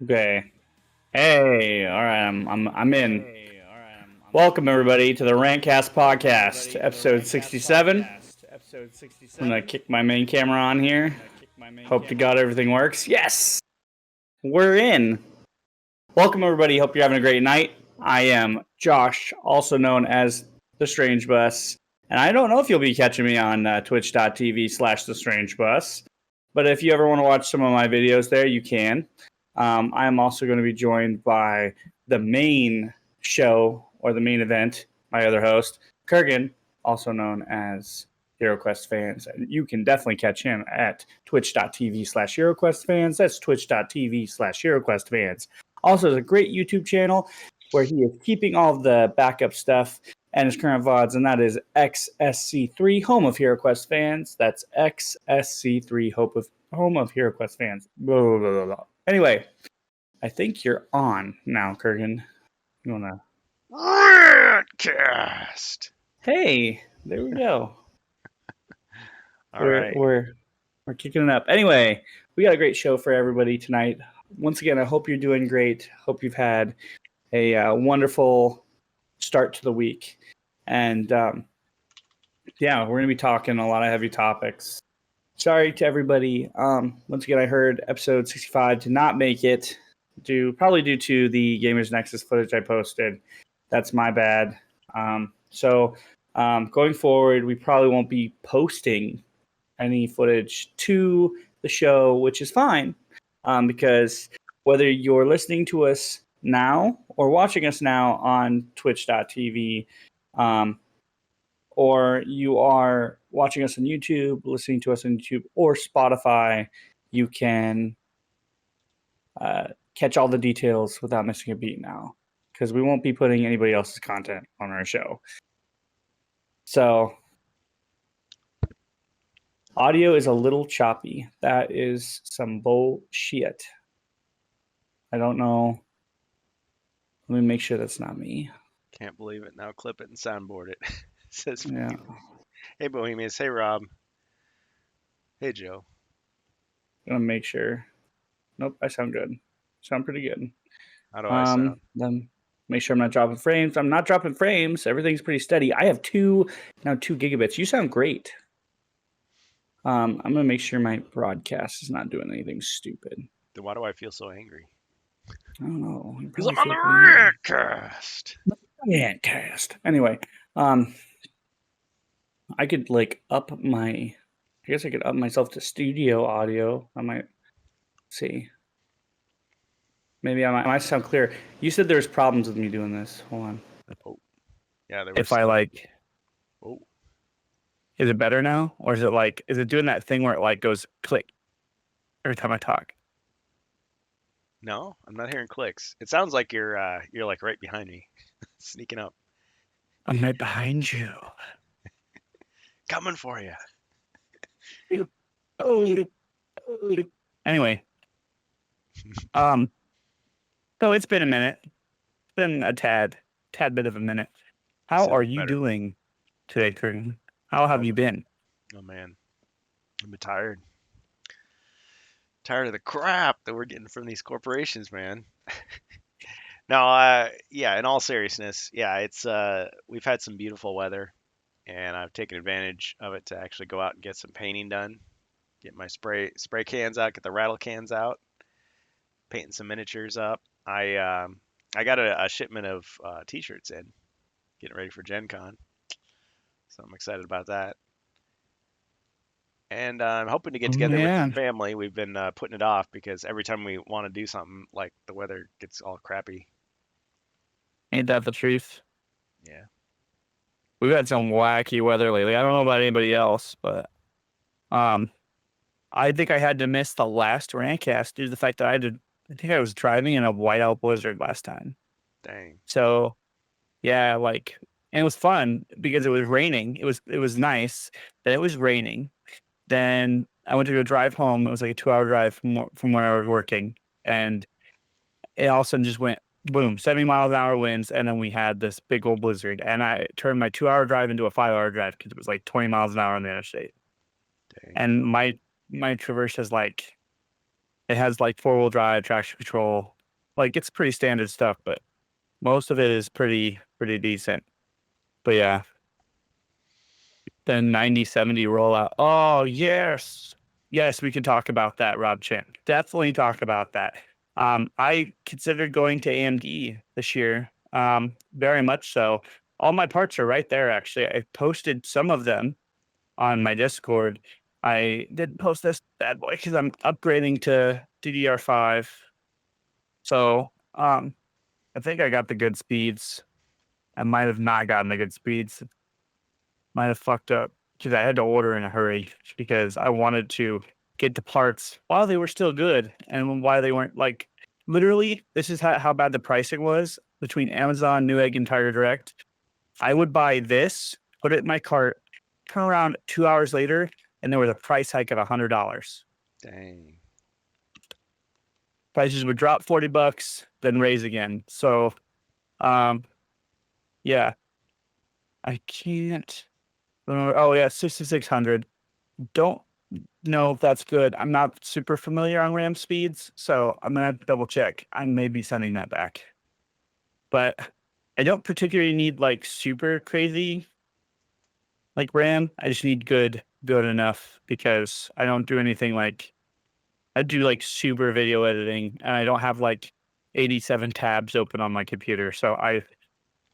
Okay. Hey, all right, I'm in. Welcome everybody to the RantCast Podcast, episode 67. I'm gonna kick my main camera on here. Hope to God everything works. Yes, we're in. Welcome everybody. Hope you're having a great night. I am Josh, also known as TheStrangeBus, and I don't know if you'll be catching me on twitch.tv/TheStrangeBus, but if you ever want to watch some of my videos there, you can. I am also going to be joined by the main show or the main event, my other host, Kurgan, also known as HeroQuest Fans. And you can definitely catch him at twitch.tv/HeroQuest Fans. That's twitch.tv/HeroQuest Fans. Also, there's a great YouTube channel where he is keeping all of the backup stuff and his current VODs, and that is XSC3, home of HeroQuest Fans. That's XSC3, home of HeroQuest Fans. Blah, blah, blah, blah. Anyway, I think you're on now, Kurgan. You wanna? RAAANTCAAAST. Hey, there we go. All right. We're kicking it up. Anyway, we got a great show for everybody tonight. Once again, I hope you're doing great. Hope you've had a wonderful start to the week. And yeah, we're going to be talking a lot of heavy topics. Sorry to everybody. Once again, I heard episode 65 did not make it, probably due to the Gamers Nexus footage I posted. That's my bad. So going forward, we probably won't be posting any footage to the show, which is fine, because whether you're listening to us now or watching us now on twitch.tv, or you are watching us on YouTube, listening to us on YouTube or Spotify, you can catch all the details without missing a beat now, because we won't be putting anybody else's content on our show. So audio is a little choppy. That is some bullshit. I don't know. Let me make sure that's not me. Can't believe it. Now clip it and soundboard it. Says, Yeah. Hey, Bohemians. Hey, Rob. Hey, Joe. I'm gonna make sure. Nope, I sound good. Sound pretty good. How do I sound? Then make sure I'm not dropping frames. I'm not dropping frames. Everything's pretty steady. I have 2 gigabits. You sound great. I'm gonna make sure my broadcast is not doing anything stupid. Then why do I feel so angry? I don't know. Because I'm on the RAAANTCAAAST. RantCast. Anyway, I could up my. I guess I could up myself to studio audio. I might see. Maybe I might sound clear. You said there's problems with me doing this. Hold on. Oh, yeah. There If I Oh, is it better now, or is it doing that thing where it goes click every time I talk? no, I'm not hearing clicks. It sounds like you're like right behind me, sneaking up, I'm right behind you. coming for you. Anyway, so it's been a minute. It's been a tad bit of a minute. How Sounds are you better. doing today, Kurgan? How have you been? Oh man, I've been tired. Tired of the crap that we're getting from these corporations, man. No, yeah, in all seriousness, yeah, it's we've had some beautiful weather and I've taken advantage of it to actually go out and get some painting done. Get my spray cans out, get the rattle cans out, painting some miniatures up. I got a shipment of t-shirts in, getting ready for Gen Con. So I'm excited about that. And I'm hoping to get together with the family. We've been putting it off because every time we want to do something, like the weather gets all crappy. Ain't that the truth? Yeah. We've had some wacky weather lately. I don't know about anybody else, but I think I had to miss the last RantCast due to the fact that I think I was driving in a whiteout blizzard last time. Dang. So yeah, and it was fun because it was raining. It was nice that it was raining. Then I went to go drive home. It was like a 2-hour drive from where I was working. And it all of a sudden just went boom, 70 miles an hour winds. And then we had this big old blizzard. And I turned my 2-hour drive into a 5-hour drive because it was like 20 miles an hour on the interstate. Dang. And my Traverse has It has like 4-wheel drive, traction control. Like it's pretty standard stuff, but most of it is pretty decent. But yeah, the 9070 rollout. Oh, yes. Yes, we can talk about that, Rob Chin. Definitely talk about that. I considered going to AMD this year. Very much so. All my parts are right there, actually. I posted some of them on my Discord. I didn't post this bad boy because I'm upgrading to DDR5. So I think I got the good speeds. I might have not gotten the good speeds. Might have fucked up because I had to order in a hurry because I wanted to get the parts while they were still good and why they weren't like literally. This is how bad the pricing was between Amazon, Newegg, and Tiger Direct. I would buy this, put it in my cart, turn around 2 hours later, and there was a price hike of $100. Dang. Prices would drop $40, then raise again. So, um, yeah, I can't. Oh yeah, 6600. Don't know if that's good. I'm not super familiar on RAM speeds, so I'm gonna have to double check. I may be sending that back, but I don't particularly need like super crazy like RAM. I just need good enough because I don't do anything like I do like super video editing, and I don't have like 87 tabs open on my computer, so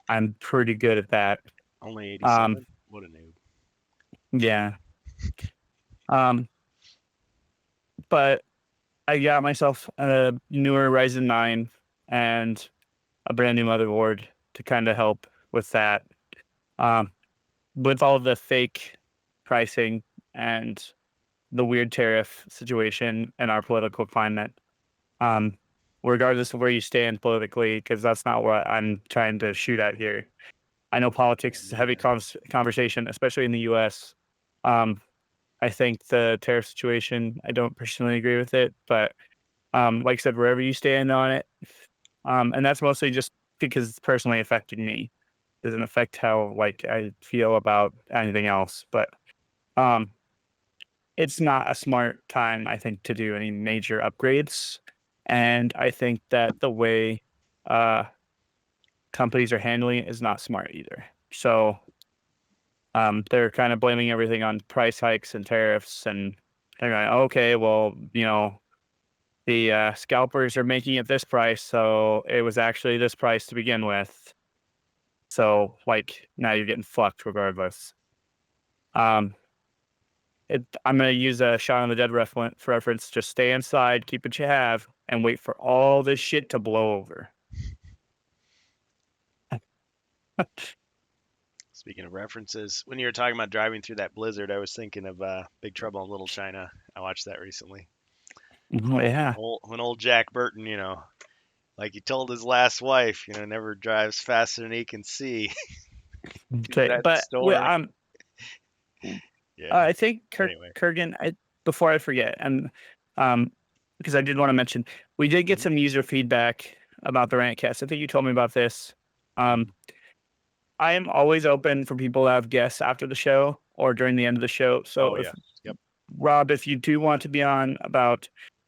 I'm pretty good at that. Only Um, 87? What a noob. yeah. Um, but I got myself a newer Ryzen 9 and a brand new motherboard to kind of help with that. Um, with all the fake pricing and the weird tariff situation and our political climate, um, regardless of where you stand politically, because that's not what I'm trying to shoot at here. I know politics is a heavy Yeah. conversation, especially in the US. Um, I think the tariff situation, I don't personally agree with it, but like I said, wherever you stand on it, and that's mostly just because it's personally affecting me. It doesn't affect how like I feel about anything else, but um, it's not a smart time, I think, to do any major upgrades. And I think that the way uh, companies are handling it is not smart either. So they're kind of blaming everything on price hikes and tariffs, and they're going, okay, well, the scalpers are making it this price, so it was actually this price to begin with. So, like, now you're getting fucked regardless. Um, I'm gonna use a Shaun of the Dead reference. Just stay inside, keep what you have, and wait for all this shit to blow over. Speaking of references, when you were talking about driving through that blizzard, I was thinking of Big Trouble in Little China. I watched that recently. Yeah. When old Jack Burton, like he told his last wife, never drives faster than he can see. Is Okay, that but story? Yeah. I think Anyway. Kurgan. Before I forget, and um, because I did want to mention, we did get Mhm, some user feedback about the Rantcast. I think you told me about this. Um, mhm. I am always open for people to have guests after the show or during the end of the show. So Oh if yeah. Yep. Rob, if you do want to be on about,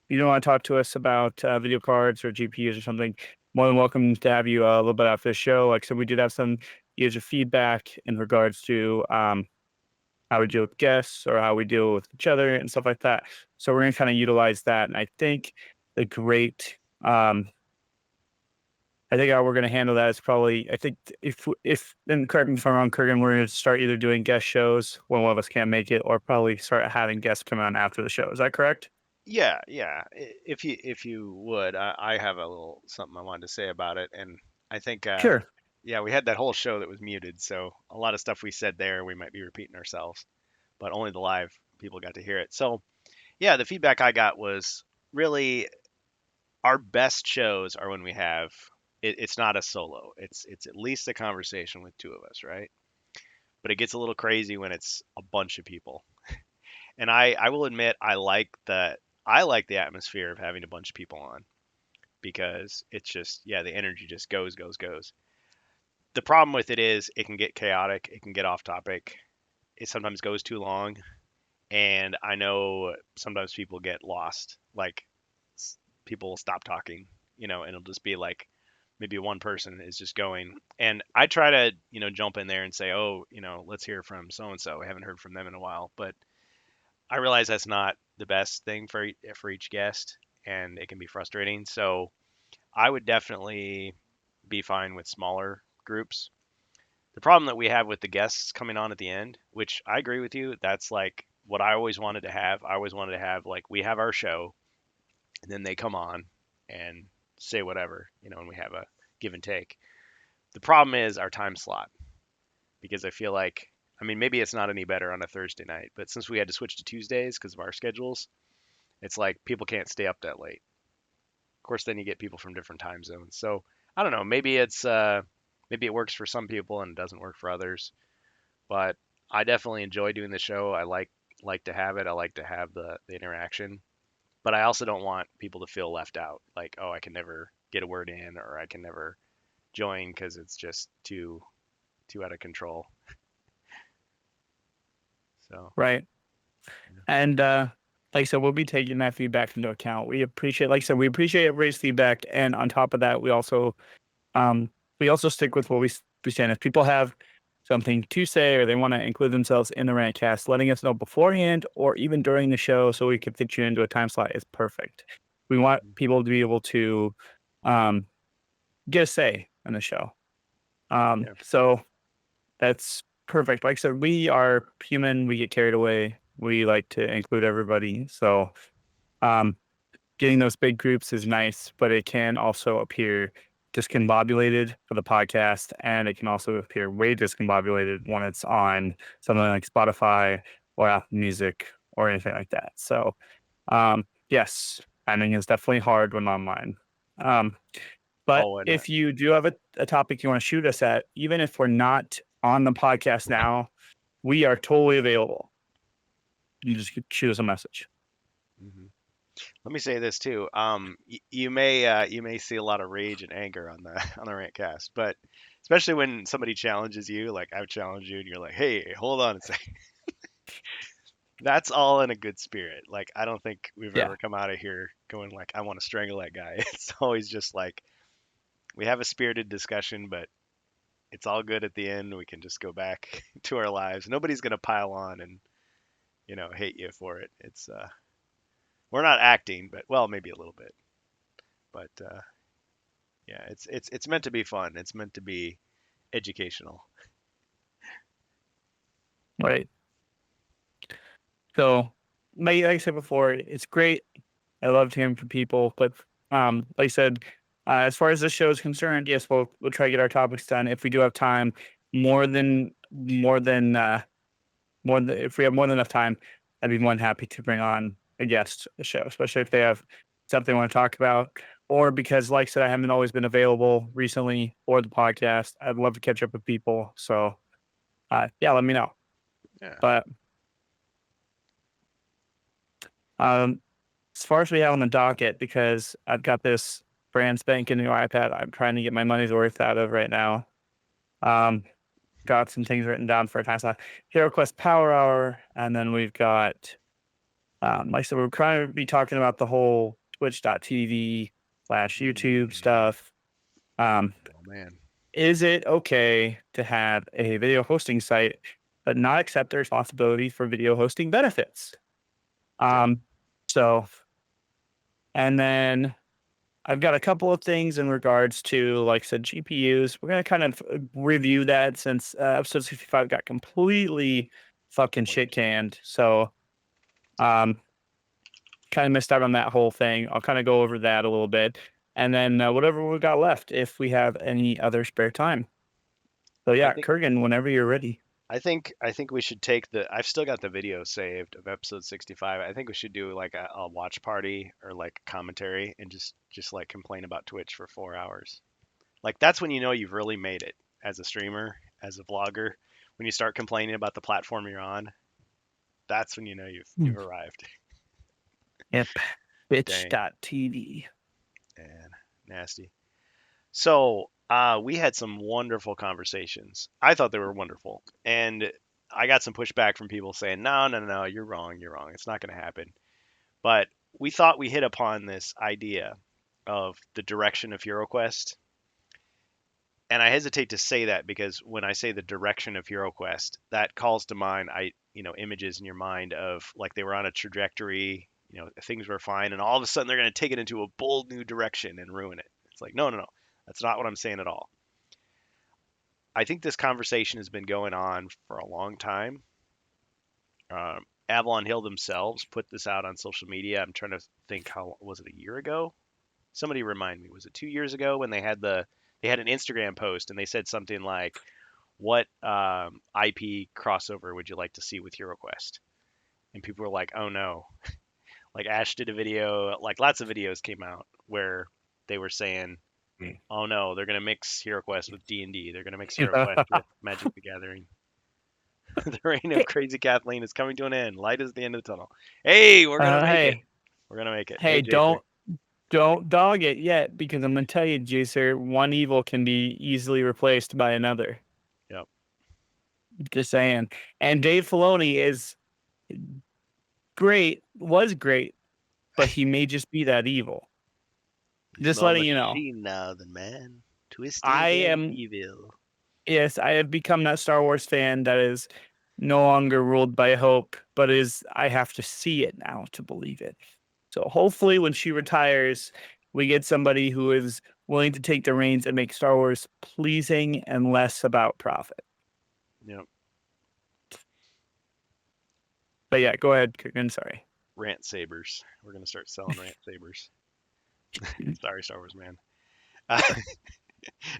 you don't want to talk to us about video cards or GPUs or something, more than welcome to have you a little bit after the show. Like I said, we did have some user feedback in regards to how we deal with guests or how we deal with each other and stuff like that. So we're going to kind of utilize that. And I think the great, I think how we're going to handle that is probably, I think if, and correct me if I'm wrong, Kurgan, we're going to start either doing guest shows when one of us can't make it or probably start having guests come on after the show. Is that correct? Yeah, yeah. If you would, I have a little something I wanted to say about it, and I think Sure. yeah, we had that whole show that was muted, so a lot of stuff we said there we might be repeating ourselves, but only the live people got to hear it. So yeah, the feedback I got was really our best shows are when we have it's not a solo. It's at least a conversation with two of us, right? But it gets a little crazy when it's a bunch of people. And I will admit I like the atmosphere of having a bunch of people on because it's just yeah, the energy just goes. The problem with it is it can get chaotic, it can get off topic. It sometimes goes too long, and I know sometimes people get lost. Like people will stop talking, and it'll just be like maybe one person is just going. And I try to, jump in there and say, oh, let's hear from so and so. I haven't heard from them in a while, but I realize that's not the best thing for each guest, and it can be frustrating. So I would definitely be fine with smaller groups. The problem that we have with the guests coming on at the end, which I agree with you, that's like what I always wanted to have. I always wanted to have, like, we have our show and then they come on and say whatever, and we have a give and take. The problem is our time slot, because I feel like, I mean, maybe it's not any better on a Thursday night, but since we had to switch to Tuesdays because of our schedules, it's like people can't stay up that late. Of course, then you get people from different time zones. So I don't know. Maybe it works for some people and it doesn't work for others. But I definitely enjoy doing the show. I like to have it. I like to have the interaction. But I also don't want people to feel left out. Like, oh, I can never get a word in, or I can never join because it's just too out of control. So Right. And like I said, we'll be taking that feedback into account. We appreciate, like I said, we appreciate everybody's feedback. And on top of that, um, we also stick with what we stand. If people have something to say or they want to include themselves in the rantcast, letting us know beforehand or even during the show so we can fit you into a time slot is perfect. We want mhm. people to be able to um, get a say in the show. Yeah. So that's perfect. Like I said, we are human. We get carried away. We like to include everybody. So um, getting those big groups is nice, but it can also appear discombobulated for the podcast, and it can also appear way discombobulated when it's on something like Spotify or Apple Music or anything like that. So, yes, timing is definitely hard when online. Um, but Oh, and if you do have a topic you want to shoot us at, even if we're not on the podcast now, we are totally available. You just shoot us a message. mhm. Let me say this too. You may see a lot of rage and anger on the on the rantcast, but especially when somebody challenges you, like I've challenged you, and you're like, "Hey, hold on a second." That's all in a good spirit. Like I don't think we've Yeah. ever come out of here going like, "I want to strangle that guy." It's always just like we have a spirited discussion, but it's all good at the end. We can just go back to our lives. Nobody's gonna pile on and hate you for it. It's we're not acting, but well, maybe a little bit, but yeah, it's meant to be fun. It's meant to be educational. Right. So, like I said before, it's great. I loved hearing from people, but like I said, as far as this show is concerned, yes, we'll try to get our topics done if we do have time. More than if we have more than enough time, I'd be more than happy to bring on a guest a show, especially if they have something they want to talk about, or because, like I said, I haven't always been available recently or the podcast. I'd love to catch up with people. So, yeah, let me know. Yeah. But um, as far as we have on the docket, because I've got this brand spanking new iPad I'm trying to get my money's worth out of right now. Um, got some things written down for a time slot. HeroQuest Power Hour, and then we've got, like I said, we're trying to be talking about the whole Twitch.tv/YouTube Mm. stuff. Um, Oh man. is it okay to have a video hosting site but not accept the responsibility for video hosting benefits? Okay. Um, so, and then I've got a couple of things in regards to, like I said, GPUs. We're going to kind of review that since episode 65 got completely fucking shit Wait. canned. So, um, kind of missed out on that whole thing. I'll kind of go over that a little bit. And then whatever we got left, if we have any other spare time. So, I yeah, think Kurgan, whenever you're ready. I think we should take the. I've still got the video saved of episode 65. I think we should do like a watch party or like commentary and just like complain about Twitch for 4 hours. Like that's when you know you've really made it as a streamer, as a vlogger. When you start complaining about the platform you're on, that's when you know Hmm. you've arrived. Yep. Dang, Bitch.tv. man, nasty. So we had some wonderful conversations. I thought they were wonderful, and I got some pushback from people saying, "No, no, no, you're wrong. You're wrong. It's not going to happen." But we thought we hit upon this idea of the direction of HeroQuest. And I hesitate to say that because when I say the direction of HeroQuest, that calls to mind images in your mind of like they were on a trajectory, things were fine, and all of a sudden they're going to take it into a bold new direction and ruin it. It's like, no, no, no. That's not what I'm saying at all. I think this conversation has been going on for a long time. Avalon Hill themselves put this out on social media. I'm trying to think, how was it, a year ago? Somebody remind me. Was it 2 years ago when they had an Instagram post and they said something like, "What IP crossover would you like to see with HeroQuest?" And people were like, "Oh no!" Like Ash did a video. Like lots of videos came out where they were saying, "Oh no, they're gonna mix HeroQuest with D&D. They're gonna mix HeroQuest with Magic the Gathering." The reign of Crazy Kathleen is coming to an end. Light is the end of the tunnel. Hey, we're gonna make it. We're gonna make it. Hey, Hey, Jason. don't dog it yet, because I'm gonna tell you, Jacer, one evil can be easily replaced by another. Yep. Just saying. And Dave Filoni is was great, but he may just be that evil. He's Just more letting you know. machine now than man. Twisted I and am evil. Yes, I have become that Star Wars fan that is no longer ruled by hope, but I have to see it now to believe it. So hopefully when she retires, we get somebody who is willing to take the reins and make Star Wars pleasing and less about profit. Yep. But yeah, go ahead, Kirkin. Sorry. Rant sabers. We're gonna start selling rant sabers. Sorry, Star Wars man. Uh,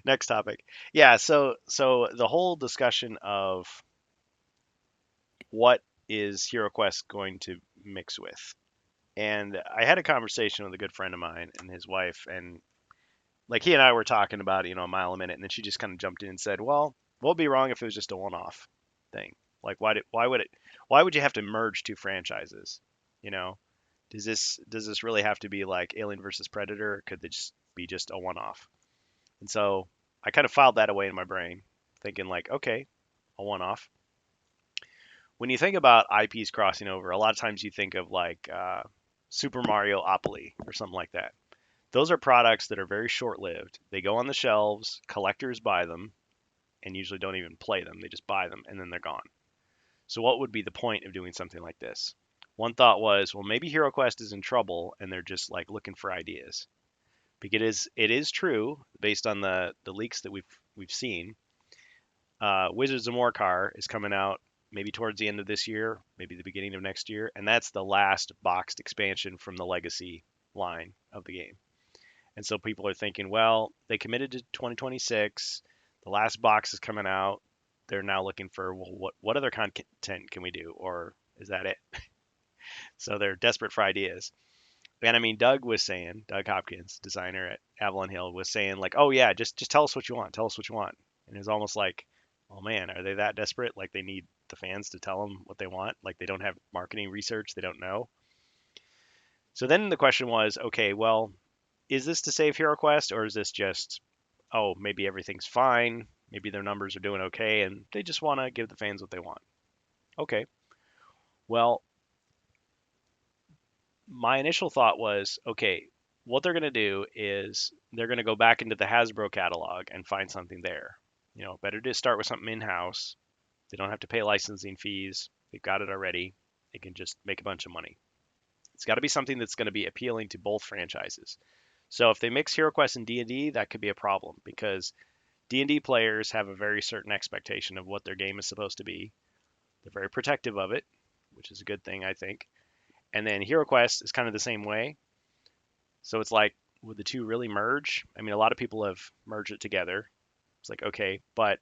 next topic. Yeah. So the whole discussion of what is HeroQuest going to mix with, and I had a conversation with a good friend of mine and his wife, and like he and I were talking about a mile a minute, and then she just kind of jumped in and said, "Well, what would be wrong if it was just a one-off thing? Like, why would you have to merge two franchises? You know, does this really have to be like Alien versus Predator, or could they just be just a one-off?" And so I kind of filed that away in my brain, thinking like, okay, a one-off. When you think about IPs crossing over, a lot of times you think of like Super Mario Opoly or something like that. Those are products that are very short-lived. They go on the shelves, collectors buy them, and usually don't even play them. They just buy them and then they're gone. So what would be the point of doing something like this? One thought was, well, maybe HeroQuest is in trouble and they're just like looking for ideas. Because it is true, based on the leaks that we've seen, Wizards of Morcar is coming out maybe towards the end of this year, maybe the beginning of next year, and that's the last boxed expansion from the Legacy line of the game. And so people are thinking, well, they committed to 2026. The last box is coming out. They're now looking for, well, what other content can we do, or is that it? So they're desperate for ideas. And I mean, Doug Hopkins, designer at Avalon Hill, was saying like, oh yeah, just tell us what you want. Tell us what you want. And it was almost like, oh man, are they that desperate? Like they need the fans to tell them what they want. Like they don't have marketing research. They don't know. So then the question was, okay, well, is this to save HeroQuest, or is this just, oh, maybe everything's fine, maybe their numbers are doing okay, and they just want to give the fans what they want? Okay, well, my initial thought was, okay, what they're going to do is they're going to go back into the Hasbro catalog and find something there. Better to start with something in-house. They don't have to pay licensing fees. They've got it already. They can just make a bunch of money. It's got to be something that's going to be appealing to both franchises. So if they mix HeroQuest and D&D, that could be a problem because D&D players have a very certain expectation of what their game is supposed to be. They're very protective of it, which is a good thing, I think. And then HeroQuest is kind of the same way. So it's like, would the two really merge? I mean, a lot of people have merged it together. It's like, okay, but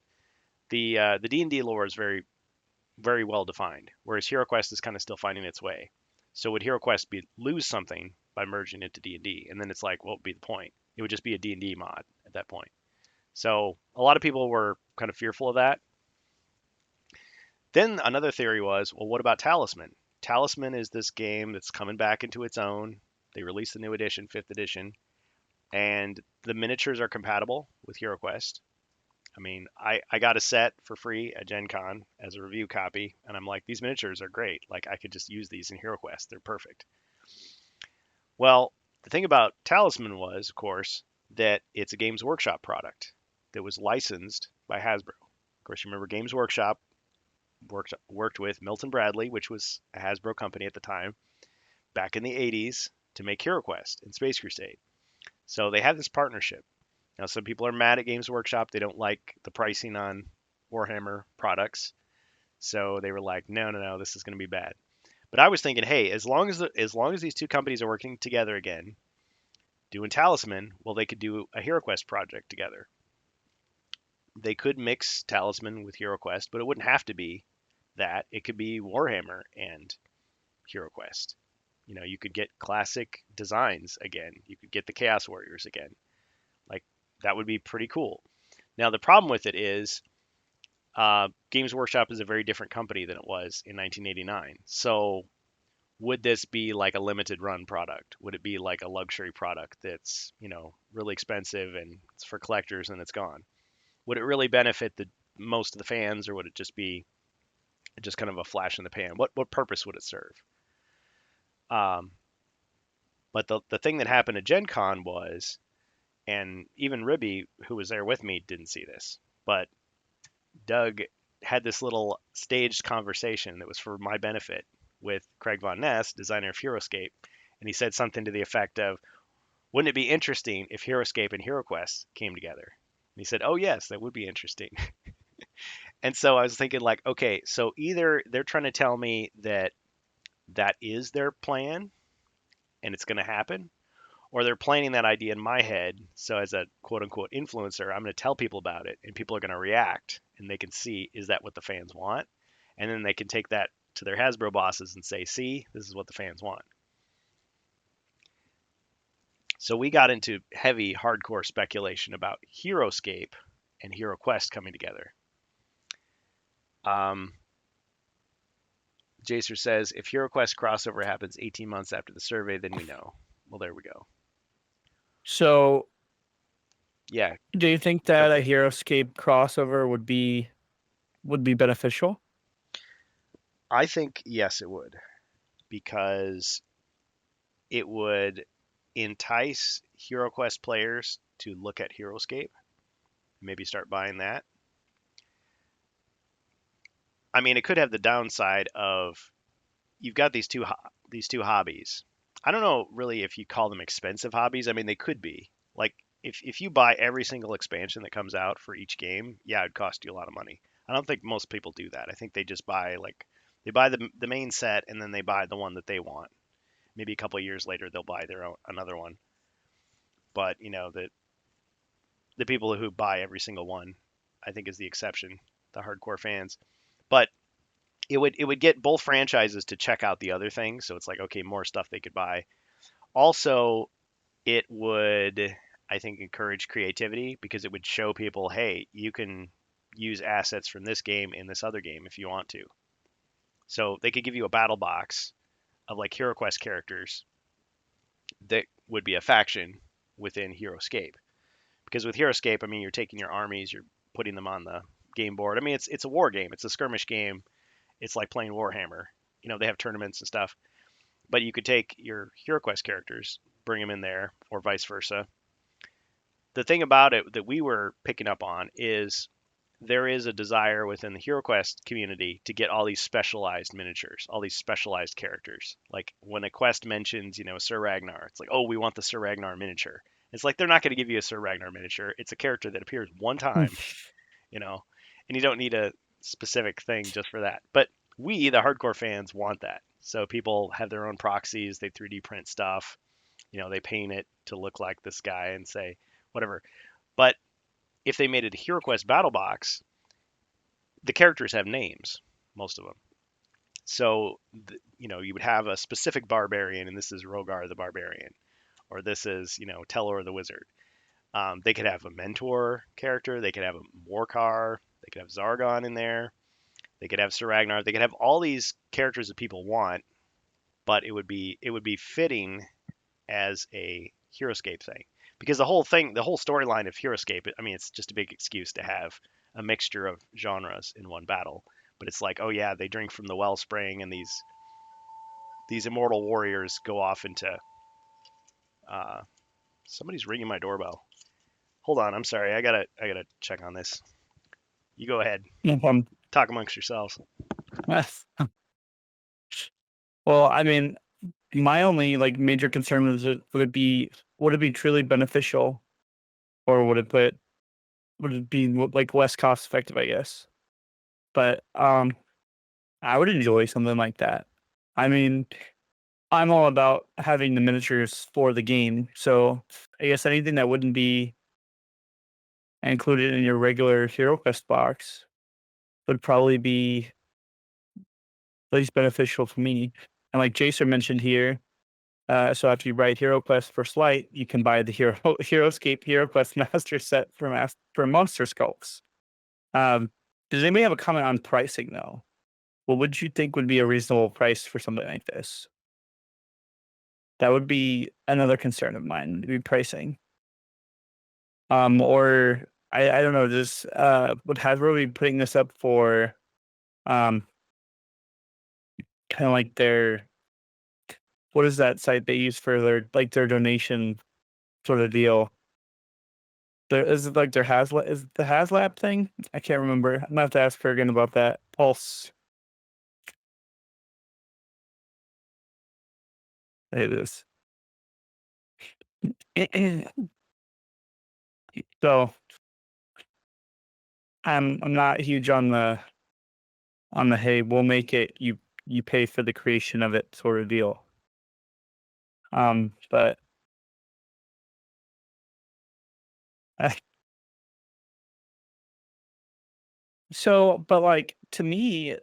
the D&D lore is very, very well defined, whereas HeroQuest is kind of still finding its way. So would HeroQuest lose something by merging it to D&D? And then it's like, what would be the point? It would just be a D&D mod at that point. So a lot of people were kind of fearful of that. Then another theory was, well, what about Talisman? Talisman is this game that's coming back into its own. They released the new edition, 5th edition, and the miniatures are compatible with HeroQuest. I mean, I got a set for free at Gen Con as a review copy, and I'm like, these miniatures are great. Like, I could just use these in HeroQuest. They're perfect. Well, the thing about Talisman was, of course, that it's a Games Workshop product that was licensed by Hasbro. Of course, you remember Games Workshop worked with Milton Bradley, which was a Hasbro company at the time, back in the 80s to make HeroQuest and Space Crusade. So they have this partnership. Now, some people are mad at Games Workshop. They don't like the pricing on Warhammer products. So they were like, no, no, no, this is going to be bad. But I was thinking, hey, as long as these two companies are working together again, doing Talisman, well, they could do a HeroQuest project together. They could mix Talisman with HeroQuest, but it wouldn't have to be that. It could be Warhammer and HeroQuest. You know, you could get classic designs again. You could get the Chaos Warriors again. Like, that would be pretty cool. Now, the problem with it is Games Workshop is a very different company than it was in 1989. So, would this be like a limited run product? Would it be like a luxury product that's, really expensive and it's for collectors and it's gone? Would it really benefit the most of the fans, or would it just be just kind of a flash in the pan? What purpose would it serve? Um, but the thing that happened at Gen Con was, and even Ribby, who was there with me, didn't see this, but Doug had this little staged conversation that was for my benefit with Craig Von Ness, designer of HeroScape, and he said something to the effect of, "Wouldn't it be interesting if HeroScape and HeroQuest came together?" And he said, "Oh yes, that would be interesting." And so I was thinking like, okay, so either they're trying to tell me that that is their plan and it's going to happen, or they're planting that idea in my head. So as a quote unquote influencer, I'm going to tell people about it and people are going to react and they can see, is that what the fans want? And then they can take that to their Hasbro bosses and say, see, this is what the fans want. So we got into heavy, hardcore speculation about HeroScape and HeroQuest coming together. Jacer says, if HeroQuest crossover happens 18 months after the survey, then we know. Well, there we go. So, Yeah. do you think that a HeroScape crossover would be beneficial? I think, yes, it would. Because it would entice HeroQuest players to look at HeroScape, maybe start buying that. I mean, it could have the downside of you've got these two hobbies. I don't know really if you call them expensive hobbies. I mean, they could be. Like if you buy every single expansion that comes out for each game, yeah, it'd cost you a lot of money. I don't think most people do that. I think they just buy they buy the main set and then they buy the one that they want. Maybe a couple of years later they'll buy their own another one. But the people who buy every single one, I think, is the exception, the hardcore fans. But it would get both franchises to check out the other things, so it's like, okay, more stuff they could buy. Also, it would, I think, encourage creativity because it would show people, hey, you can use assets from this game in this other game if you want to. So they could give you a battle box of like HeroQuest characters that would be a faction within HeroScape. Because with HeroScape, I mean, you're taking your armies, you're putting them on the game board. I mean, it's a war game, it's a skirmish game. It's like playing Warhammer. They have tournaments and stuff. But you could take your HeroQuest characters, bring them in there, or vice versa. The thing about it that we were picking up on is there is a desire within the HeroQuest community to get all these specialized miniatures, all these specialized characters. Like when a quest mentions, Sir Ragnar, it's like, oh, we want the Sir Ragnar miniature. It's like they're not going to give you a Sir Ragnar miniature. It's a character that appears one time, and you don't need a specific thing just for that. But we, the hardcore fans, want that. So people have their own proxies. They 3D print stuff. They paint it to look like this guy and say whatever. But if they made it a HeroQuest battle box, the characters have names, most of them. So, you would have a specific barbarian, and this is Rogar the barbarian, or this is, Telor the wizard. They could have a mentor character. They could have a Morcar. They could have Zargon in there. They could have Sir Ragnar. They could have all these characters that people want, but it would be fitting as a HeroScape thing. Because the whole storyline of HeroScape, I mean, it's just a big excuse to have a mixture of genres in one battle. But it's like, oh yeah, they drink from the wellspring, and these immortal warriors go off into Somebody's ringing my doorbell. Hold on, I'm sorry. I gotta check on this. You go ahead. No problem. Talk amongst yourselves. Well, I mean, my only like major concern was would it be truly beneficial, or would it be like less cost effective? I guess, but I would enjoy something like that. I mean, I'm all about having the miniatures for the game, so I guess anything that wouldn't be included in your regular HeroQuest box would probably be least beneficial for me. And like Jason mentioned here, so after you write HeroQuest First Light, you can buy the HeroScape HeroQuest Master Set for Monster Sculpts. Does anybody have a comment on pricing though? What would you think would be a reasonable price for something like this? That would be another concern of mine, would be pricing. Or I don't know, would Hasbro be putting this up for um kind of like their what is that site they use for their donation sort of deal? Is it like their Haslab? Is it the Haslab thing? I can't remember. I'm gonna have to ask her again about that. Pulse. It is. So I'm not huge on the hey, we'll make it, you pay for the creation of it sort of deal. But but like to me,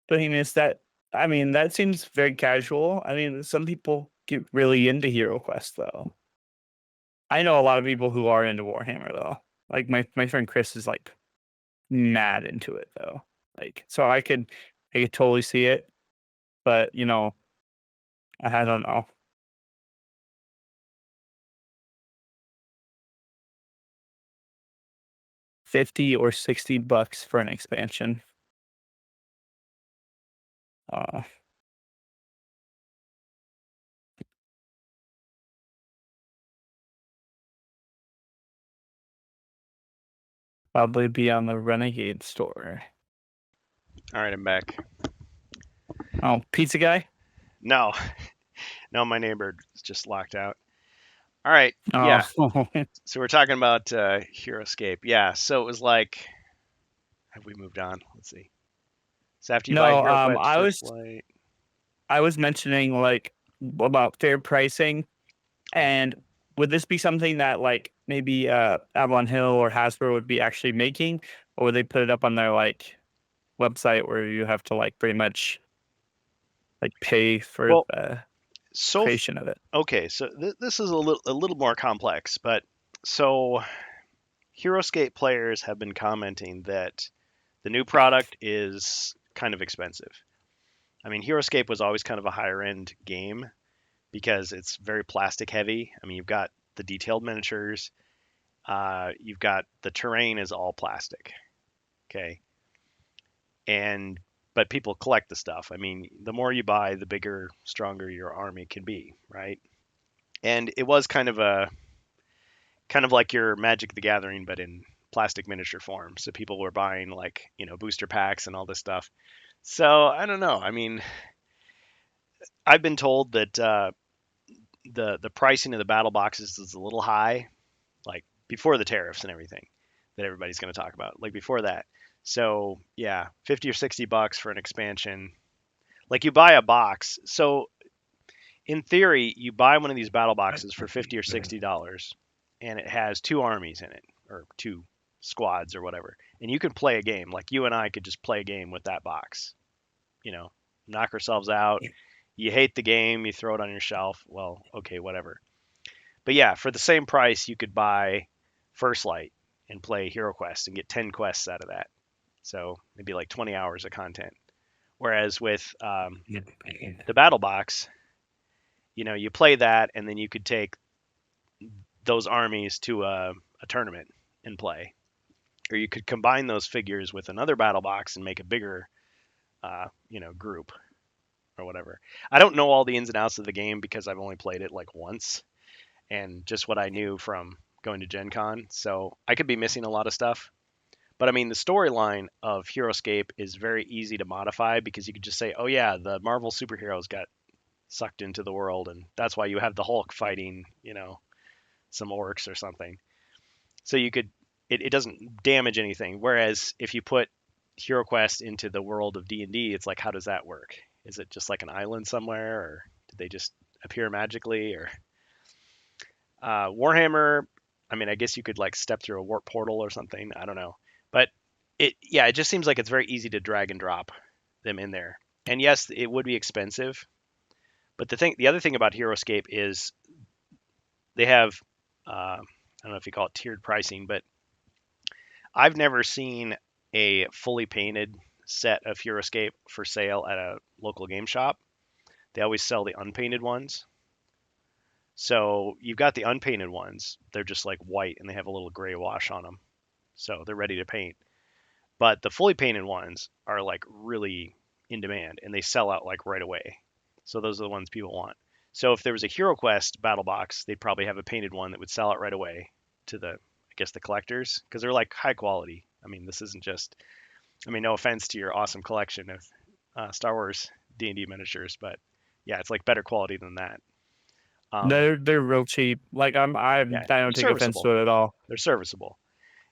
the thing is that I mean that seems very casual. I mean, some people get really into Hero Quest though. I know a lot of people who are into Warhammer though. Like my friend Chris is like mad into it though. Like so I could totally see it, but you know, I don't know. 50 or $60 for an expansion. Uh Probably be on the Renegade store. All right, I'm back. Oh, pizza guy? No, no, my neighbor is just locked out. All right, Oh, yeah. So we're talking about HeroScape. Yeah. So it was like, have we moved on? Let's see. So after you buy no, HeroQuest First Light, I was mentioning like about fair pricing, and would this be something that like maybe Avalon Hill or Hasbro would be actually making, or would they put it up on their like website where you have to like pretty much like pay for well, the so creation of it? okay. So this is a little more complex, but so HeroScape players have been commenting that the new product is kind of expensive. I mean, HeroScape was always kind of a higher end game because it's very plastic heavy. I mean, you've got the detailed miniatures, you've got the terrain is all plastic. Okay. And but people collect the stuff. I mean, the more you buy, the bigger, stronger your army can be, right? And it was kind of like your Magic the Gathering, but in plastic miniature form. So people were buying like, booster packs and all this stuff. So I don't know. I mean, I've been told that the pricing of the battle boxes is a little high, like before the tariffs and everything that everybody's going to talk about, like before that. So yeah, 50 or $60 for an expansion. Like you buy a box. So in theory, you buy one of these battle boxes for 50 or $60, and it has two armies in it, or two squads or whatever, and you can play a game. Like you and I could just play a game with that box. You know, knock ourselves out. You hate the game, you throw it on your shelf. Well, okay, whatever. But yeah, for the same price, you could buy First Light and play Hero Quest and get 10 quests out of that. So maybe like 20 hours of content. Whereas with the Battle Box, you play that and then you could take those armies to a tournament and play. Or you could combine those figures with another Battle Box and make a bigger, group or whatever. I don't know all the ins and outs of the game because I've only played it like once. and just what I knew from going to Gen Con. So I could be missing a lot of stuff. But I mean, the storyline of HeroScape is very easy to modify because you could just say, oh, yeah, the Marvel superheroes got sucked into the world, and that's why you have the Hulk fighting, some orcs or something. So you could, it doesn't damage anything. Whereas if you put HeroQuest into the world of D&D, it's like, how does that work? Is it just like an island somewhere, or did they just appear magically? Or Warhammer, I mean, I guess you could like step through a warp portal or something. I don't know, but it just seems like it's very easy to drag and drop them in there. And yes, it would be expensive, but the other thing about HeroScape is they have, I don't know if you call it tiered pricing, but I've never seen a fully painted set of HeroScape for sale at a local game shop. They always sell the unpainted ones. So you've got the unpainted ones. They're just like white and they have a little gray wash on them. So they're ready to paint. But the fully painted ones are like really in demand and they sell out like right away. So those are the ones people want. So if there was a HeroQuest battle box, they'd probably have a painted one that would sell out right away to I guess the collectors, because they're like high quality. I mean, this isn't just, I mean, no offense to your awesome collection of Star Wars D&D miniatures, but yeah, it's like better quality than that. They're real cheap. Like I Yeah, don't take offense to it at all. They're serviceable.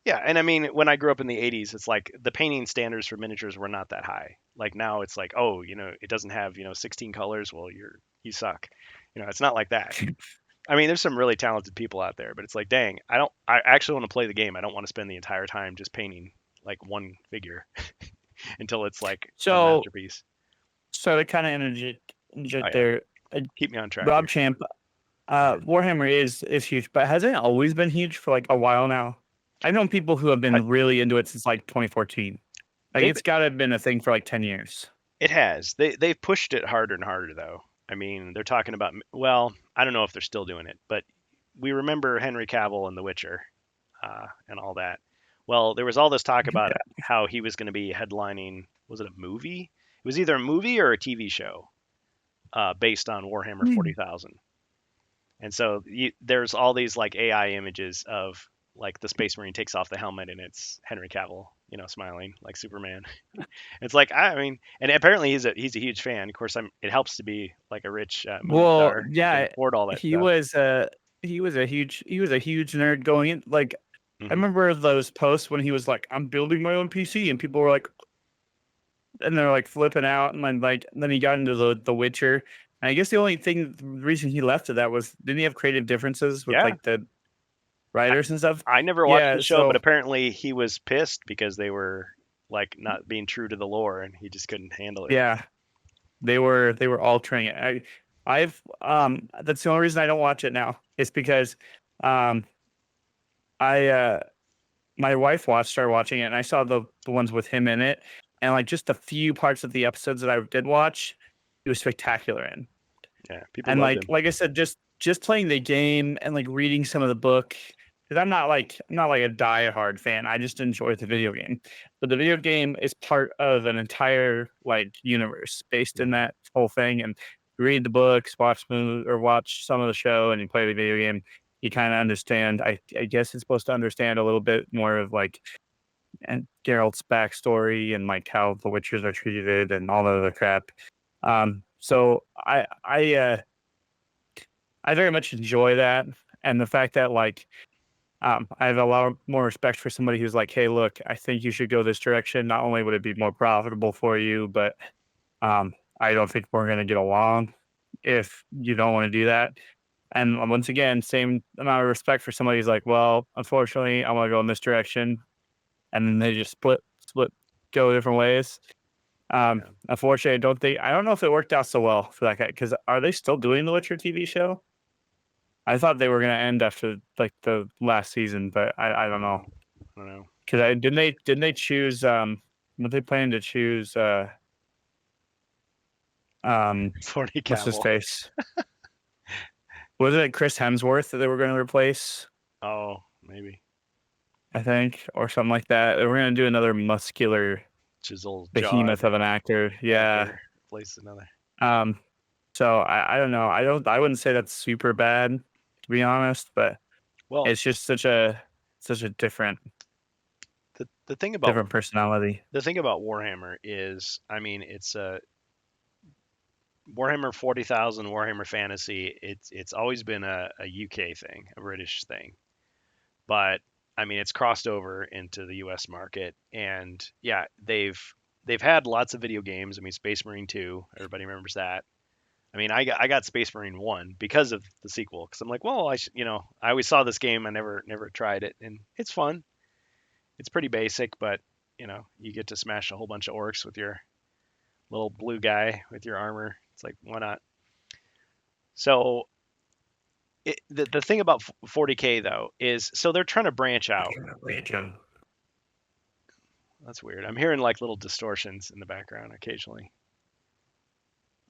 Yeah, and I mean, when I grew up in the 80s, it's like the painting standards for miniatures were not that high. Like now it's like, oh, it doesn't have, 16 colors, well, you suck. It's not like that. I mean, there's some really talented people out there, but it's like, dang, I actually want to play the game. I don't want to spend the entire time just painting like one figure until it's like a masterpiece. So to kind of interject there, Keep me on track Rob here. Champ, Warhammer is huge, but hasn't it always been huge for like a while now? I've known people who have been really into it since like 2014. Like it's got to have been a thing for like 10 years. It has. They've pushed it harder and harder though. I mean, they're talking about, well, I don't know if they're still doing it, but we remember Henry Cavill and The Witcher, and all that. Well, there was all this talk about how he was going to be headlining. Was it a movie? It was either a movie or a TV show, based on Warhammer 40,000. And so there's all these like AI images of like the Space Marine takes off the helmet and it's Henry Cavill, smiling like Superman. It's like, I mean, and apparently he's a huge fan. Of course, it helps to be like a rich movie star. You can afford all that he stuff. was a huge nerd going in. Like I remember those posts when he was like, "I'm building my own PC," and people were like, and they're like flipping out, and then he got into the Witcher. And I guess the reason he left it that was, didn't he have creative differences with like the writers and stuff? I never watched the show, but apparently he was pissed because they were like not being true to the lore, and he just couldn't handle it. Yeah, they were altering it. That's the only reason I don't watch it now. It's because my wife started watching it, and I saw the ones with him in it, and like just a few parts of the episodes that I did watch, he was spectacular in. Yeah, people and loved him. like I said, just playing the game and like reading some of the book, because I'm not like a die-hard fan. I just enjoy the video game. But the video game is part of an entire like universe based in that whole thing. And read the books, watch some of the show, and you play the video game. You kind of understand. I guess it's supposed to understand a little bit more of like and Geralt's backstory and like how the Witchers are treated and all the other crap. So I very much enjoy that, and the fact that like I have a lot more respect for somebody who's like, hey, look, I think you should go this direction. Not only would it be more profitable for you, but I don't think we're going to get along if you don't want to do that. And once again, same amount of respect for somebody who's like, well, unfortunately, I want to go in this direction, and then they just split, go different ways. Unfortunately, I don't know if it worked out so well for that guy, because are they still doing the Witcher TV show? I thought they were going to end after like the last season, but I don't know. I don't know. Because didn't they choose what they planning to choose what's his face? Was it Chris Hemsworth that they were going to replace? Oh, maybe. I think, or something like that. They were going to do another muscular chiseled behemoth of an actor. Yeah. Replace another. So I don't know. I wouldn't say that's super bad. to be honest, but Well, it's just such a different the thing about personality. Warhammer is, I mean, it's a Warhammer 40,000, Warhammer Fantasy. It's always been a UK thing, a British thing, but I mean, it's crossed over into the US market, and yeah, they've had lots of video games. I mean, Space Marine 2, everybody remembers that. I mean, I got Space Marine 1 because of the sequel, because I'm like, well, I always saw this game, I never tried it, and it's fun. It's pretty basic, but you get to smash a whole bunch of orcs with your little blue guy with your armor. It's like, why not? So the thing about 40K though is, so they're trying to branch out. That's weird. I'm hearing like little distortions in the background occasionally.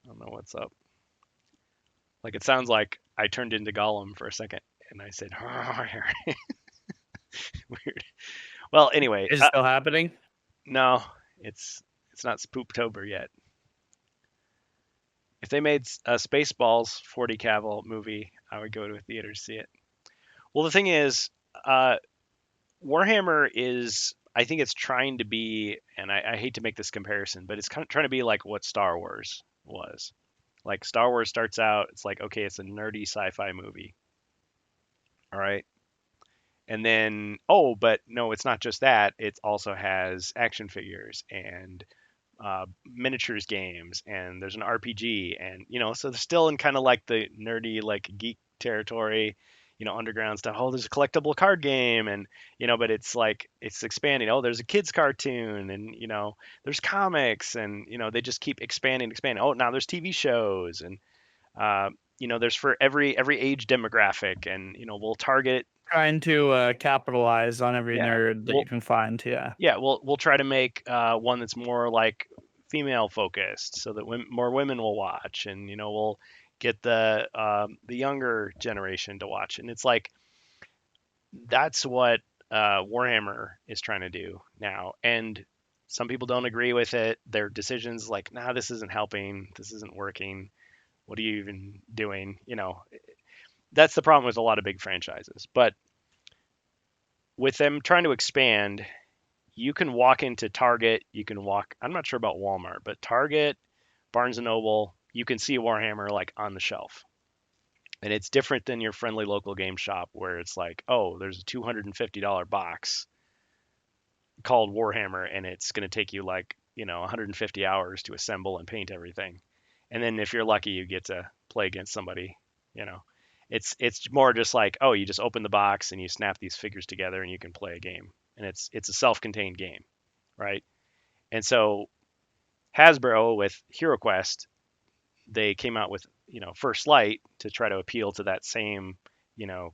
I don't know what's up. Like, it sounds like I turned into Gollum for a second and I said, weird. Well, anyway, Is it still happening? no, it's not Spooptober yet. If they made a Spaceballs 40 Cavill movie, I would go to a theater to see it. Well, the thing is, Warhammer is, I think it's trying to be, and I hate to make this comparison, but it's kind of trying to be like what Star Wars was. Like, Star Wars starts out, it's like, okay, it's a nerdy sci-fi movie. All right. And then, oh, but no, it's not just that. It also has action figures and miniatures games, and there's an RPG, and so they're still in kind of like the nerdy, like geek territory, underground stuff. Oh, there's a collectible card game, and but it's like it's expanding. Oh, there's a kids cartoon, and there's comics, and they just keep expanding. Oh, now there's TV shows, and there's for every age demographic, and we'll target. Trying to capitalize on every Yeah, nerd that you can find. Yeah. yeah, we'll try to make one that's more like female focused, so that more women will watch, and we'll get the younger generation to watch. And it's like, that's what Warhammer is trying to do now. And some people don't agree with it. Their decisions like, nah, this isn't helping. This isn't working. What are you even doing? That's the problem with a lot of big franchises. But with them trying to expand, you can walk into Target, I'm not sure about Walmart, but Target, Barnes and Noble, you can see Warhammer like on the shelf. And it's different than your friendly local game shop where it's like, oh, there's a $250 box called Warhammer, and it's going to take you like, 150 hours to assemble and paint everything. And then if you're lucky, you get to play against somebody, you know. It's more just like, oh, you just open the box and you snap these figures together and you can play a game. And it's a self-contained game, right? And so Hasbro with HeroQuest, they came out with, First Light to try to appeal to that same,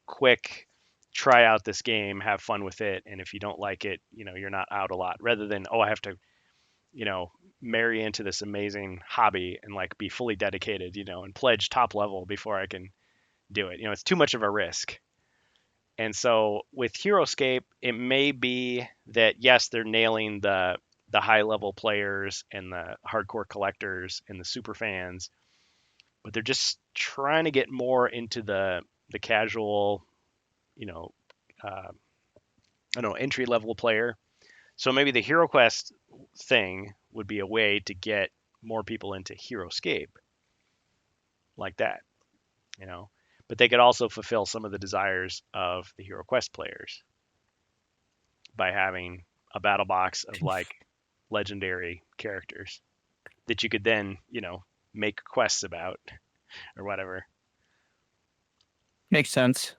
quick try out this game, have fun with it, and if you don't like it, you're not out a lot, rather than, oh, I have to, marry into this amazing hobby and like be fully dedicated, and pledge top level before I can do it. It's too much of a risk. And so with HeroScape, it may be that yes, they're nailing the high level players and the hardcore collectors and the super fans, but they're just trying to get more into the casual, I don't know, entry level player. So maybe the HeroQuest thing would be a way to get more people into HeroScape like that, you know. But they could also fulfill some of the desires of the HeroQuest players by having a battle box of like legendary characters that you could then, make quests about or whatever. Makes sense.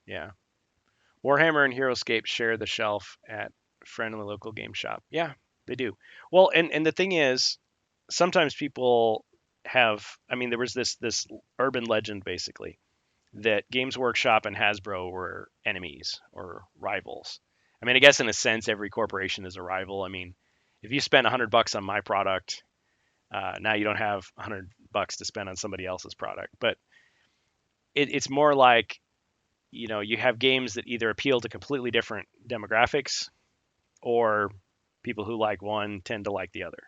Yeah. Warhammer and HeroScape share the shelf at friendly local game shop. Yeah, they do. Well, and the thing is, sometimes people have, I mean, there was this urban legend basically that Games Workshop and Hasbro were enemies or rivals. I mean, I guess in a sense, every corporation is a rival. I mean, if you spend $100 on my product, now you don't have $100 to spend on somebody else's product. But it's more like, you have games that either appeal to completely different demographics, or people who like one tend to like the other.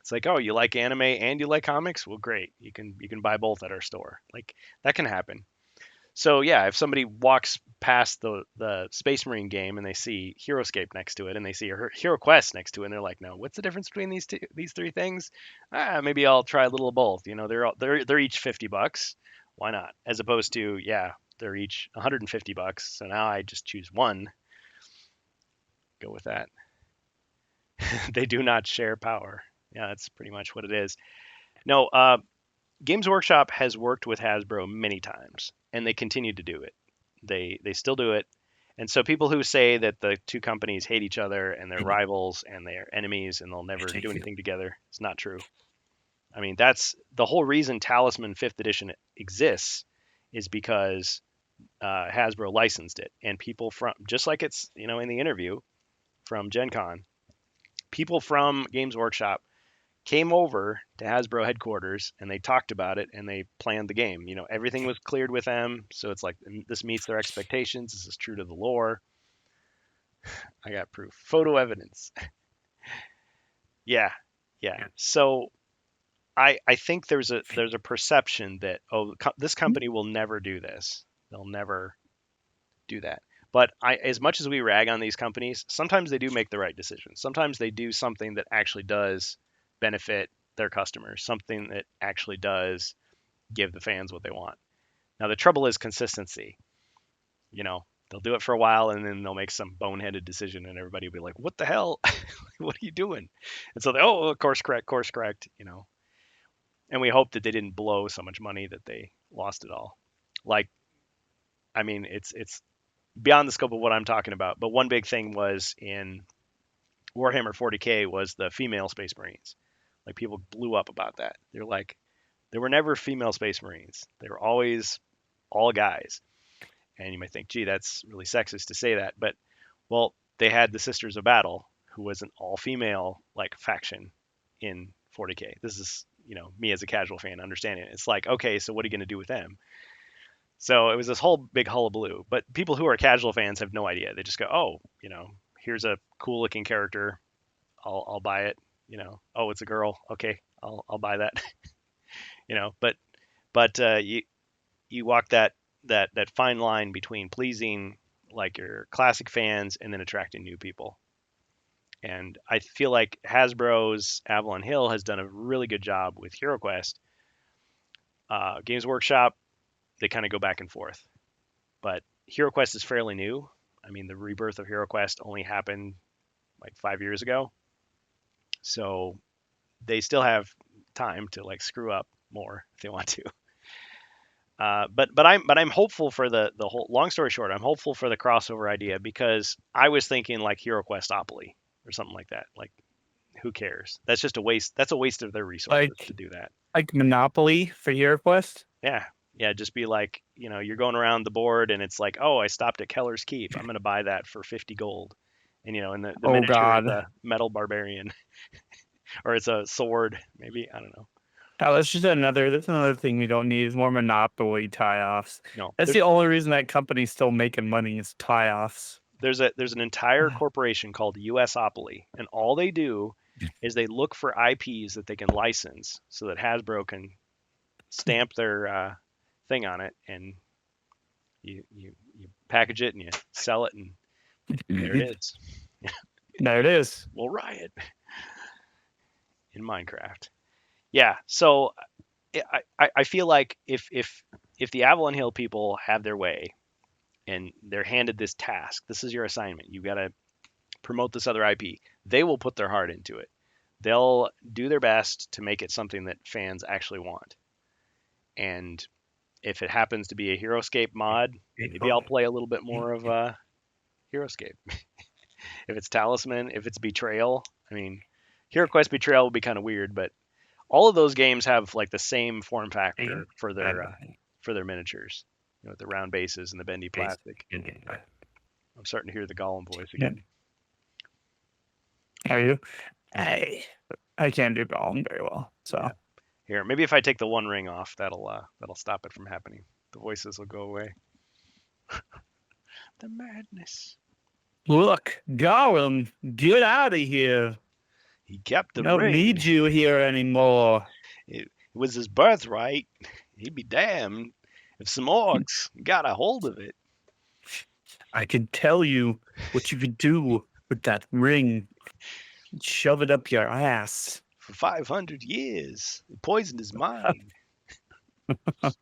It's like, oh, you like anime and you like comics? Well, great. You can buy both at our store. Like, that can happen. So yeah, if somebody walks past the Space Marine game and they see HeroScape next to it and they see HeroQuest next to it and they're like, no, what's the difference between these three things? Maybe I'll try a little of both. They're each $50. Why not? As opposed to, yeah, they're each $150. So now I just choose one. Go with that. They do not share power. Yeah, that's pretty much what it is. No, Games Workshop has worked with Hasbro many times, and they continue to do it. They still do it. And so people who say that the two companies hate each other and they're rivals and they're enemies and they'll never do anything together, it's not true. I mean, that's the whole reason Talisman 5th edition exists, is because Hasbro licensed it. And people from, just like it's, in the interview from GenCon, people from Games Workshop came over to Hasbro headquarters and they talked about it and they planned the game. Everything was cleared with them. So it's like, this meets their expectations. This is true to the lore. I got proof. Photo evidence. Yeah. So I think there's a perception that, this company will never do this. They'll never do that. But as much as we rag on these companies, sometimes they do make the right decision. Sometimes they do something that actually does benefit their customers, something that actually does give the fans what they want. Now, the trouble is consistency. They'll do it for a while and then they'll make some boneheaded decision and everybody will be like, what the hell? What are you doing? And so course correct, And we hope that they didn't blow so much money that they lost it all. It's beyond the scope of what I'm talking about. But one big thing was in Warhammer 40K was the female Space Marines. Like, people blew up about that. They're like, there were never female Space Marines. They were always all guys. And you might think, gee, that's really sexist to say that. But, well, they had the Sisters of Battle, who was an all-female faction in 40K. This is, me as a casual fan understanding it. It's like, okay, so what are you going to do with them? So it was this whole big hullabaloo. But people who are casual fans have no idea. They just go, oh, here's a cool-looking character. I'll buy it. Oh, it's a girl. Okay, I'll buy that. But you walk that fine line between pleasing your classic fans and then attracting new people. And I feel like Hasbro's Avalon Hill has done a really good job with HeroQuest. Games Workshop, they kind of go back and forth. But HeroQuest is fairly new. I mean, the rebirth of HeroQuest only happened 5 years ago. So they still have time to screw up more if they want to. But I'm hopeful for the whole. Long story short, I'm hopeful for the crossover idea, because I was thinking HeroQuestopoly or something like that. Who cares? That's just a waste. That's a waste of their resources to do that. Like Monopoly for HeroQuest. Yeah. Just be you're going around the board and it's like, oh, I stopped at Keller's Keep. I'm going to buy that for 50 gold. And and the miniature is a metal barbarian, or it's a sword, maybe. I don't know. Oh, that's another thing we don't need is more Monopoly tie-offs. No, that's the only reason that company's still making money is tie-offs. There's an entire corporation called USopoly, and all they do is they look for IPs that they can license so that Hasbro can stamp their thing on it, and you package it and you sell it, and there it is. There it is. We'll riot in Minecraft. Yeah, so I feel like if the Avalon Hill people have their way and they're handed this task, this is your assignment, you've got to promote this other IP, they will put their heart into it. They'll do their best to make it something that fans actually want. And if it happens to be a HeroScape mod, maybe I'll play a little bit more of HeroScape. If it's Talisman, if it's Betrayal, I mean, HeroQuest Betrayal would be kind of weird, but all of those games have the same form factor for their miniatures, with the round bases and the bendy plastic. I'm starting to hear the Gollum voice again. Are you? I can't do Gollum very well, so. Yeah. Here, maybe if I take the one ring off, that'll stop it from happening. The voices will go away. The madness. Look, Gollum, get out of here. He kept the ring. I don't need you here anymore. It was his birthright. He'd be damned. If some orcs got a hold of it I can tell you what you could do with that ring. Shove it up your ass. for 500 years, it poisoned his mind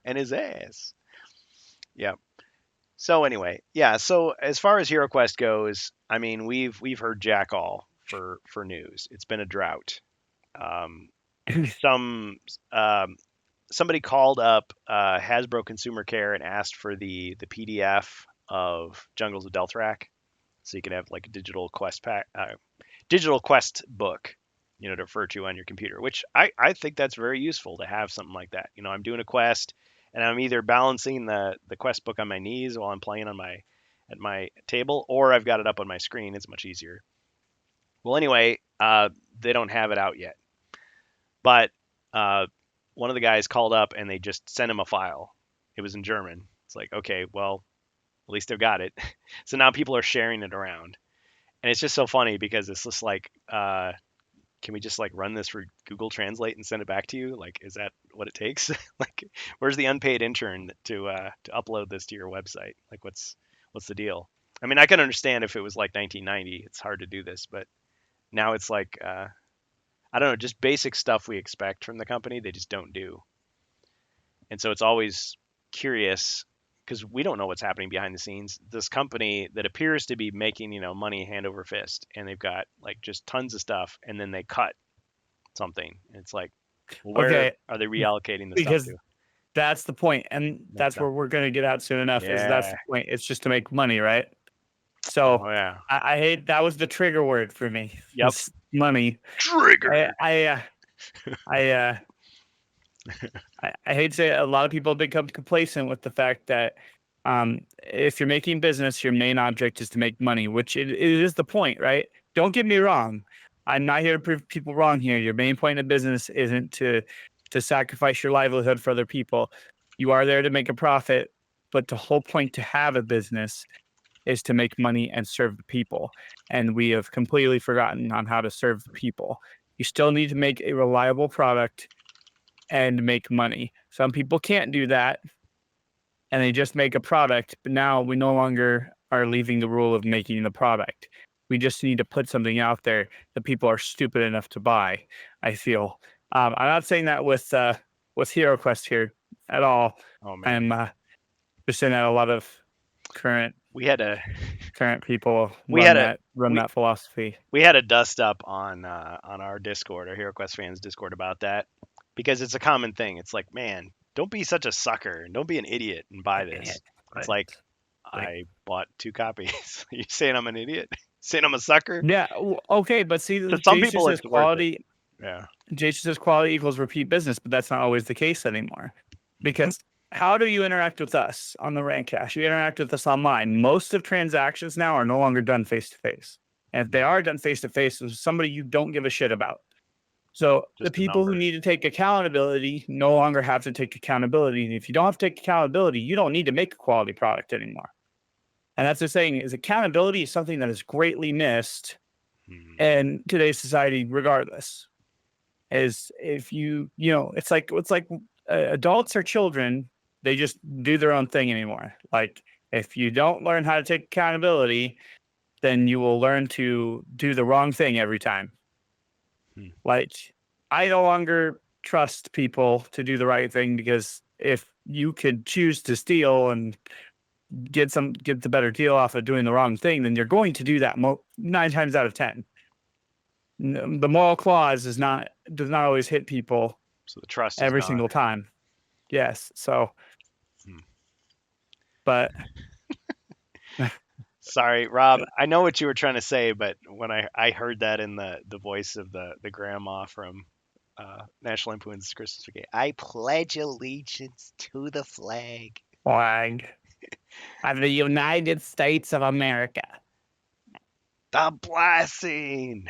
and his ass. Yeah. So anyway, yeah. So as far as HeroQuest goes, I mean, we've heard jack all for news. It's been a drought. Um, some somebody called up Hasbro Consumer Care and asked for the PDF of Jungles of Delthrak, so you can have like a digital quest book, to refer to on your computer. Which I think that's very useful to have something like that. I'm doing a quest, and I'm either balancing the quest book on my knees while I'm playing at my table, or I've got it up on my screen. It's much easier. Well, anyway, they don't have it out yet, but one of the guys called up and they just sent him a file. It was in German. It's like, okay, well, at least they've got it. So now people are sharing it around. And it's just so funny because it's just like, can we just like run this for Google Translate and send it back to you? Like, is that what it takes? Like, where's the unpaid intern to upload this to your website? Like, what's the deal? I mean, I can understand if it was like 1990, it's hard to do this, but now it's like, I don't know, just basic stuff we expect from the company, they just don't do. And so it's always curious because we don't know what's happening behind the scenes. This company that appears to be making, money hand over fist, and they've got like just tons of stuff, and then they cut something. And it's like, well, where are they reallocating the stuff Because to? that's the point, and that's where we're going to get out soon enough. Is that's Yeah. the point? It's just to make money, right? So Oh yeah. I hate that was the trigger word for me. Yep. Was money. Trigger. I hate to say it, a lot of people become complacent with the fact that if you're making business, your main object is to make money, which it is the point, right? Don't get me wrong. I'm not here to prove people wrong here. Your main point of business isn't to sacrifice your livelihood for other people. You are there to make a profit, but the whole point to have a business is to make money and serve the people. And we have completely forgotten on how to serve the people. You still need to make a reliable product and make money. Some people can't do that and they just make a product, but now we no longer are leaving the rule of making the product. We just need to put something out there that people are stupid enough to buy, I feel. I'm not saying that with HeroQuest here at all. Oh man. I'm just saying that a lot of current people run that philosophy. We had a dust up on our Discord, our HeroQuest fans Discord, about that because it's a common thing. It's like, man, don't be such a sucker and don't be an idiot and buy this. It's like, I bought 2 copies. You saying I'm an idiot? Saying I'm a sucker? Yeah. Okay, but see, To some people, says it's quality. Yeah. Jason says quality equals repeat business, but that's not always the case anymore. Because how do you interact with us on the RantCast? You interact with us online. Most of transactions now are no longer done face to face. And if they are done face to face, it's somebody you don't give a shit about. So the people who need to take accountability no longer have to take accountability. And if you don't have to take accountability, you don't need to make a quality product anymore. And that's the saying, is accountability is something that is greatly missed in today's society, regardless. Is if it's like adults or children, they just do their own thing anymore. Like if you don't learn how to take accountability, then you will learn to do the wrong thing every time. Like I no longer trust people to do the right thing, because if you could choose to steal and get the better deal off of doing the wrong thing, then you're going to do that 9 times out of 10. The moral clause does not always hit people. So the trust every single time. Yes. So, but sorry, Rob. I know what you were trying to say, but when I heard that in the voice of the grandma from National Lampoon's Christmas Vacation, I pledge allegiance to the flag of the United States of America. The blessing.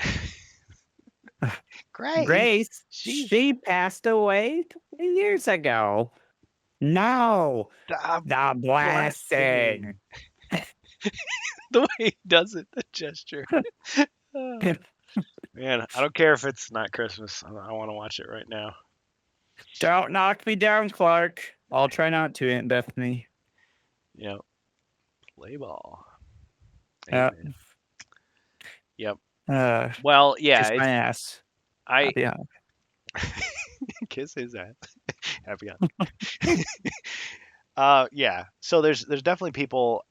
Grace, she passed away 20 years ago. No, the blessing. The way he does it, the gesture. Man, I don't care if it's not Christmas. I want to watch it right now. Don't knock me down, Clark. I'll try not to, Aunt Bethany. Yep. Play ball. Yeah. Amen. Yep. Uh, Well, yeah, kiss it's my ass. I Yeah. kiss his ass. Happy on. Yeah. So there's definitely people.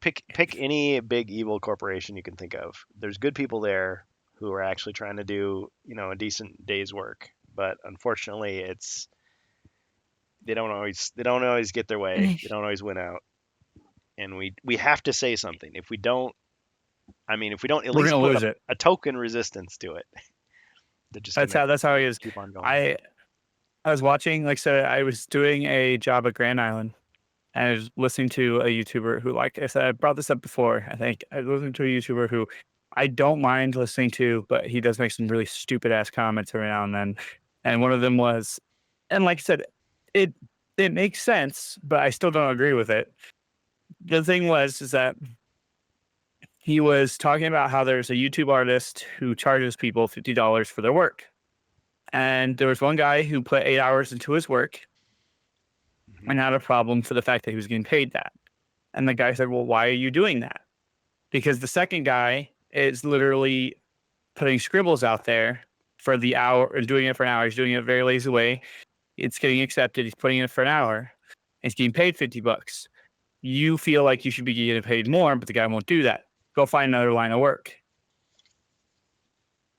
Pick any big evil corporation you can think of. There's good people there who are actually trying to do a decent day's work, but unfortunately, they don't always get their way. They don't always win out, and we have to say something. If we don't, if we don't at We're least gonna put lose it. a token resistance to it, they're just That's gonna how he is. keep on going. I was watching, like I said, I was doing a job at Grand Island, and I was listening to a YouTuber who, like I said, I brought this up before. I think I was listening to a YouTuber who I don't mind listening to, but he does make some really stupid ass comments every now and then. And one of them was, and like I said, it it makes sense, but I still don't agree with it. The thing is that he was talking about how there's a YouTube artist who charges people $50 for their work. And there was one guy who put 8 hours into his work Hmm. and had a problem for the fact that he was getting paid that. And the guy said, well, why are you doing that? Because the second guy is literally putting scribbles out there for the hour and doing it for an hour. He's doing it a very lazy way. It's getting accepted. He's putting it for an hour. He's getting paid $50. You feel like you should be getting paid more, but the guy won't do that. Go find another line of work.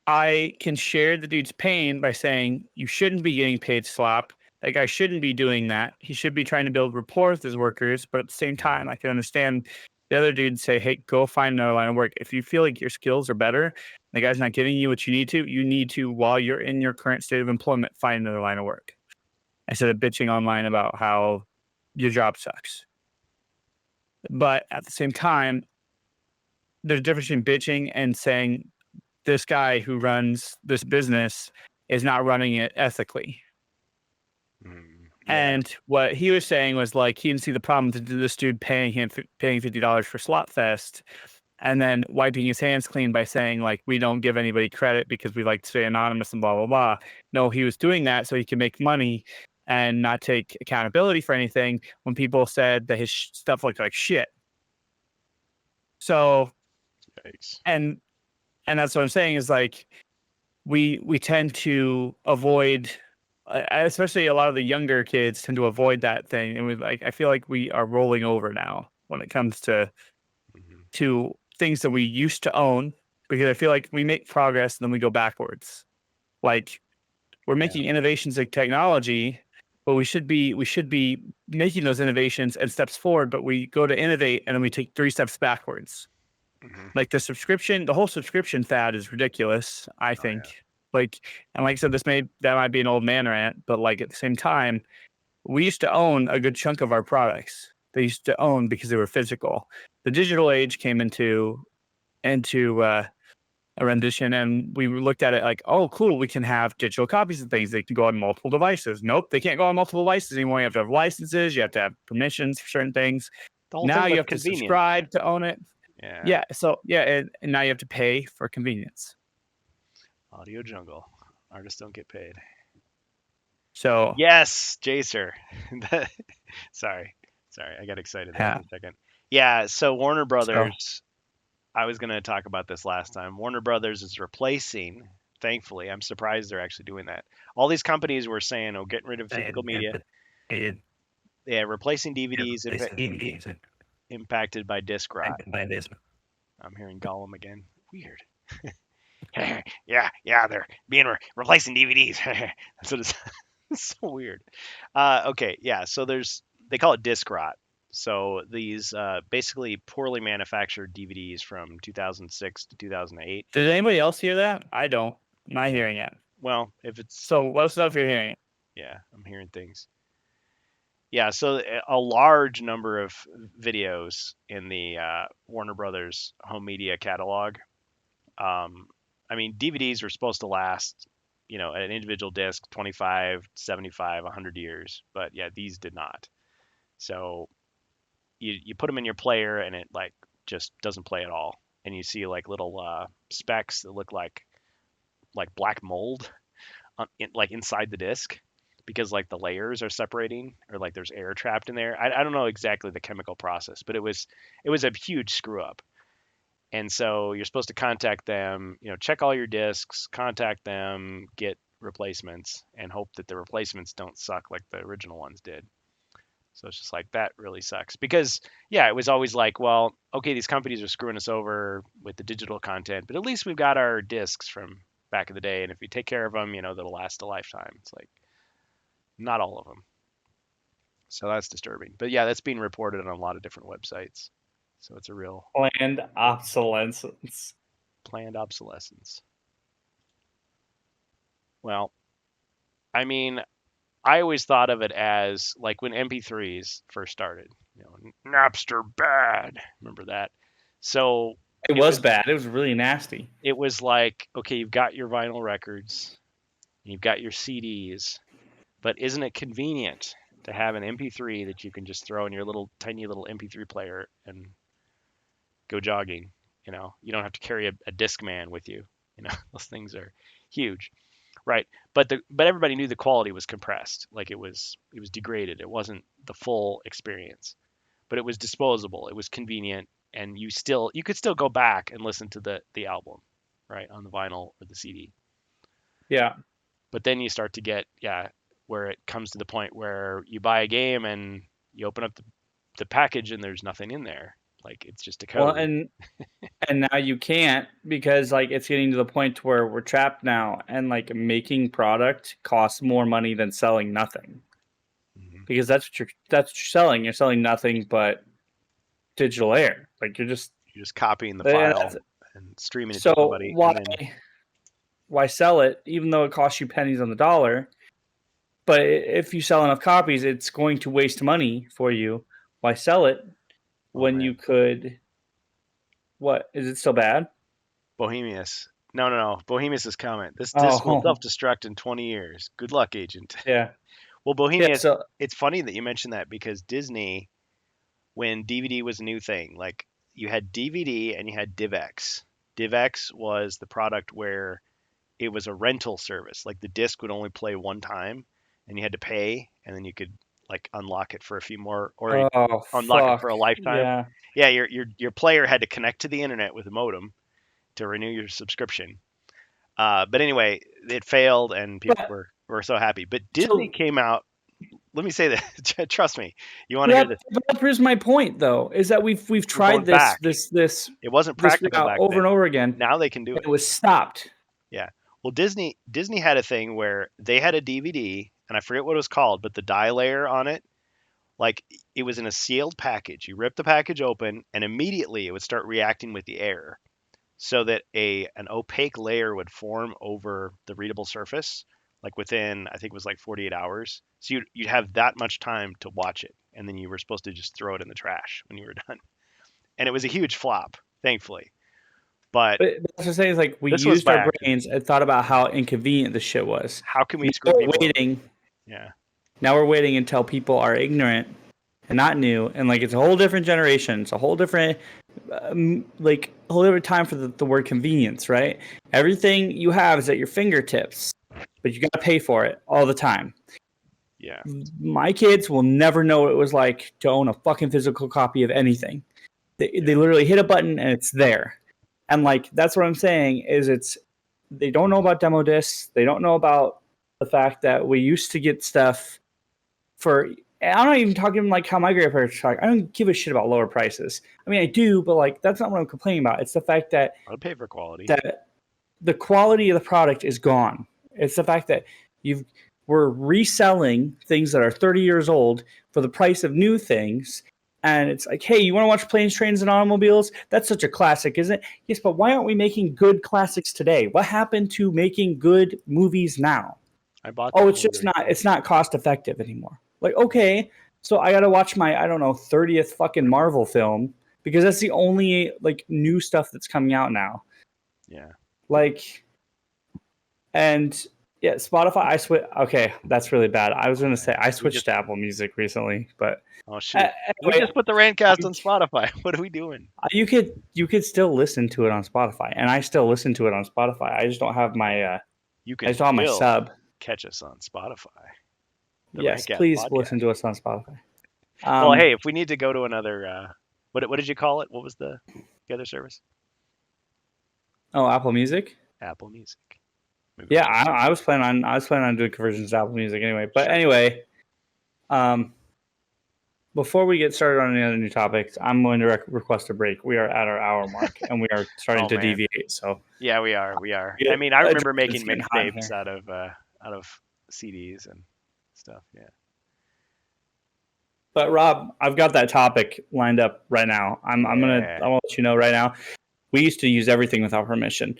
I can share the dude's pain by saying you shouldn't be getting paid slop. That guy shouldn't be doing that. He should be trying to build rapport with his workers. But at the same time, I can understand the other dude say, hey, go find another line of work. If you feel like your skills are better, the guy's not giving you what you need to, while you're in your current state of employment, find another line of work. Instead of bitching online about how your job sucks. But at the same time, there's a difference between bitching and saying, this guy who runs this business is not running it ethically. Yeah. And what he was saying was like he didn't see the problem to this dude paying $50 for Slot Fest and then wiping his hands clean by saying like we don't give anybody credit because we like to stay anonymous and blah blah blah. No, he was doing that so he could make money and not take accountability for anything when people said that his stuff looked like shit. So Yikes. and that's what I'm saying is like we tend to avoid, especially a lot of the younger kids tend to avoid that thing, and I feel like we are rolling over now when it comes to Hmm. things that we used to own, because I feel like we make progress and then we go backwards. Like we're Yeah. making innovations in technology, but we should be making those innovations and steps forward, but we go to innovate and then we take 3 steps backwards. Hmm. Like the whole subscription fad is ridiculous, I Oh yeah. think. Like, and like I said, that might be an old man rant, but like at the same time, we used to own a good chunk of our products. They used to own because they were physical. The digital age came into a rendition, and we looked at it like, oh, cool, we can have digital copies of things. They can go on multiple devices. Nope, they can't go on multiple devices anymore. You have to have licenses. You have to have permissions for certain things. The whole Now thing you was have to convenient. subscribe to own it. Yeah. Yeah. So yeah, and now you have to pay for convenience. Audio jungle. Artists don't get paid. So Yes, Jacer. Sorry. Sorry. I got excited there yeah. for a second. Yeah. So Warner So Brothers, I was going to talk about this last time. Warner Brothers is replacing, thankfully, I'm surprised they're actually doing that. All these companies were saying, oh, getting rid of physical media. it Yeah, replacing DVDs is impacted by disc rot. by this. I'm hearing Gollum again. Weird. Yeah, they're being replacing DVDs. That's what it's, it's so weird. Okay, yeah. So they call it disc rot. So these basically poorly manufactured DVDs from 2006 to 2008. Did anybody else hear that? I don't. I'm not Yeah. hearing it. Well, if it's So let us know if you're hearing it. yeah, I'm hearing things. Yeah, so a large number of videos in the Warner Brothers home media catalog. Um, DVDs were supposed to last, an individual disc 25, 75, 100 years, but yeah, these did not. So you put them in your player and it like just doesn't play at all, and you see like little specks that look like black mold like inside the disc. because like the layers are separating or like there's air trapped in there. I don't know exactly the chemical process, but it was a huge screw up. And so you're supposed to contact them, check all your disks, contact them, get replacements, and hope that the replacements don't suck like the original ones did. So it's just like, that really sucks because, yeah, it was always like, well, okay, these companies are screwing us over with the digital content, but at least we've got our discs from back in the day. And if we take care of them, they'll last a lifetime. It's like, not all of them. So that's disturbing. But yeah, that's being reported on a lot of different websites. So it's a real planned obsolescence. Planned obsolescence. Well, I mean, I always thought of it as like when MP3s first started, Napster bad. Remember that? So it was bad. It was really nasty. It was like, okay, you've got your vinyl records, you've got your CDs, but isn't it convenient to have an MP3 that you can just throw in your tiny little MP3 player and go jogging? You don't have to carry a Discman with you. Those things are huge. Right, but everybody knew the quality was compressed, like it was degraded. It wasn't the full experience, but it was disposable. It was convenient, and you could still go back and listen to the album, right, on the vinyl or the CD. Yeah. But then you start to get where it comes to the point where you buy a game and you open up the package and there's nothing in there. Like it's just a code. Well, and now you can't because like it's getting to the point where we're trapped now, and like making product costs more money than selling nothing. Mm-hmm. Because that's what you're selling. You're selling nothing but digital air. Like you're just copying the file and streaming it to somebody. Why sell it even though it costs you pennies on the dollar? But if you sell enough copies, it's going to waste money for you. Why sell it when you could? What is it still bad? Bohemius. No. Bohemius' comment. This disc will self-destruct in 20 years. Good luck, agent. Yeah. Well, Bohemius. Yeah, it's funny that you mentioned that because Disney, when DVD was a new thing, like you had DVD and you had DivX. DivX was the product where it was a rental service. Like the disc would only play one time, and you had to pay, and then you could like unlock it for a few more, or unlock it for a lifetime. Yeah, your player had to connect to the internet with a modem to renew your subscription. But anyway, it failed, and people were so happy. But Disney came out. Let me say that. Trust me, you want to hear this. But that proves my point, though, is that we've tried this. It wasn't practical back over then. and over again. Now they can do it. It was stopped. Yeah. Well, Disney had a thing where they had a DVD, and I forget what it was called, but the dye layer on it, like it was in a sealed package. You rip the package open, and immediately it would start reacting with the air, so that an opaque layer would form over the readable surface, like within, I think it was like 48 hours. So you'd have that much time to watch it, and then you were supposed to just throw it in the trash when you were done. And it was a huge flop, thankfully. But that's what I'm saying, we used our brains and thought about how inconvenient this shit was. How can we screw people waiting? Yeah. Now we're waiting until people are ignorant and not new, and it's a whole different generation. It's a whole different, a whole different time for the word convenience, right? Everything you have is at your fingertips, but you got to pay for it all the time. Yeah. My kids will never know what it was like to own a fucking physical copy of anything. They literally hit a button and it's there. And that's what I'm saying is they don't know about demo discs. They don't know about the fact that we used to get stuff for, I'm not even talking how my grandparents talk. I don't give a shit about lower prices. I mean, I do, but that's not what I'm complaining about. It's the fact that I'll pay for quality. That the quality of the product is gone. It's the fact that we're reselling things that are 30 years old for the price of new things. And it's like, hey, you want to watch Planes, Trains, and Automobiles? That's such a classic, isn't it? Yes, but why aren't we making good classics today? What happened to making good movies now? It's not cost effective anymore. Okay, so I got to watch my, 30th fucking Marvel film because that's the only new stuff that's coming out now. Yeah. And yeah, Spotify, okay, that's really bad. I was going to say I switched to Apple Music recently, but oh shit. We just put the RantCast on Spotify. What are we doing? You could still listen to it on Spotify, and I still listen to it on Spotify. I just don't have my I just don't have my sub. Catch us on Spotify. Yes, RAAANTCAAAST please listen Podcast. to us on Spotify. Well, hey, if we need to go to another, what did you call it? What was the other service? Oh, Apple Music. Apple Music. Maybe Yeah, we'll just I was planning on doing conversions to Apple Music anyway. But sure. anyway, before we get started on any other new topics, I'm going to request a break. We are at our hour mark, and we are starting Oh to man. deviate. So Yeah, we are. We are. yeah, I mean, I remember it's making getting hot in mixtapes here. out of CDs and stuff. Yeah. But Rob, I've got that topic lined up right now. I'm gonna let you know right now. We used to use everything without permission.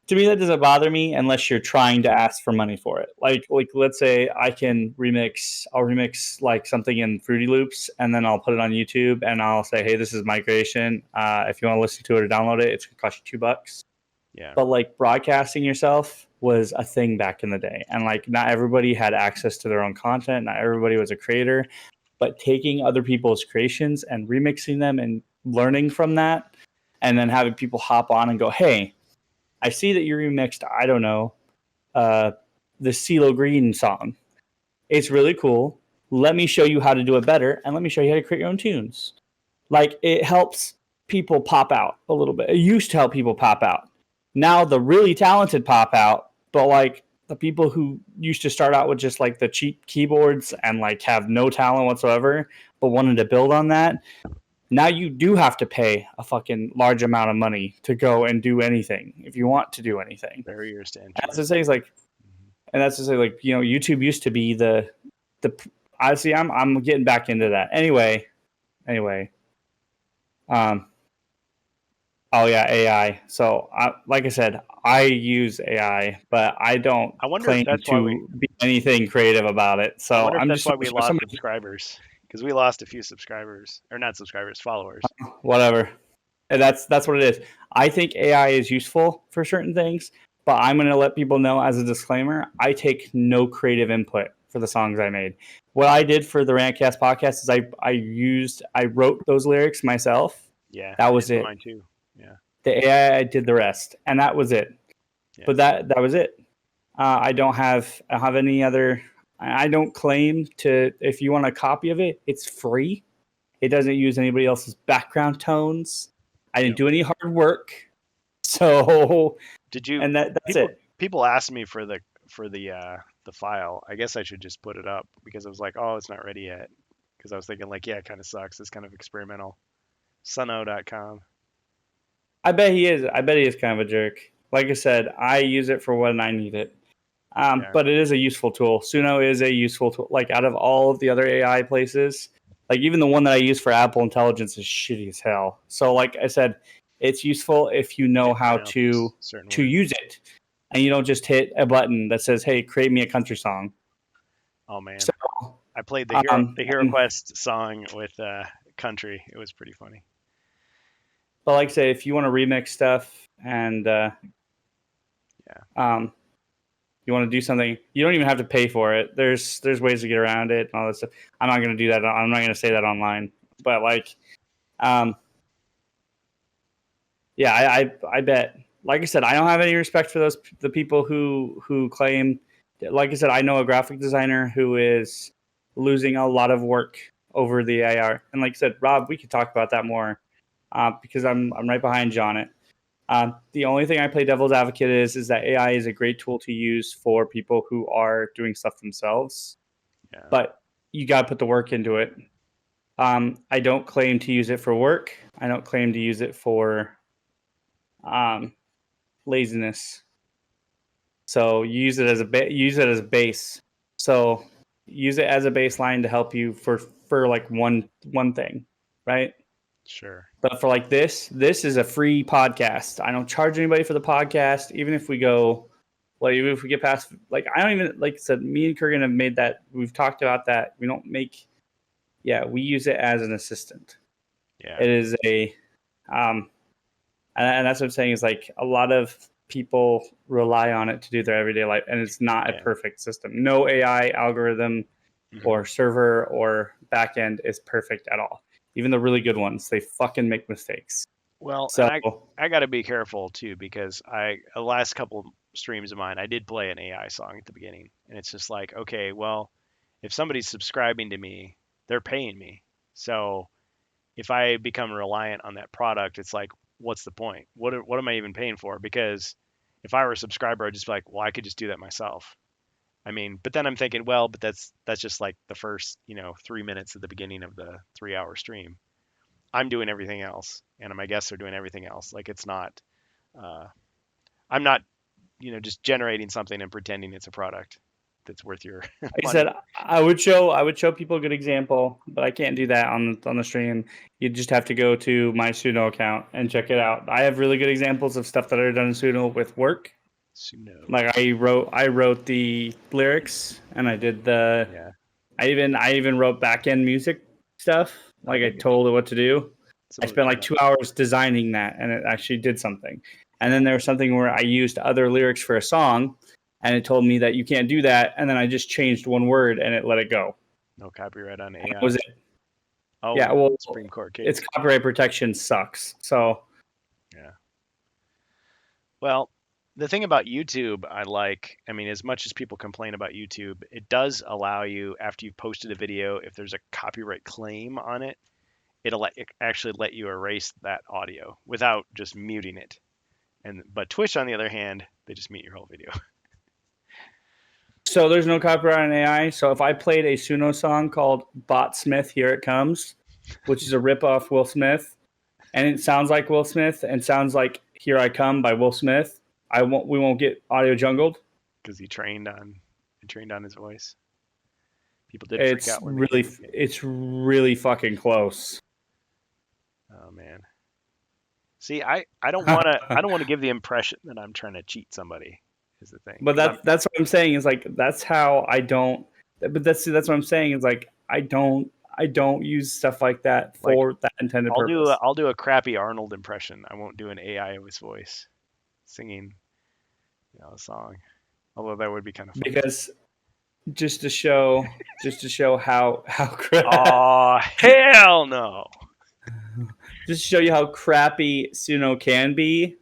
To me, that doesn't bother me unless you're trying to ask for money for it. Like let's say I'll remix like something in Fruity Loops, and then I'll put it on YouTube, and I'll say, hey, this is my creation. If you want to listen to it or download it, it's gonna cost you $2. Yeah. But like broadcasting yourself was a thing back in the day, and like not everybody had access to their own content. Not everybody was a creator, but taking other people's creations and remixing them and learning from that, and then having people hop on and go, hey, I see that you remixed, I don't know, the CeeLo Green song. It's really cool. Let me show you how to do it better, and let me show you how to create your own tunes. Like, it helps people pop out a little bit. It used to help people pop out. Now the really talented pop out, but like the people who used to start out with just like the cheap keyboards and like have no talent whatsoever, but wanted to build on that, now you do have to pay a fucking large amount of money to go and do anything if you want to do anything. Barriers to entry. That's to say, it's like, and that's to say, like, you know, YouTube used to be the. Honestly, I'm getting back into that. Anyway. Oh yeah, AI. So, like I said, I use AI, but I don't claim to be anything creative about it. So I wonder if I'm that's just why we lost subscribers, because we lost a few subscribers, or not subscribers, followers. Whatever. And that's what it is. I think AI is useful for certain things, but I'm going to let people know as a disclaimer, I take no creative input for the songs I made. What I did for the RantCast podcast is I wrote those lyrics myself. Yeah, that was it. Mine too. Yeah. The AI did the rest, and that was it. Yeah. But that was it. I don't have any other. I don't claim to. If you want a copy of it, it's free. It doesn't use anybody else's background tones. I didn't do any hard work. So did you? And that's it. People asked me for the file. I guess I should just put it up because I was like, oh, it's not ready yet. Because I was thinking like, yeah, it kind of sucks. It's kind of experimental. Suno.com. I bet he is. I bet he is kind of a jerk. Like I said, I use it for when I need it. But it is a useful tool. Suno is a useful tool. Like out of all of the other AI places, like even the one that I use for Apple Intelligence is shitty as hell. So like I said, it's useful if you know how to use it, and you don't just hit a button that says, "Hey, create me a country song." Oh man, so, I played the HeroQuest song with country. It was pretty funny. But like I say, if you want to remix stuff and you want to do something, you don't even have to pay for it. There's ways to get around it and all that stuff. I'm not going to do that. I'm not going to say that online. But like, yeah, I bet. Like I said, I don't have any respect for the people who claim. Like I said, I know a graphic designer who is losing a lot of work over the AI. And like I said, Rob, we could talk about that more because I'm right behind you on it. The only thing I play devil's advocate is that AI is a great tool to use for people who are doing stuff themselves. Yeah. But you got to put the work into it. I don't claim to use it for work. I don't claim to use it for laziness. So you use it as a base. So use it as a baseline to help you for like one thing, right? Sure. But for like this is a free podcast. I don't charge anybody for the podcast. Even if we go, like, even if we get past, like, I don't even, like I said, me and Kurgan have made that. We've talked about that. We don't make, we use it as an assistant. Yeah. It is and that's what I'm saying is like a lot of people rely on it to do their everyday life, and it's not a perfect system. No AI algorithm or server or backend is perfect at all. Even the really good ones, they fucking make mistakes. Well, so I got to be careful too, because the last couple streams of mine, I did play an AI song at the beginning, and it's just like, okay, well, if somebody's subscribing to me, they're paying me. So if I become reliant on that product, it's like, what's the point? What am I even paying for? Because if I were a subscriber, I'd just be like, well, I could just do that myself. I mean, but then I'm thinking, well, but that's just like the first, 3 minutes at the beginning of the 3-hour stream. I'm doing everything else, and my guests are doing everything else. Like it's not, I'm not, just generating something and pretending it's a product that's worth your Like I money. said, I would show people a good example, but I can't do that on the stream. You just have to go to my Suno account and check it out. I have really good examples of stuff that I've done in Suno with work. Suno. Like I wrote the lyrics, and I did the. Yeah. I even wrote back end music stuff. Like I told it what to do. I spent like 2 hours designing that, and it actually did something. And then there was something where I used other lyrics for a song, and it told me that you can't do that. And then I just changed one word, and it let it go. No copyright on AI. That was it. Oh, yeah. Well, Supreme Court case. Its copyright protection sucks. So. Yeah. Well, the thing about YouTube, I mean, as much as people complain about YouTube, it does allow you, after you've posted a video, if there's a copyright claim on it, it'll actually let you erase that audio without just muting it. But Twitch, on the other hand, they just mute your whole video. So there's no copyright on AI. So if I played a Suno song called Bot Smith, Here It Comes, which is a ripoff Will Smith, and it sounds like Will Smith and sounds like Here I Come by Will Smith, we won't get audio jungled. Because he trained on his voice. People did freak out when it's really fucking close. Oh man. See, I don't want to give the impression that I'm trying to cheat somebody. Is the thing. But that's what I'm saying is like that's how I don't. But that's what I'm saying is like I don't use stuff like that for that intended purpose. I'll do a crappy Arnold impression. I won't do an AI of his voice singing, a song. Although that would be kind of funny. Because just to show how oh hell no. Just to show you how crappy Suno can be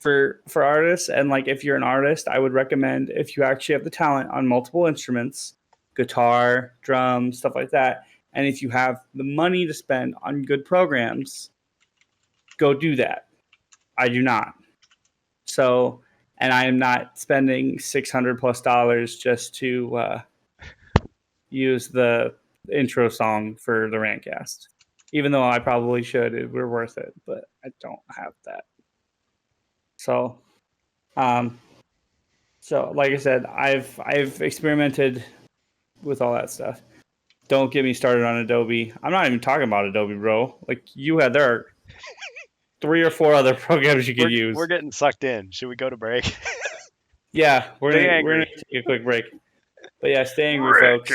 for artists. And like if you're an artist, I would recommend, if you actually have the talent on multiple instruments, guitar, drums, stuff like that, and if you have the money to spend on good programs, go do that. I do not. So, and I am not spending $600+ just to use the intro song for the RANTCast. Even though I probably should, we're worth it, but I don't have that. So, like I said, I've experimented with all that stuff. Don't get me started on Adobe. I'm not even talking about Adobe, bro. Like there are 3 or 4 other programs you could use. We're getting sucked in. Should we go to break? Yeah, we're gonna take a quick break. But yeah, stay angry, folks.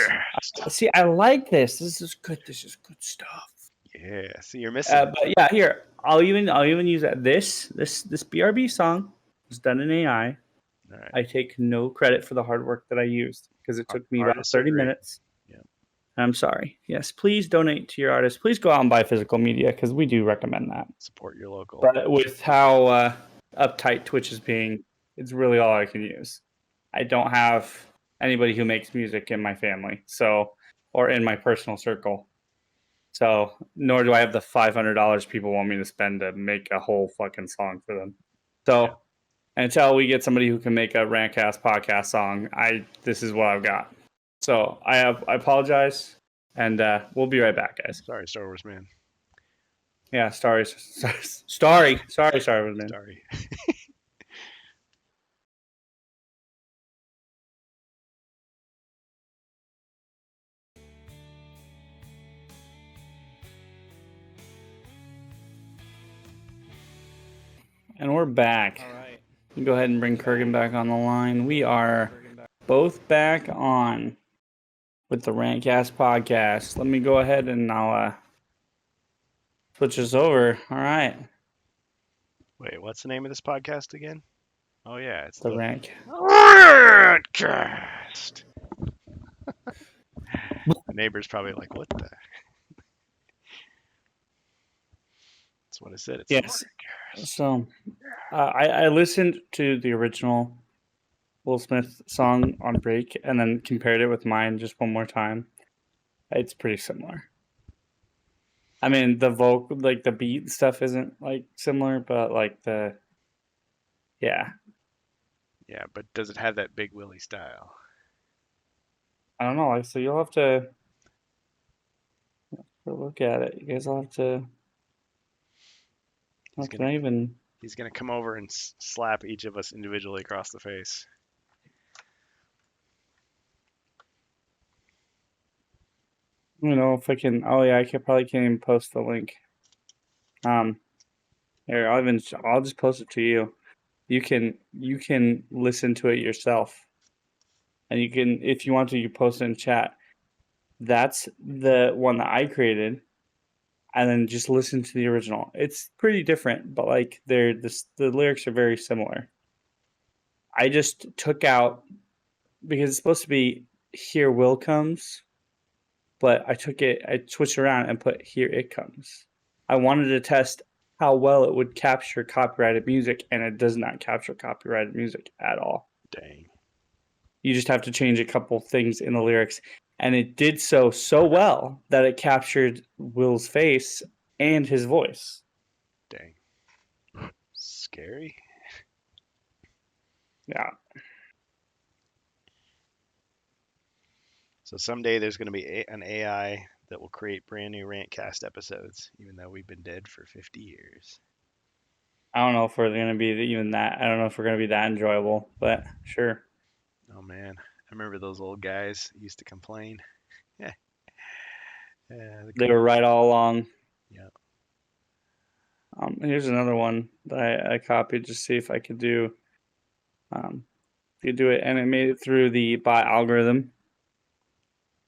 See, I like this. This is good. This is good stuff. Yeah. See, you're missing. But yeah, here I'll even use that. This BRB song was done in AI. All right. I take no credit for the hard work that I used because it took me about 30 minutes. Yeah. I'm sorry. Yes, please donate to your artists. Please go out and buy physical media because we do recommend that. Support your local. But with how uptight Twitch is being, it's really all I can use. I don't have anybody who makes music in my family, or in my personal circle. So, nor do I have the $500 people want me to spend to make a whole fucking song for them. So, until we get somebody who can make a RantCast podcast song, this is what I've got. So, I apologize, and we'll be right back, guys. Sorry, Star Wars man. Yeah, sorry, Star Wars man. Sorry. And we're back. All right. Go ahead and bring Kurgan back on the line. We are both back on with the RantCast podcast. Let me go ahead and I'll switch this over. All right. Wait, what's the name of this podcast again? Oh yeah, it's the RantCast. The neighbor's probably like, "What the?" That's what I said. It's yes. So, I listened to the original Will Smith song on break and then compared it with mine just one more time, it's pretty similar. I mean, the vocal, like the beat stuff isn't like similar, but like yeah. Yeah, but does it have that Big Willie style? I don't know. So you'll have to look at it. You guys will have to. He's Can I even? He's gonna come over and slap each of us individually across the face. I don't know if I can. Oh yeah, probably can't even post the link. Here I'll just post it to you. You can listen to it yourself, and you can, if you want to, you post it in chat. That's the one that I created, and then just listen to the original. It's pretty different, but like the lyrics are very similar. I just took out, because it's supposed to be "Here Will Comes," but I switched around and put "Here It Comes." I wanted to test how well it would capture copyrighted music, and it does not capture copyrighted music at all. Dang. You just have to change a couple things in the lyrics, and it did so well that it captured Will's face and his voice. Dang. Scary. Yeah. So someday there's going to be an AI that will create brand new RantCast episodes, even though we've been dead for 50 years. I don't know if we're going to be even that. I don't know if we're going to be that enjoyable, but sure. Oh man, I remember those old guys used to complain. Yeah. They were right all along. Yeah. Here's another one that I copied just to see if I could do. You do it, and it made it through the bot algorithm.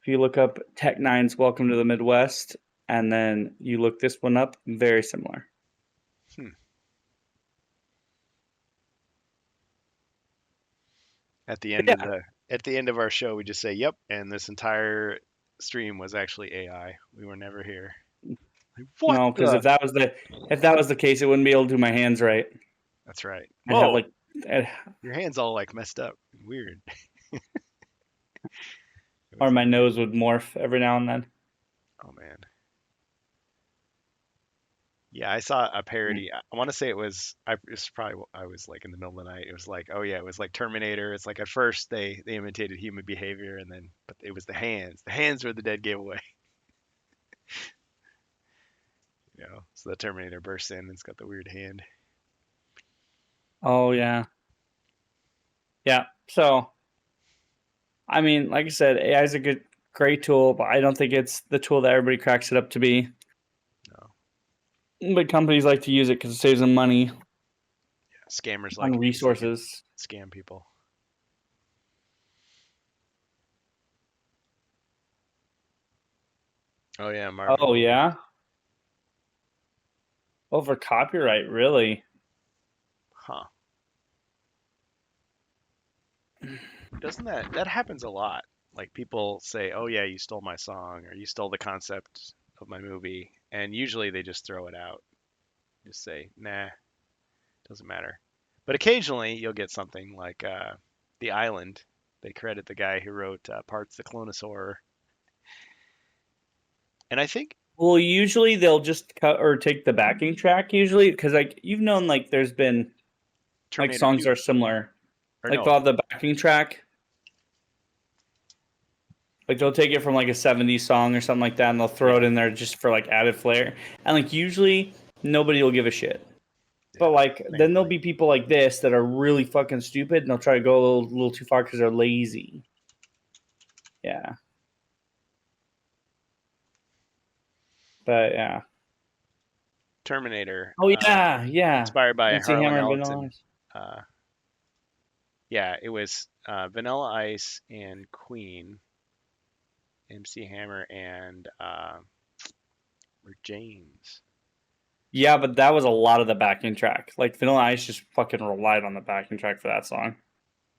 If you look up Tech9's "Welcome to the Midwest," and then you look this one up, very similar. At the end of our show, we just say, "Yep," and this entire stream was actually AI. We were never here. Like, what? No, because if that was the case, it wouldn't be able to do my hands right. That's right. I'd have like your hands all like messed up, weird. Or my nose would morph every now and then. Oh man. Yeah, I saw a parody. I want to say it was probably, I was like in the middle of the night. It was like, oh yeah, it was like Terminator. It's like at first they imitated human behavior, and then but it was the hands. The hands were the dead giveaway. So the Terminator bursts in and it's got the weird hand. Oh yeah. Yeah. So I mean, like I said, AI is a great tool, but I don't think it's the tool that everybody cracks it up to be. No. But companies like to use it because it saves them money. Yeah, scammers like on resources. Scam people. Oh yeah, Marvin. Oh yeah. Oh, for copyright, really? Huh. Doesn't that happens a lot? Like people say, "Oh yeah, you stole my song," or "You stole the concept of my movie," and usually they just throw it out. Just say, "Nah, doesn't matter." But occasionally you'll get something like The Island. They credit the guy who wrote Parts the Clonosaur. And I think, well, usually they'll just cut or take the backing track. Usually, because like you've known, like there's been Terminator like songs 2. Are similar, or like no. The backing track. Like they'll take it from like a 70s song or something like that, and they'll throw it in there just for like added flair. And like usually nobody will give a shit. Yeah, but like then there'll be people like this that are really fucking stupid, and they'll try to go a little too far because they're lazy. Yeah. But yeah. Terminator. Oh yeah, yeah. Inspired by Harlan Ellison. Yeah, it was Vanilla Ice and Queen, MC Hammer and Rick James. Yeah, but that was a lot of the backing track. Like Vanilla Ice just fucking relied on the backing track for that song.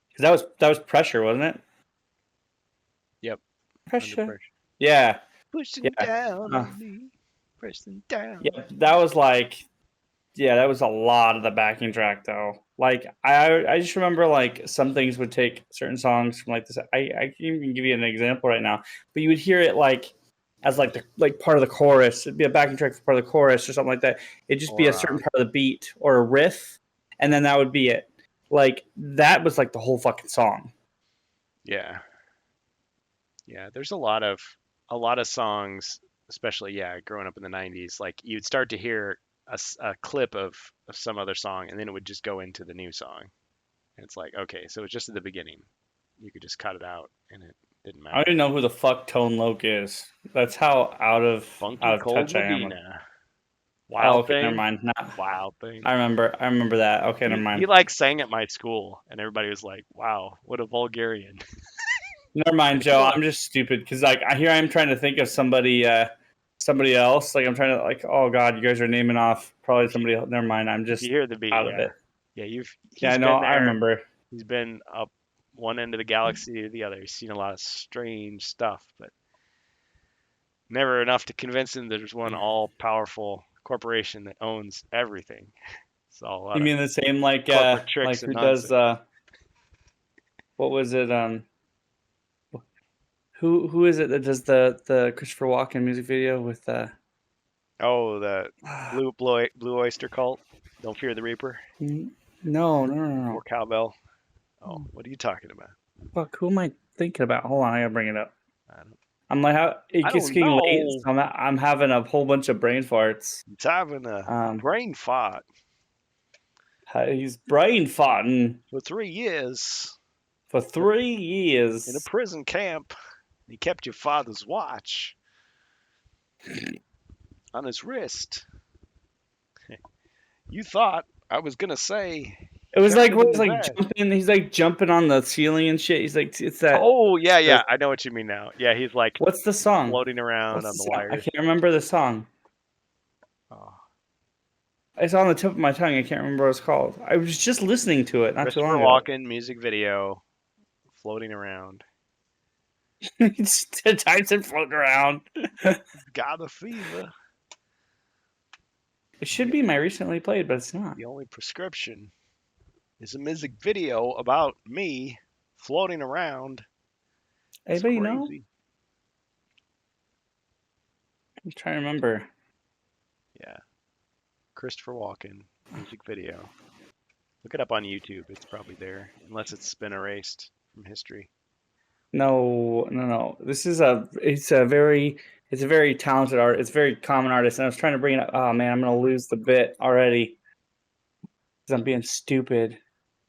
Because that was Pressure, wasn't it? Yep. Pressure. Yeah. Pushing down on me. Pressing down. Yeah, that was like Yeah, that was a lot of the backing track though. Like I just remember like some things would take certain songs from like this. I can even give you an example right now, but you would hear it like as like the like part of the chorus. It'd be a backing track for part of the chorus or something like that. It'd just be a Or certain part of the beat or a riff, and then that would be it. Like that was like the whole fucking song. yeah, yeah. There's a lot of songs, especially growing up in the '90s. Like you'd start to hear a clip of some other song, and then it would just go into the new song. And it's like, okay, so it's just at the beginning. You could just cut it out, and it didn't I don't matter. even know who the fuck Tone Loc is. That's how Funky Cold touch I am with. Medina, Oh, Wild okay, never Thing, mind. Nah, Wild Thing. I remember that. Okay, never He mind. like sang at my school, and everybody was like, "Wow, what a vulgarian!" Never mind, Like, Joe. what? I'm just stupid because like here I am trying to think of somebody else. Like I'm trying to like, oh god, you guys are naming off probably If you somebody else. Never mind. I'm if you just hear the beat, out of yeah, it. yeah, Yeah, I he's know. been I there. remember. He's been up one end of the galaxy to the other. He's seen a lot of strange stuff, but never enough to convince him that there's one all-powerful corporation that owns everything. It's all a You lot of mean the same corporate tricks like and who does nonsense. what was it who is it that does the Christopher Walken music video with Oh, the blue oyster cult. Don't fear the reaper no. or cowbell. Oh, what are you talking about? Fuck, who am I thinking about? Hold on, I gotta bring it up. I don't, I'm like, how it I gets don't getting late, know. so I'm having a whole bunch of brain farts. It's having a Um, brain fart he's brain farting for 3 years for in a, 3 years. prison camp. He kept your father's watch on his wrist. You thought I was gonna say It he was kept like it what in was his like ass. jumping. He's like jumping on the ceiling and shit. He's like, it's that. Oh yeah, The, yeah. I know what you mean now. Yeah, he's like what's the song? floating around What's on the the song? I wires. can't remember the song. Oh. It's on the tip of my tongue. I can't remember what it's called. I was just listening to it not too Christopher long ago. Walken music video, floating around. It's Tyson floating around. Got a fever. It should The, be my recently played, but it's not. the only prescription is a music video about me floating around. It's Anybody know? crazy. I'm trying to remember. Yeah, Christopher Walken music video. Look it up on YouTube. It's probably there, unless it's been erased from history. No. It's a very talented art. It's a very common artist. And I was trying to bring it up. Oh man, I'm gonna lose the bit already because I'm being stupid.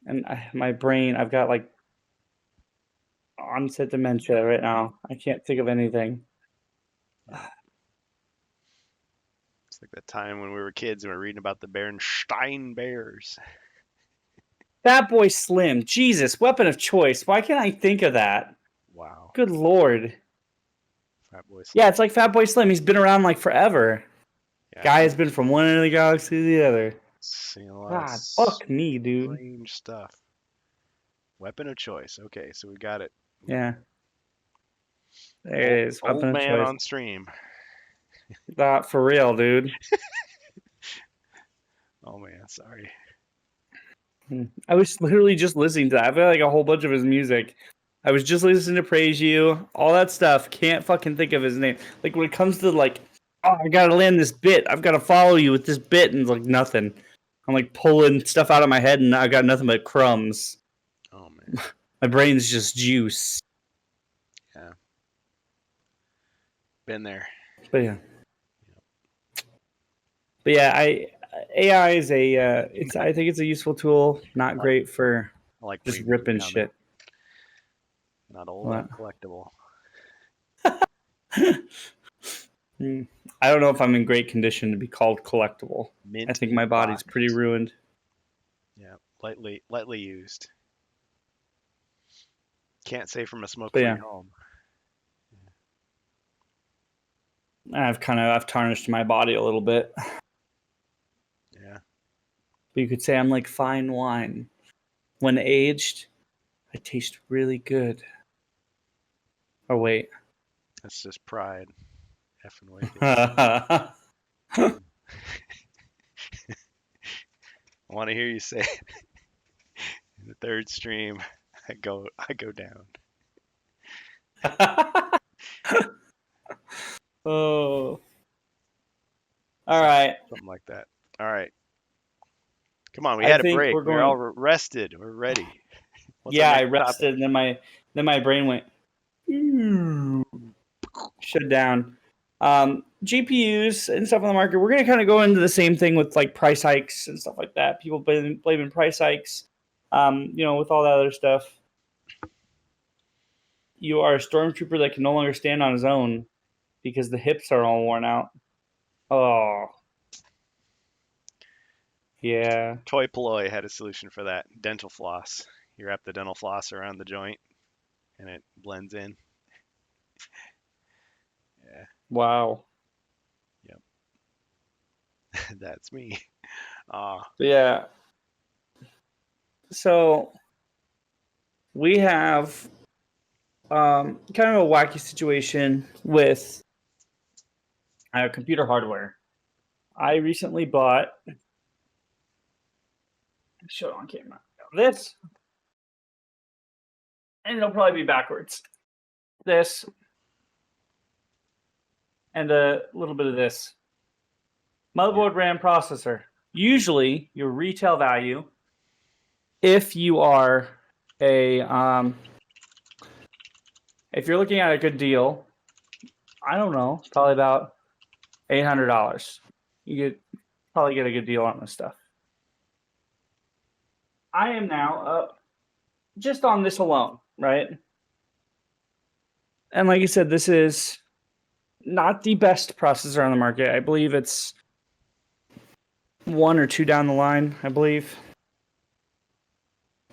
And my brain, I've got like onset dementia right now. I can't think of anything. Yeah. It's like that time when we were kids and we were reading about the Bernstein Bears. Fat Boy Slim, Jesus, weapon of choice. Why can't I think of that? Wow. Good lord. Fat Boy Yeah, Slim. it's like Fat Boy Slim. He's been around like forever. Yeah. Guy has been from one end of the galaxy to the other. Seeing a lot of God, fuck me, dude. strange stuff. Weapon of choice. Okay, so we got it. Yeah, there it is. Old Weapon of man choice. on stream. Not for real, dude. Oh man, sorry. I was literally just listening to that. I've got like a whole bunch of his music. I was just listening to Praise You, all that stuff. Can't fucking think of his name. Like when it comes to like, oh, I gotta land this bit. I've gotta follow you with this bit, and it's like nothing. I'm like pulling stuff out of my head, and I got nothing but crumbs. Oh man. My brain's just juice. Yeah. Been there. But yeah. But yeah, AI is I think it's a useful tool. Not great for I like just reading ripping comment. shit. Not old What? collectible. I don't know if I'm in great condition to be called collectible. Mint I think in my the body's box. pretty ruined. Yeah, lightly used. Can't say from a But smoke-free yeah, home. I've tarnished my body a little bit. Yeah. But you could say I'm like fine wine. When aged, I taste really good. Oh wait. That's just pride. Effing wicked. I I want to hear you say it. In the third stream, I go down. Oh. All right. Something like that. All right. Come on, we I had a think break. we're We're all going. rested. We're ready. What's our Yeah, I next topic? rested, and then my brain went shut down. GPUs and stuff on the market. We're gonna kind of go into the same thing with like price hikes and stuff like that. People blaming price hikes. With all that other stuff. You are a stormtrooper that can no longer stand on his own because the hips are all worn out. Oh. Yeah. Toy Ploy had a solution for that. Dental floss. You wrap the dental floss around the joint, and it blends in. Yeah. Wow. Yep. That's me. Yeah. So we have kind of a wacky situation with computer hardware. I recently bought. Show it on camera. This, and it'll probably be backwards. This, and a little bit of this. Motherboard, RAM, processor. Usually, your retail value, if you are if you're looking at a good deal, I don't know, probably about $800. You could probably get a good deal on this stuff. I am now up just on this alone, right? And like you said, this is not the best processor on the market. I believe it's 1 or 2 down the line, I believe.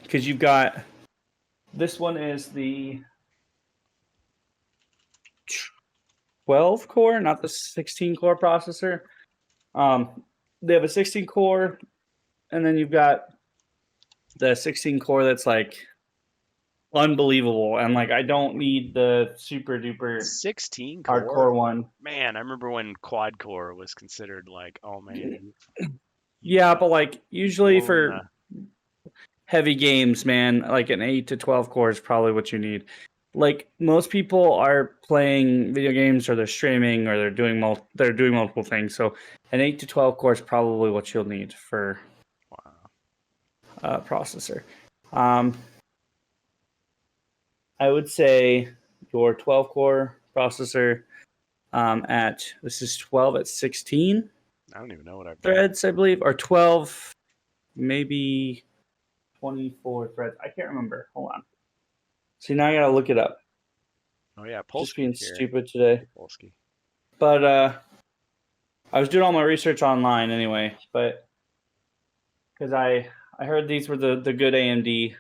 Because you've got, this one is the 12 core, not the 16 core processor. They have a 16 core, and then you've got the 16 core that's like unbelievable. And like, I don't need the super duper 16 hardcore core. one. Man, I remember when quad core was considered like, oh man. Yeah, but like usually for Blowing heavy games, man, like an 8 to 12 core is probably what you need. Like most people are playing video games or they're streaming or they're doing multiple things. So an 8 to 12 core is probably what you'll need for processor. I would say your 12 core processor this is 12 at 16 I don't even know what I've threads, I believe, or 12, maybe 24 threads. I can't remember. Hold on. See, now I gotta look it up. Oh yeah, Just being here. stupid today. Polsky. But I was doing all my research online anyway. But because I heard these were the good AMD.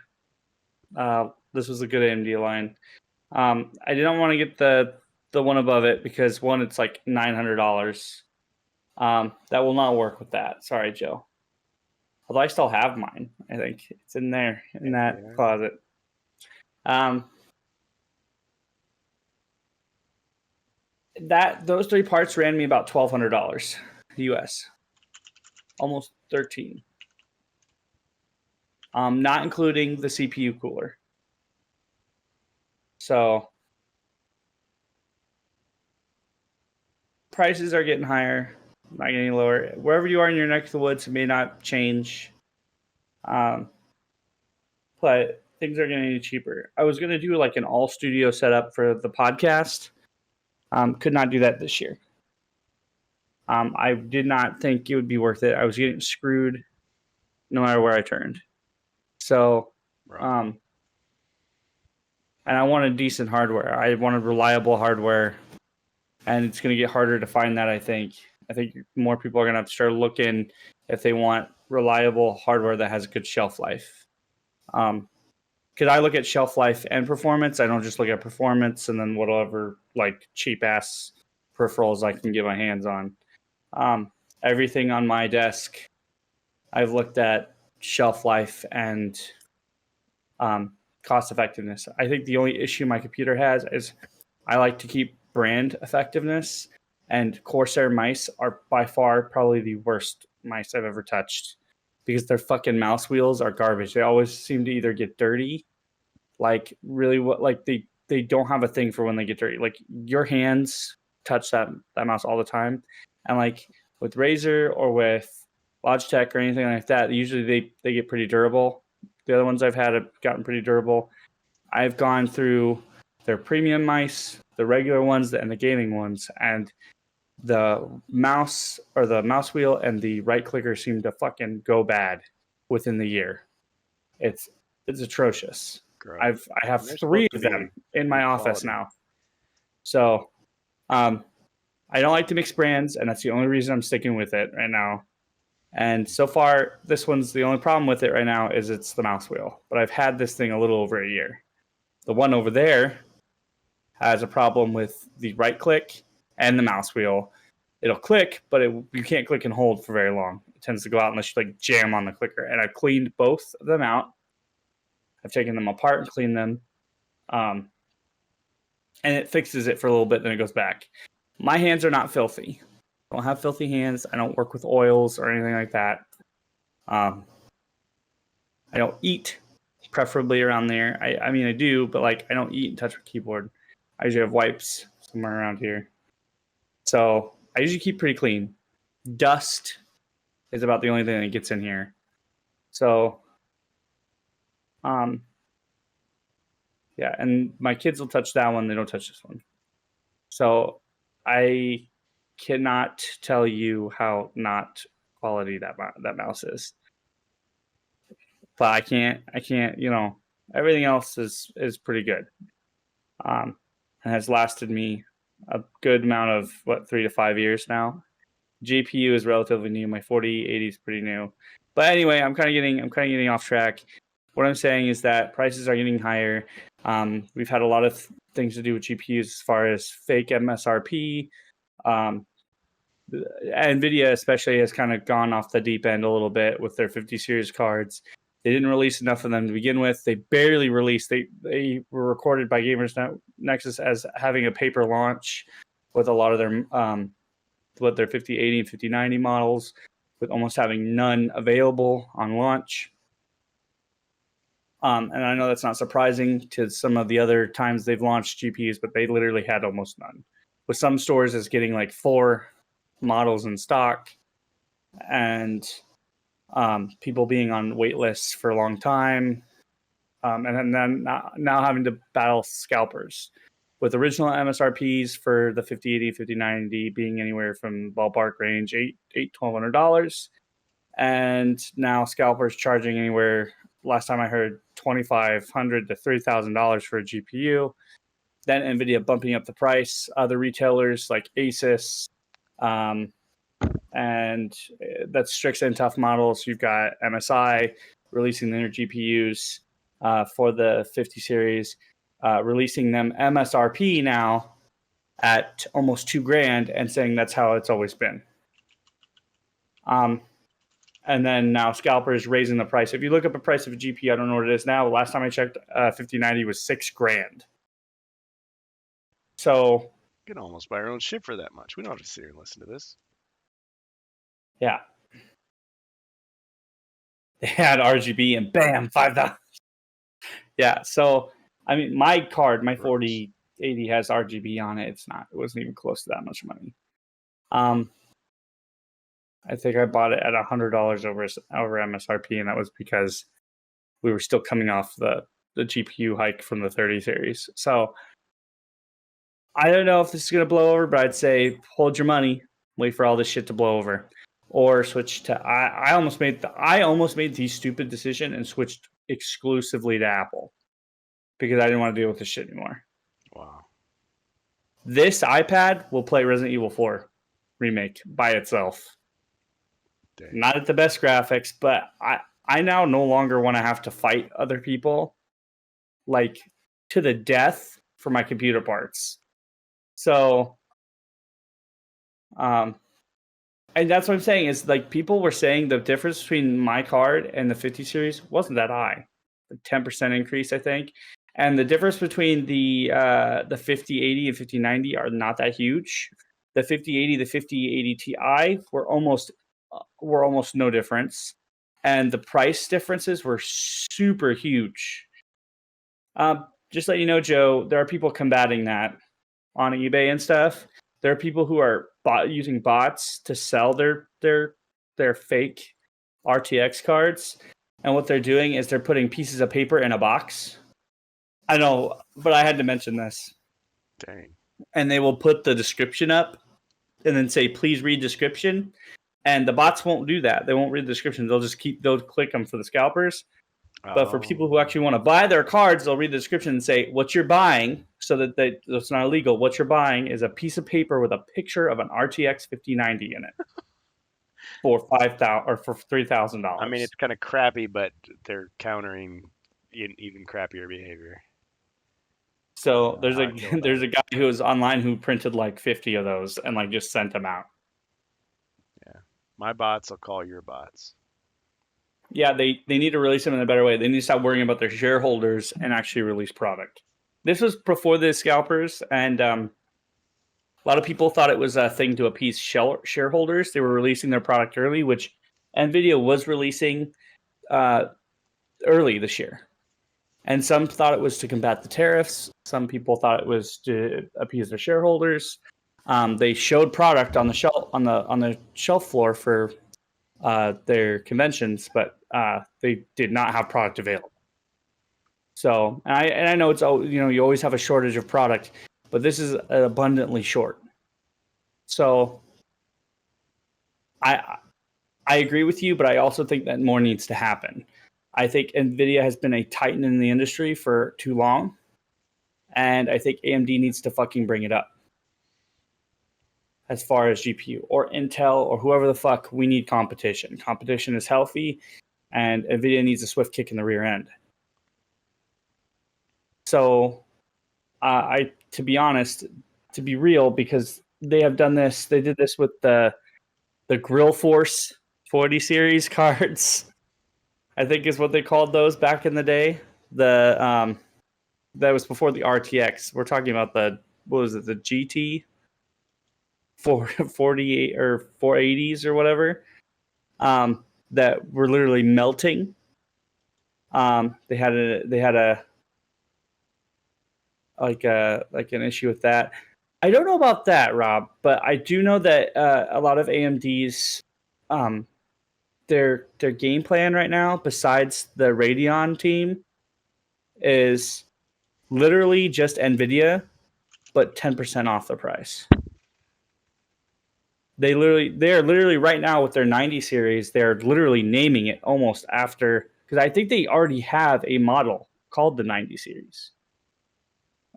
This was a good AMD line. I didn't want to get the one above it because one, it's like $900. That will not work with that. Sorry, Joe. Although I still have mine. I think it's in there in that closet. Those 3 parts ran me about $1,200 US, almost 13. Not including the CPU cooler. So prices are getting higher, not getting lower. Wherever you are in your neck of the woods, it may not change, but things are getting cheaper. I was going to do like an all studio setup for the podcast. Could not do that this year. I did not think it would be worth it. I was getting screwed no matter where I turned. So, and I wanted decent hardware. I wanted reliable hardware, and it's going to get harder to find that, I think. I think more people are going to have to start looking if they want reliable hardware that has a good shelf life. Because I look at shelf life and performance. I don't just look at performance and then whatever like cheap ass peripherals I can get my hands on. Everything on my desk, I've looked at shelf life and cost effectiveness. I think the only issue my computer has is I like to keep brand effectiveness, and Corsair mice are by far probably the worst mice I've ever touched. because their fucking mouse wheels are garbage. They always seem to either get dirty, like really they don't have a thing for when they get dirty. Like your hands touch that mouse all the time, and like with Razer or with Logitech or anything like that, usually they get pretty durable. The other ones I've had have gotten pretty durable. I've gone through their premium mice, the regular ones, and the gaming ones, and the mouse or the mouse wheel and the right clicker seem to fucking go bad within the year. It's atrocious. I have 3 of them in my office now. So I don't like to mix brands, and that's the only reason I'm sticking with it right now. And so far, this one's the only problem with it right now is it's the mouse wheel. But I've had this thing a little over a year. The one over there has a problem with the right click and the mouse wheel. It'll click, but you can't click and hold for very long. It tends to go out unless you like jam on the clicker. And I've cleaned both of them out. I've taken them apart and cleaned them. And it fixes it for a little bit, then it goes back. My hands are not filthy. I don't have filthy hands. I don't work with oils or anything like that. I don't eat, preferably around there. I mean, I do, but like I don't eat and touch my keyboard. I usually have wipes somewhere around here. So I usually keep pretty clean. Dust is about the only thing that gets in here. So, yeah, and my kids will touch that one. They don't touch this one. So I cannot tell you how not quality that mouse is. But I can't, everything else is pretty good. And has lasted me a good amount of 3 to 5 years now. GPU is relatively new. My 4080 is pretty new. But anyway, I'm kind of getting off track. What I'm saying is that prices are getting higher. We've had a lot of things to do with GPUs as far as fake MSRP. Nvidia especially has kind of gone off the deep end a little bit with their 50 series cards. They didn't release enough of them to begin with. They barely released. They were recorded by Gamers Nexus as having a paper launch with a lot of their 5080 and 5090 models, with almost having none available on launch. And I know that's not surprising to some of the other times they've launched GPUs, but they literally had almost none. With some stores, it's getting like 4 models in stock, and people being on wait lists for a long time, and then now having to battle scalpers with original MSRPs for the 5080, 5090 being anywhere from ballpark range $1,200, and now scalpers charging anywhere. Last time I heard $2,500 to $3,000 for a GPU. Then Nvidia bumping up the price. Other retailers like Asus, and that's Strix and Tough models. You've got MSI releasing their GPUs for the 50 series, releasing them MSRP now at almost $2,000 and saying that's how it's always been. And then now scalpers raising the price. If you look up a price of a GPU, I don't know what it is now. Last time I checked, 5090 was $6,000. So you can almost buy your own ship for that much. We don't have to sit here and listen to this. Yeah. They had RGB and bam, $5,000. Yeah. So I mean, my card, my 4080 has RGB on it. It wasn't even close to that much money. I think I bought it at $100 over MSRP, and that was because we were still coming off the GPU hike from the 30 series. So I don't know if this is going to blow over, but I'd say hold your money, wait for all this shit to blow over, or switch to. I almost made the stupid decision and switched exclusively to Apple because I didn't want to deal with this shit anymore. Wow. This iPad will play Resident Evil 4 remake by itself. Dang. Not at the best graphics, but I now no longer want to have to fight other people like to the death for my computer parts. So, and that's what I'm saying is like people were saying the difference between my card and the 50 series wasn't that high, a 10% increase, I think. And the difference between the 5080 and 5090 are not that huge. The 5080, the 5080 Ti were almost no difference. and the price differences were super huge. Just let you know, Joe, there are people combating that on eBay and stuff. There are people who are using bots to sell their fake RTX cards, and what they're doing is they're putting pieces of paper in a box. I know, but I had to mention this. Dang. And they will put the description up and then say, please read description. And the bots won't do that. They won't read the description. They'll click them for the scalpers. But for people who actually want to buy their cards, they'll read the description and say what you're buying, so that it's not illegal. What you're buying is a piece of paper with a picture of an RTX 5090 in it for $5,000 or for $3,000. I mean, it's kind of crappy, but they're countering even crappier behavior. So there's a guy who was online who printed like 50 of those and like just sent them out. Yeah, my bots will call your bots. Yeah, they need to release them in a better way. They need to stop worrying about their shareholders and actually release product. This was before the scalpers, and a lot of people thought it was a thing to appease shareholders. They were releasing their product early, which Nvidia was releasing early this year. And some thought it was to combat the tariffs. Some people thought it was to appease their shareholders. They showed product on the shelf floor for their conventions, but they did not have product available. So, and I know it's, you always have a shortage of product, but this is abundantly short. So, I agree with you, but I also think that more needs to happen. I think Nvidia has been a titan in the industry for too long, and I think AMD needs to fucking bring it up. As far as GPU or Intel or whoever the fuck, we need competition. Competition is healthy, and Nvidia needs a swift kick in the rear end. So, to be honest, to be real, because they have done this, they did this with the Grill Force 40 series cards, I think is what they called those back in the day. That was before the RTX. We're talking about the GT 448 or 480s or whatever, that were literally melting. They had an issue with that. I don't know about that, Rob, but I do know that a lot of AMD's their game plan right now, besides the Radeon team, is literally just Nvidia, but 10% off the price. They are literally right now with their 90 series, they're literally naming it almost after, because I think they already have a model called the 90 series,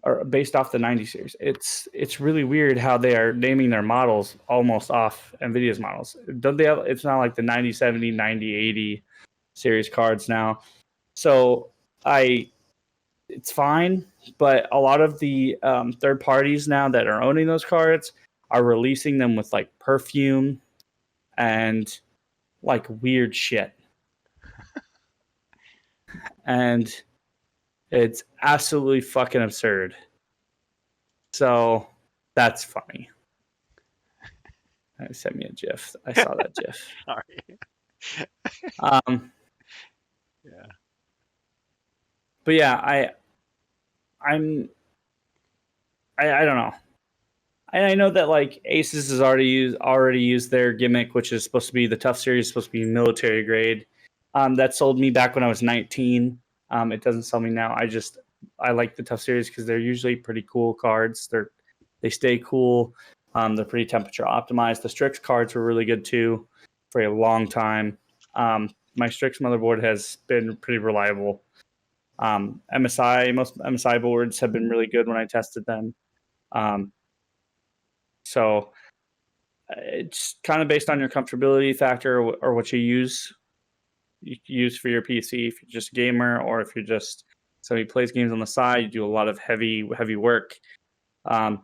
or based off the 90 series. It's really weird how they are naming their models almost off Nvidia's models. Don't they have? It's not like the 9070, 9080 series cards now. So it's fine, but a lot of the third parties now that are owning those cards are releasing them with like perfume and like weird shit. And it's absolutely fucking absurd. So that's funny. Sent me a GIF. I saw that GIF. Sorry. Yeah. But yeah, I don't know. And I know that like Asus has already used their gimmick, which is supposed to be the tough series, supposed to be military grade. That sold me back when I was 19. It doesn't sell me now. I like the tough series because they're usually pretty cool cards. They stay cool. They're pretty temperature optimized. The Strix cards were really good too for a long time. My Strix motherboard has been pretty reliable. Most MSI boards have been really good when I tested them. So it's kind of based on your comfortability factor or what you use for your PC. If you're just a gamer, or if you're just somebody who plays games on the side, you do a lot of heavy work. But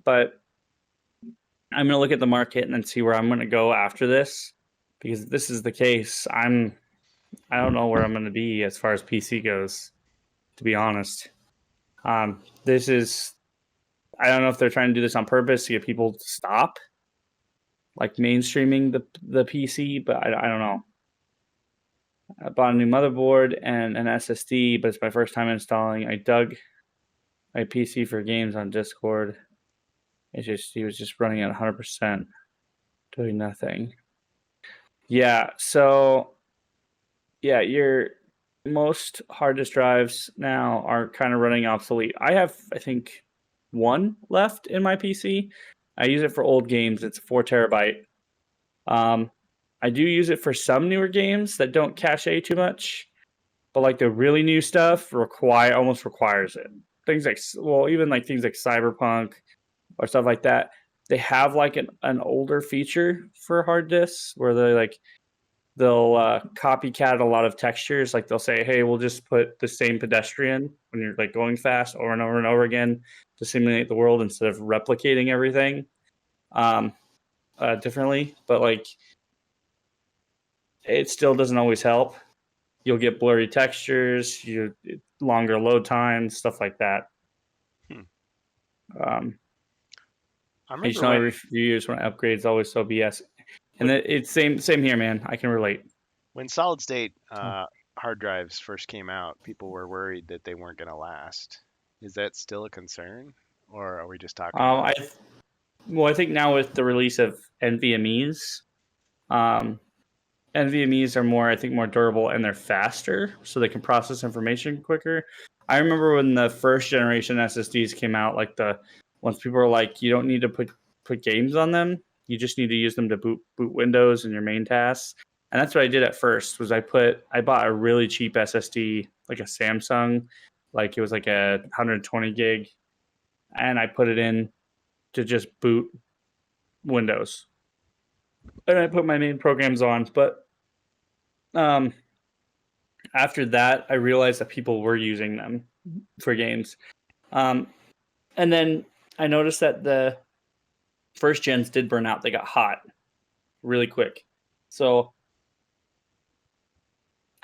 I'm going to look at the market and then see where I'm going to go after this, because if this is the case, I don't know where I'm going to be as far as PC goes, to be honest. I don't know if they're trying to do this on purpose to get people to stop like mainstreaming the PC, but I don't know. I bought a new motherboard and an SSD, but it's my first time installing. I dug my PC for games on Discord. He was just running at 100%, doing nothing. Yeah, so yeah, your most hard disk drives now are kind of running obsolete. I have, I think, one left in my PC. I use it for old games. It's 4 TB. I do use it for some newer games that don't cache too much, but like the really new stuff almost requires it. Things like, well, even like things like Cyberpunk or stuff like that, they have like an older feature for hard disks where they'll copycat a lot of textures. Like they'll say, hey, we'll just put the same pedestrian when you're like going fast over and over and over again to simulate the world instead of replicating everything differently. But like it still doesn't always help. You'll get blurry textures, longer load times, stuff like that. I remember Every few years when it upgrades, always so BS. And it's same here, man. I can relate. When solid state hard drives first came out, people were worried that they weren't going to last. Is that still a concern, or are we just talking? I think now with the release of NVMe's, NVMe's are more durable and they're faster, so they can process information quicker. I remember when the first generation SSDs came out, once people were like, you don't need to put games on them, you just need to use them to boot Windows and your main tasks. And that's what I did at first. Was I bought a really cheap SSD, like a Samsung, like it was like a 120 gig, and I put it in to just boot Windows. And I put my main programs on, but after that, I realized that people were using them for games. And then I noticed that the first gens did burn out. They got hot really quick. So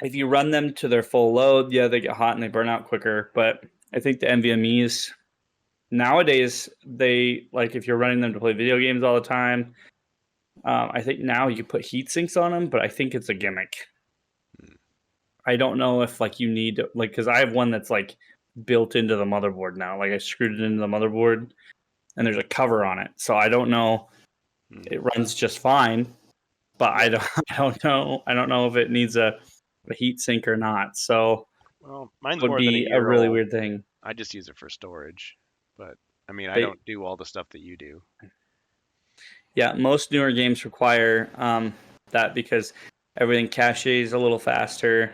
if you run them to their full load, yeah, they get hot and they burn out quicker. But I think the NVMe's nowadays, if you're running them to play video games all the time, I think now you put heat sinks on them, but I think it's a gimmick. I don't know if you need to, because I have one that's built into the motherboard now. Like I screwed it into the motherboard and there's a cover on it. So I don't know. It runs just fine, but I don't know. I don't know if it needs a heat sink or not. So mine's would more be than a year really old. weird thing. I just use it for storage, but I mean, I don't do all the stuff that you do. Yeah, most newer games require that because everything caches a little faster.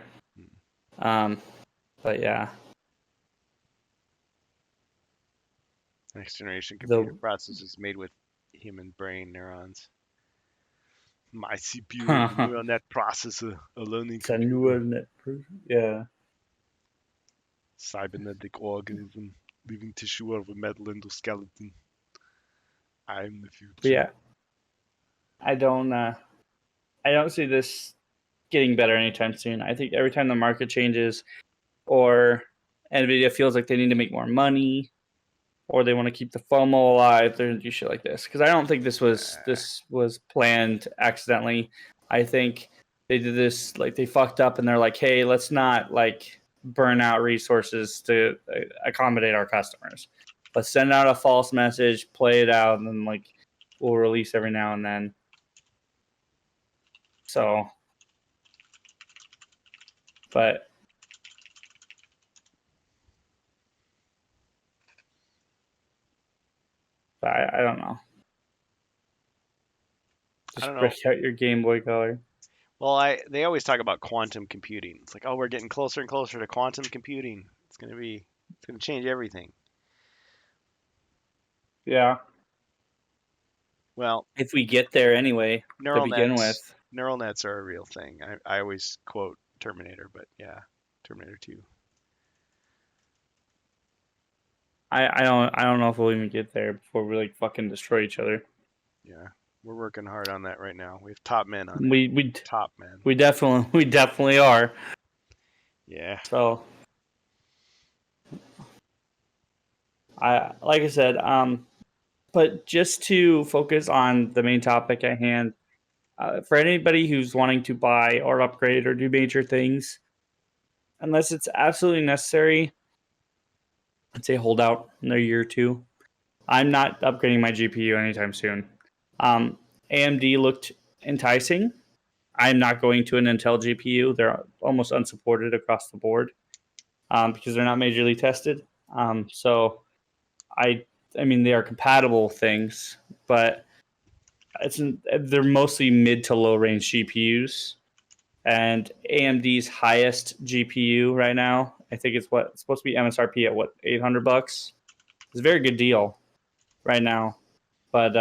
But yeah. Next generation computer processors made with human brain neurons. My CPU is a neural net processor, a learning it's computer. A neural net, yeah. Cybernetic organism, living tissue of a metal endoskeleton. I am the future. But yeah, I don't see this getting better anytime soon. I think every time the market changes, or Nvidia feels like they need to make more money, or they want to keep the FOMO alive, they're gonna do shit like this. Because I don't think this was planned accidentally. I think they did this they fucked up and they're like, hey, let's not burn out resources to accommodate our customers. Let's send out a false message, play it out, and then we'll release every now and then. So, but I don't know. Just break out your Game Boy Color. Well, they always talk about quantum computing. It's like, oh, we're getting closer and closer to quantum computing. It's gonna change everything. Yeah. Well, if we get there anyway, to begin with. Neural nets are a real thing. I always quote Terminator, but yeah, Terminator 2. I don't know if we'll even get there before we fucking destroy each other. Yeah, we're working hard on that right now. We have top men on it. We top men. We definitely are. Yeah. So like I said, but just to focus on the main topic at hand, For anybody who's wanting to buy or upgrade or do major things, unless it's absolutely necessary, I'd say hold out another year or two. I'm not upgrading my GPU anytime soon. AMD looked enticing. I'm not going to an Intel GPU. They're almost unsupported across the board because they're not majorly tested. So I mean, they are compatible things, but they're mostly mid to low range GPUs. And AMD's highest GPU right now, I think it's supposed to be MSRP at what, $800. It's a very good deal right now, but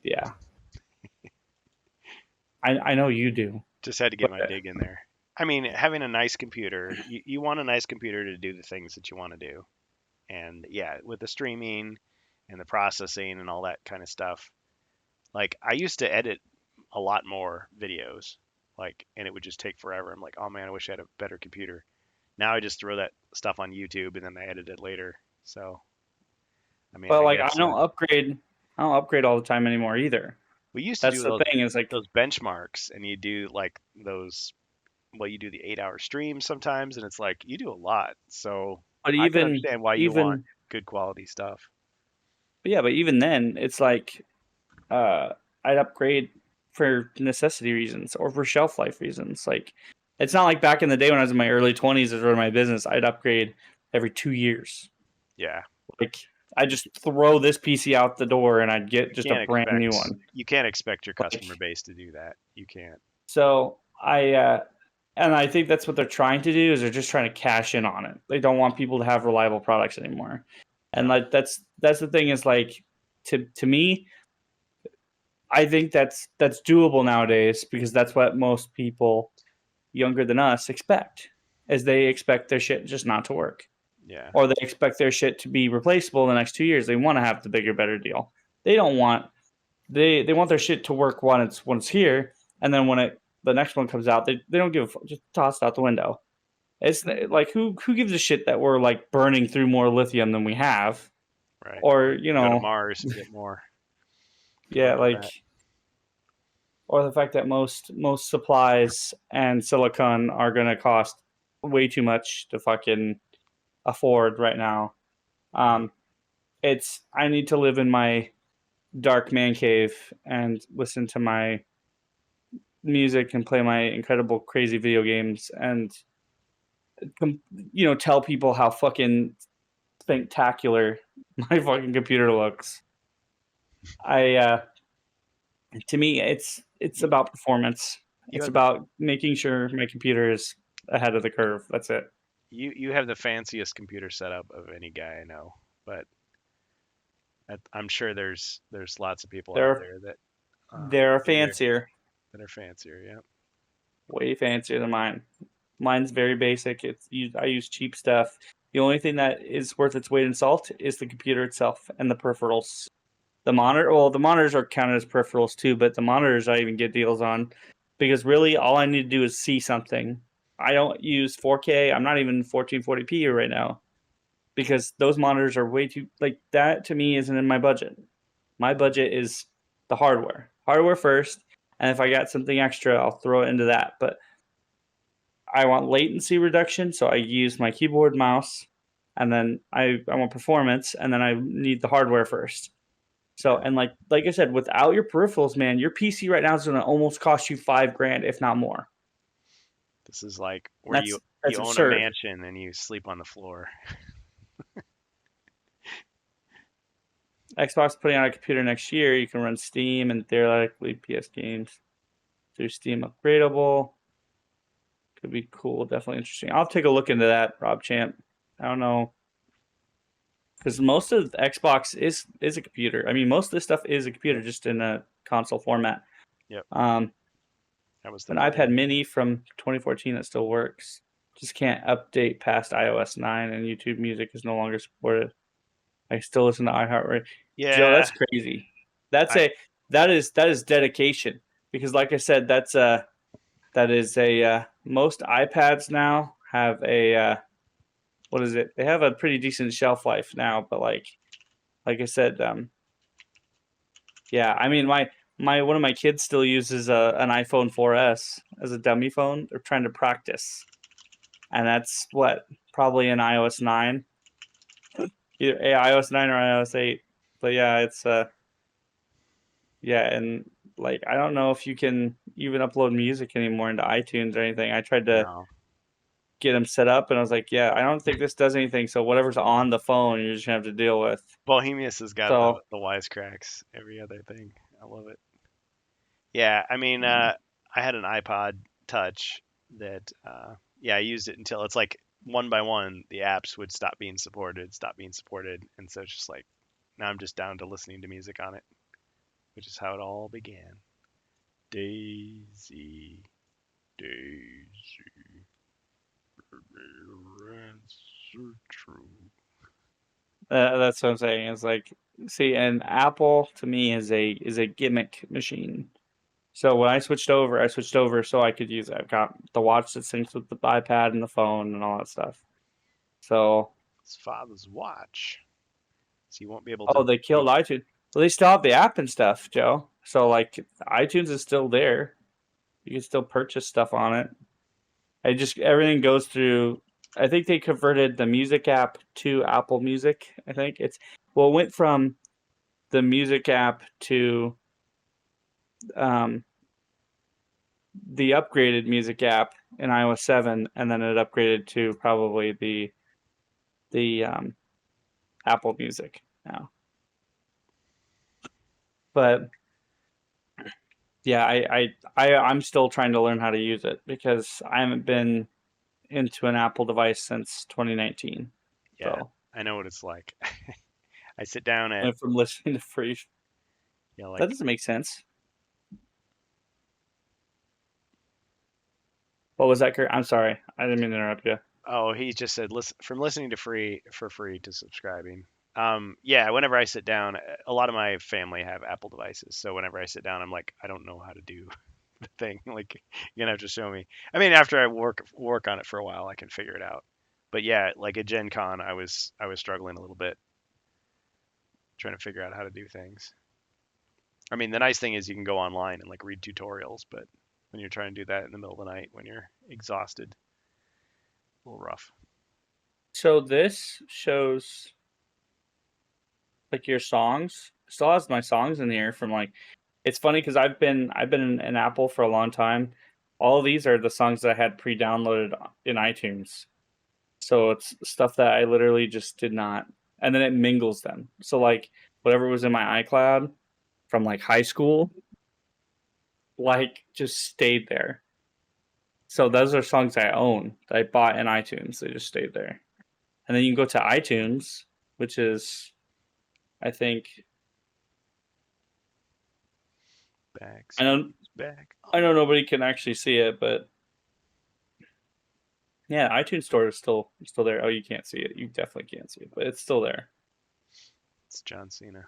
yeah, I know you do. Just had to get my dig in there. I mean, having a nice computer, you want a nice computer to do the things that you want to do. And yeah, with the streaming and the processing and all that kind of stuff. Like I used to edit a lot more videos, like, and it would just take forever. I'm like, oh man, I wish I had a better computer. Now I just throw that stuff on YouTube and then I edit it later. So, I mean, But I like, guess I don't upgrade. I don't upgrade all the time anymore either. we used to That's do the thing. Is like, those benchmarks, and you do like those. Well, you do the 8 hour stream sometimes, and it's like you do a lot. So but I can understand why you want even good quality stuff. but yeah, but even then, it's like uh, I'd upgrade for necessity reasons or for shelf life reasons. Like, it's not like back in the day when I was in my early 20s as running my business, I'd upgrade every 2 years. Yeah. Like, I just throw this PC out the door and I'd get just a Can't brand new expect one. you can't expect your Like, customer base to do that. You can't. so and I think that's what they're trying to do is they're just trying to cash in on it. They don't want people to have reliable products anymore. And No. like that's the thing is like to me, I think that's doable nowadays because that's what most people younger than us expect. Is they expect their shit just not to work. Yeah. Or they expect their shit to be replaceable in the next 2 years. They want to have the bigger, better deal. They don't want they want their shit to work when it's here, and then when the next one comes out, they don't give a fuck. Just toss it out the window. It's like who gives a shit that we're like burning through more lithium than we have, Right. or Go to Mars and get more. yeah, More of that. like or the fact that most supplies and silicon are gonna cost way too much to fucking afford right now. It's I need to live in my dark man cave and listen to my music and play my incredible crazy video games and tell people how fucking spectacular my fucking computer looks. I to me it's about performance. You It's have the about making sure my computer is ahead of the curve. That's it. you have the fanciest computer setup of any guy I know, but I'm sure there's lots of people out They're there that they're bigger fancier, that are fancier. Yeah. way fancier than mine. Mine's very basic. I use cheap stuff. The only thing that is worth its weight in salt is the computer itself and the peripherals. The monitor, well, the monitors are counted as peripherals too, but the monitors I even get deals on because really all I need to do is see something. I don't use 4K. I'm not even 1440p right now because those monitors are way too like that to me isn't in my budget. My budget is the hardware. Hardware first, and if I got something extra, I'll throw it into that. But I want latency reduction, so I use my keyboard, mouse, and then I want performance, and then I need the hardware first. So Yeah. and like I said, without your peripherals, man, your PC right now is going to almost cost you $5,000, if not more. This is like where That's you own a absurd. mansion and you sleep on the floor. Xbox putting out a computer next year, you can run Steam and theoretically PS games through Steam upgradable. Could be cool, definitely interesting. I'll take a look into that, Rob Champ. I don't know. Because most of the Xbox is a computer. I mean, most of this stuff is a computer, just in a console format. Yep. That was the An plan. iPad Mini from 2014 that still works. Just can't update past iOS 9, and YouTube Music is no longer supported. I still listen to iHeartRadio. Yeah. Joe, that's crazy. That is dedication. Because, like I said, that is most iPads now have a what is it? They have a pretty decent shelf life now, but like I said, yeah. I mean, one of my kids still uses an iPhone 4S as a dummy phone. They're trying to practice, and that's probably an iOS 9, either iOS 9 or iOS 8. But yeah, it's yeah, and like I don't know if you can even upload music anymore into iTunes or anything. I tried to No. get them set up, and I was like, yeah, I don't think this does anything. So whatever's on the phone, you're just gonna have to deal with. Bohemius has got So the wisecracks, every other thing. I love it. Yeah, I mean, I had an iPod Touch that, yeah, I used it until it's like one by one, the apps would stop being supported, and so it's just like now I'm just down to listening to music on it, which is how it all began. Daisy, Daisy, answer true. that's what I'm saying. It's like, see, and Apple to me is a gimmick machine. So when I switched over so I could use it. I've got the watch that syncs with the iPad and the phone and all that stuff. So, His father's watch, so you won't be able oh, to. they killed iTunes. Well, they still have the app and stuff, Joe. So like iTunes is still there. You can still purchase stuff on it. I just everything goes through. I think they converted the music app to Apple Music. I think it went from the music app to um, the upgraded music app in iOS 7, and then it upgraded to probably the Apple Music now. But yeah, I'm still trying to learn how to use it because I haven't been into an Apple device since 2019. Yeah, So I know what it's like. I sit down at, went from listening to free. yeah, That like, doesn't make sense. What was that, Kurt? I'm sorry. I didn't mean to interrupt you. oh, he just said listen, from listening to free to subscribing. Yeah, whenever I sit down, a lot of my family have Apple devices, so whenever I sit down, I'm like, I don't know how to do the thing. Like, you're gonna have to show me. I mean, after I work on it for a while, I can figure it out. But yeah, like at Gen Con, I was struggling a little bit trying to figure out how to do things. I mean, the nice thing is you can go online and like read tutorials, but when you're trying to do that in the middle of the night when you're exhausted, a little rough. So this shows like your songs. Still has my songs in here from like. It's funny because I've been in Apple for a long time. All of these are the songs that I had pre-downloaded in iTunes. So it's stuff that I literally just did not, and then it mingles them. So like whatever was in my iCloud from like high school, like just stayed there. So those are songs I own that I bought in iTunes. They just stayed there. And then you can go to iTunes, which is, I think, I know, Back. I know nobody can actually see it, but yeah, iTunes Store is still there. Oh, you can't see it. You definitely can't see it, but it's still there. It's John Cena.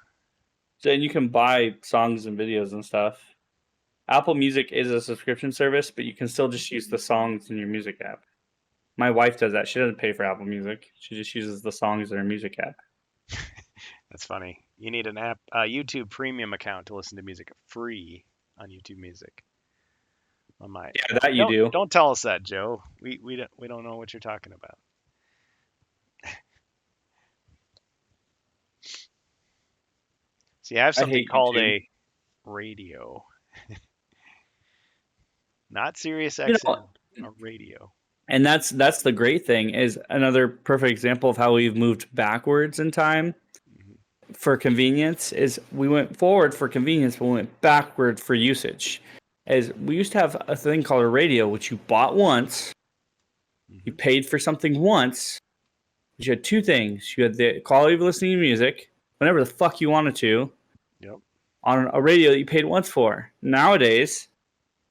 So and you can buy songs and videos and stuff. Apple Music is a subscription service, but you can still just use the songs in your music app. My wife does that. She doesn't pay for Apple Music. She just uses the songs in her music app. That's funny. You need an YouTube Premium account to listen to music free on YouTube Music. I might. Yeah, that you do. Don't tell us that, Joe. We don't know what you're talking about. So you have I something hate called YouTube. a radio, not Sirius You XM, know, a radio. and that's the great thing is another perfect example of how we've moved backwards in time Mhm. for convenience is we went forward for convenience, but we went backward for usage. As we used to have a thing called a radio, which you bought once, you Mhm. paid for something once, but you had two things. You had the quality of listening to music whenever the fuck you wanted to Yep. on a radio that you paid once for. Nowadays,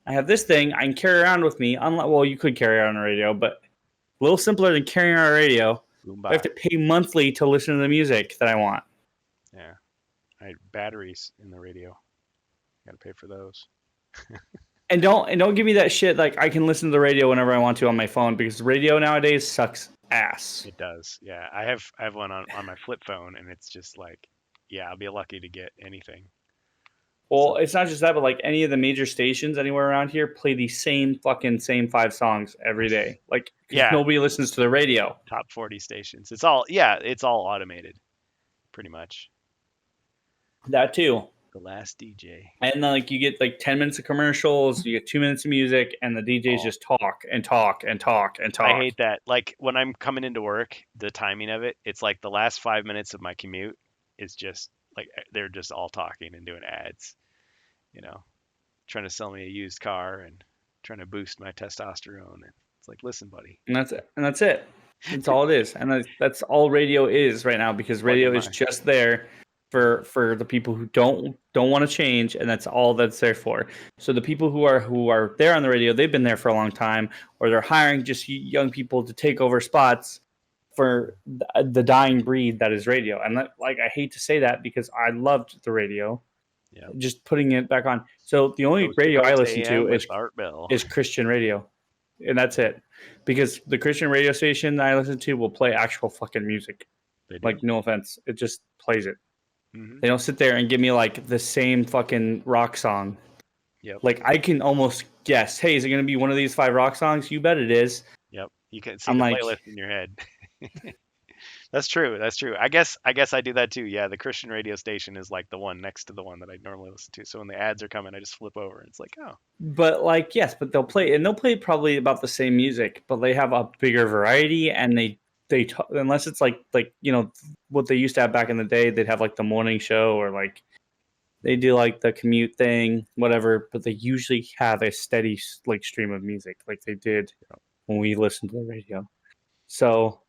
I have this thing I can carry around with me. Unlike, well, you could carry around a radio, but a little simpler than carrying around a radio. I have Boombox. to pay monthly to listen to the music that I want. Yeah. Batteries in the radio. Got to pay for those. And don't give me that shit like I can listen to the radio whenever I want to on my phone because the radio nowadays sucks ass. It does. Yeah. I have one on my flip phone, and it's just like, yeah, I'll be lucky to get anything. Well, So, it's not just that, but like any of the major stations anywhere around here play the same 5 songs every day. Like, because yeah, nobody listens to the radio. top 40 stations. It's all automated, pretty much. That too. The last DJ. And then, like, you get like 10 minutes of commercials, you get 2 minutes of music, and the DJs Oh, just talk and talk and talk and I talk. hate that. Like when I'm coming into work, the timing of it, it's like the last 5 minutes of my commute is just like they're just all talking and doing ads, you know, trying to sell me a used car and trying to boost my testosterone. And it's like, listen, buddy, And that's it. And that's it. That's all it is. And that's all radio is right now, because plug in radio is my just there for the people who don't want to change, and that's all that's there for. So the people who are there on the radio, they've been there for a long time, or they're hiring just young people to take over spots for the dying breed that is radio. And like, I hate to say that because I loved the radio, yeah, just putting it back on. So the only coast to radio I coast listen AM to with Art Bell. is Christian radio, and that's it. Because the Christian radio station that I listen to will play actual fucking music. They do. Like, no offense, it just plays it. Mhm. They don't sit there and give me like the same fucking rock song. Yep. Like, I can almost guess, hey, is it going to be one of these 5 rock songs? You bet it is. Yep. You can see I'm the like, playlist in your head. That's true. That's true. I guess I do that too. Yeah, the Christian radio station is like the one next to the one that I normally listen to. So when the ads are coming, I just flip over and it's like, oh, but like, yes, but they'll play probably about the same music, but they have a bigger variety, and unless it's like what they used to have back in the day, they'd have like the morning show, or like they do like the commute thing, whatever, but they usually have a steady like stream of music like they did when we listened to the radio. So,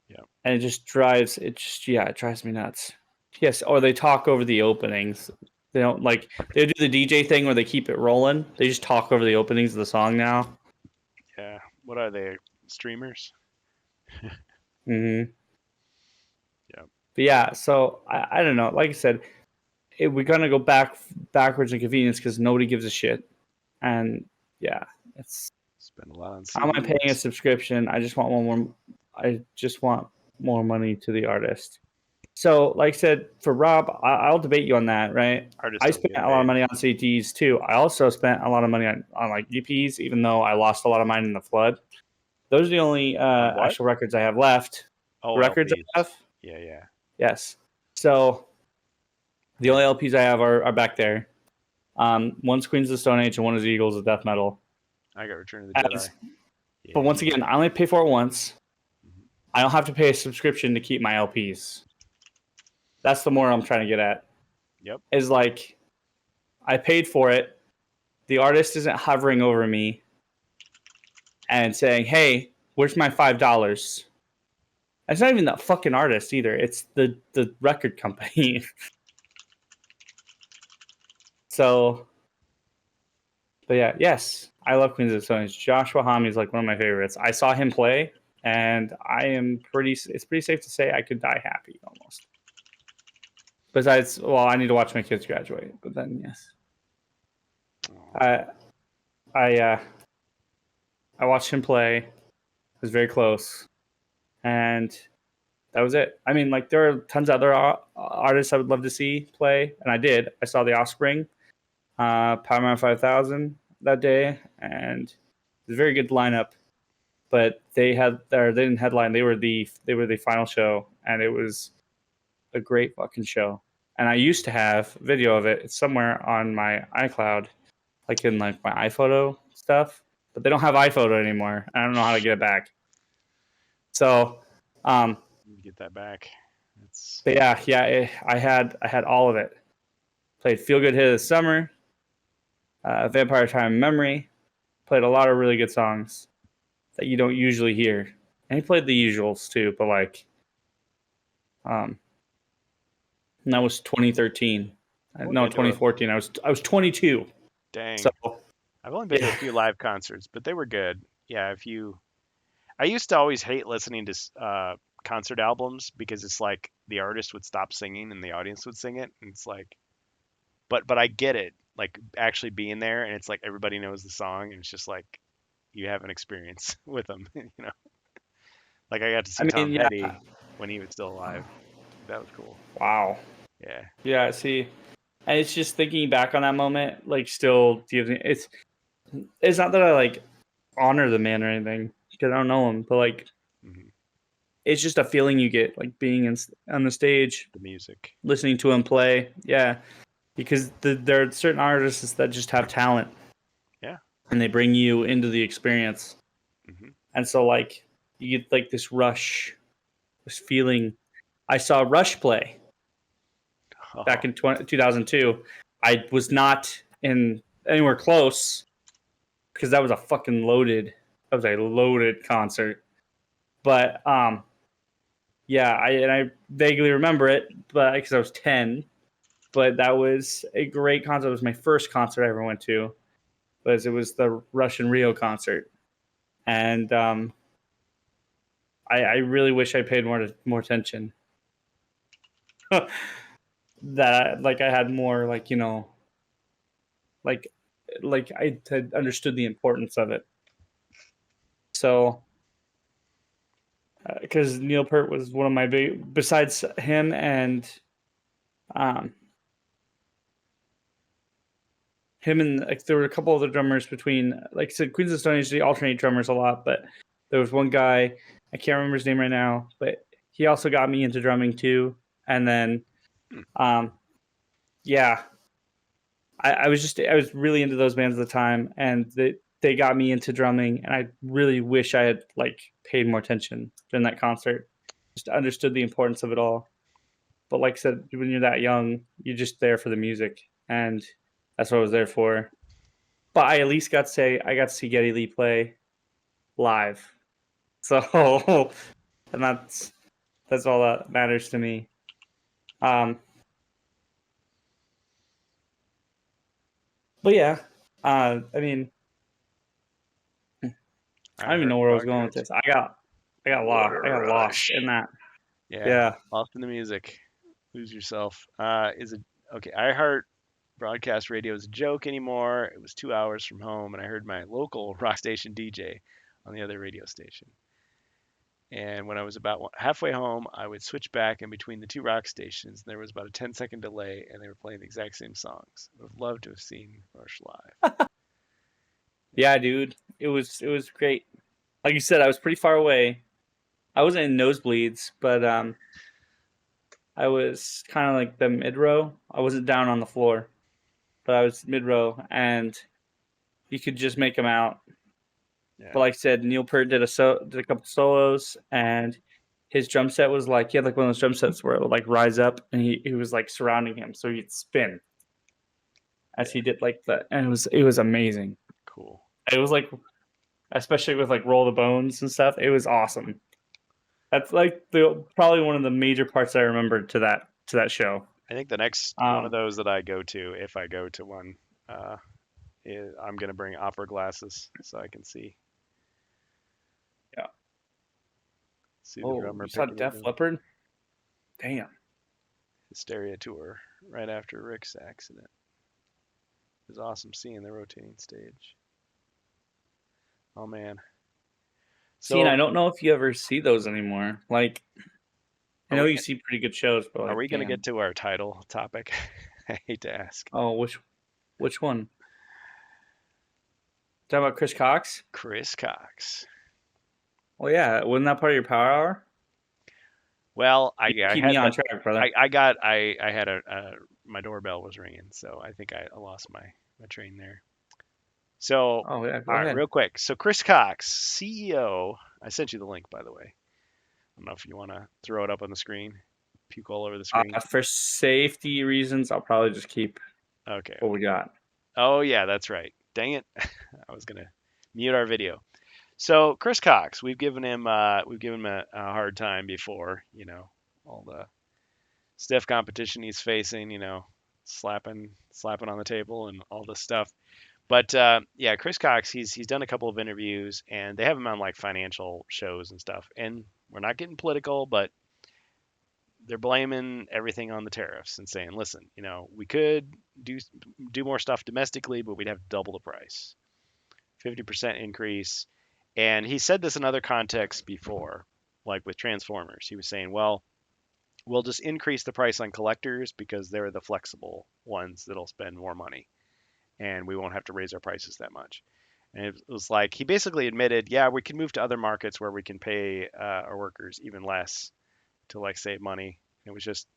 yeah. and it drives me nuts. Yes, or they talk over the openings. They don't like they do the DJ thing where they keep it rolling. They just talk over the openings of the song now. Yeah. What are they? Streamers? Mm-hmm. Yeah. But yeah, so I don't know. Like I said, we're gonna go backwards in convenience because nobody gives a shit. And yeah, it's Spend a lot on how am I paying a CDs. subscription? I just want more. I just want more money to the artist. So, like I said, for Rob, I'll debate you on that, right? Artists I don't spent get a lot of paid. money on CDs too. I also spent a lot of money on like EPs, even though I lost a lot of mine in the flood. Those are the only On what? actual records I have left. Oh, Records LPs. I have? Yeah, yeah. Yes. So the only LPs I have are back there. One's Queens of the Stone Age and one is Eagles of Death Metal. I got Return of the Jedi. Yeah. But once again, I only pay for it once. Mhm. I don't have to pay a subscription to keep my LPs. That's the more I'm trying to get at. Yep. Is like, I paid for it. The artist isn't hovering over me and saying, hey, where's my $5? It's not even the fucking artist either. It's the record company. So, but yeah, yes, I love Queens of the Stone Age. Joshua Homme is like one of my favorites. I saw him play, and it's pretty safe to say I could die happy almost. Besides, well, I need to watch my kids graduate, but then yes, Oh. I watched him play. It was very close, and that was it. I mean, like, there are tons of other artists I would love to see play, and I did. I saw The Offspring, Power Man 5000 that day, and it was a very good lineup. But they didn't headline. They were the final show, and it was a great fucking show. And I used to have video of it. It's somewhere on my iCloud, like in like my iPhoto stuff. But they don't have iPhoto anymore. I don't know how to get it back. So, Get that back. It's but I had all of it. Played Feel Good Hit of the Summer, Vampire Time Memory. Played a lot of really good songs that you don't usually hear. And he played the usuals too, but like, and that was 2013. No, 2014. I was 22. dang. So I've only been to a few live concerts, but they were good. Yeah, I used to always hate listening to concert albums because it's like the artist would stop singing and the audience would sing it, and it's like, but I get it. Like actually being there, and it's like everybody knows the song, and it's just like you have an experience with them, you know. Like I got to see Tom yeah. Petty when he was still alive. That was cool. Wow. Yeah. Yeah. See, And it's just thinking back on that moment, like still gives me. It's not that I like honor the man or anything because I don't know him, but like Hmm. it's just a feeling you get like being on the stage, The music. listening to him play. Yeah, because there are certain artists that just have talent Yeah. and they bring you into the experience. Hmm. And so like you get like this rush, this feeling. I saw Rush play Oh, back in 2002. I was not in anywhere close because that was a loaded concert. But yeah, I vaguely remember it, but because I was 10. But that was a great concert. It was my first concert I ever went to. Was it was the Russian Rio concert, and I really wish I paid more attention. That like I had more like like I had understood the importance of it. So because Neil Peart was one of my big besides him and um him and like there were a couple other drummers between like I said Queens of the Stone Age they alternate drummers a lot, but there was one guy I can't remember his name right now, but he also got me into drumming too. And then hmm. um yeah, I was really into those bands at the time, and they got me into drumming, and I really wish I had like paid more attention during that concert, just understood the importance of it all. But like I said, when you're that young, you're just there for the music, and that's what I was there for. But I at least got to say I got to see Geddy Lee play live, so and that's all that matters to me. Um, but yeah, I mean, I I don't even heard know where I was going with progress. this. I got lost in Rush. that. Yeah. Yeah. Lost in the music. Lose yourself. Is it okay? I heart broadcast radio is a joke anymore. It was 2 hours from home, and I heard my local rock station DJ on the other radio station. And when I was about halfway home, I would switch back in between the two rock stations. There was about a 10-second delay, and they were playing the exact same songs. I would have loved to have seen Rush live. Yeah. Yeah, dude. It was great. Like you said, I was pretty far away. I wasn't in nosebleeds, but I was kind of like the mid row. I wasn't down on the floor, but I was mid row, and you could just make them out. But Yeah. like I said, Neil Peart did a couple solos, and his drum set was like he had like one of those drum sets where it would like rise up, and he was like surrounding him, so he'd spin as Yeah. he did like that, and it was amazing. Cool. It was like especially with like Roll the Bones and stuff. It was awesome. That's like the probably one of the major parts I remember to that show. I think the next one of Um, those that I go to, if I go to one, uh, I'm gonna bring opera glasses so I can yeah. see the Oh, drummer you saw picking it Def up. Leppard? Damn. Hysteria tour right after Rick's accident. It was awesome seeing the rotating stage. Oh man. See, and I So don't know if you ever see those anymore. Like, I are know we you see pretty good shows, but are like, we gonna get damn. to our title topic? I hate to ask. Oh, which one? Talking about Chris Cox? Chris Cocks. Well, yeah. Wasn't that part of your power hour? Well, You I keep me had on my track, brother. I had my doorbell was ringing, so I think I lost my train there. So, Oh yeah, all go right, ahead. real quick. So Chris Cox, CEO. I sent you the link, by the way. I don't know if you want to throw it up on the screen, puke all over the screen. For safety reasons, I'll probably just keep Okay, what we okay. got. Oh yeah, that's right. Dang it, I was gonna mute our video. So Chris Cox, we've given him a hard time before. All the stiff competition he's facing. Slapping on the table and all this stuff. But yeah, Chris Cox, he's done a couple of interviews, and they have him on like financial shows and stuff. And we're not getting political, but they're blaming everything on the tariffs and saying, listen, we could do more stuff domestically, but we'd have to double the price, 50% increase. And he said this in other contexts before, like with Transformers. He was saying, well, we'll just increase the price on collectors because they're the flexible ones that'll spend more money, and we won't have to raise our prices that much. And it was like he basically admitted, yeah, we can move to other markets where we can pay our workers even less to like save money. It was just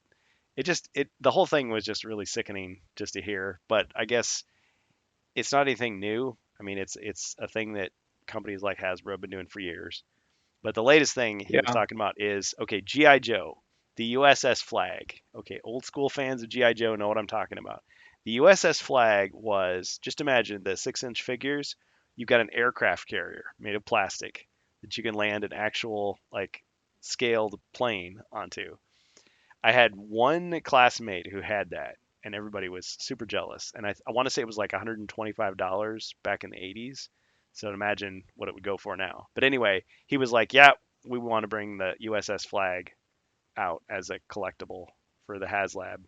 the whole thing was just really sickening just to hear. But I guess it's not anything new. I mean, it's a thing that companies like Hasbro have been doing for years. But the latest thing he was Yeah. talking about is, okay, GI Joe, the USS Flag. Okay, old school fans of GI Joe know what I'm talking about. The USS Flag was, just imagine the 6-inch figures. You've got an aircraft carrier made of plastic that you can land an actual like scaled plane onto. I had one classmate who had that, and everybody was super jealous. And I want to say it was like $125 back in the 80s. So imagine what it would go for now. But anyway, he was like, "Yeah, we want to bring the USS Flag out as a collectible for the HasLab."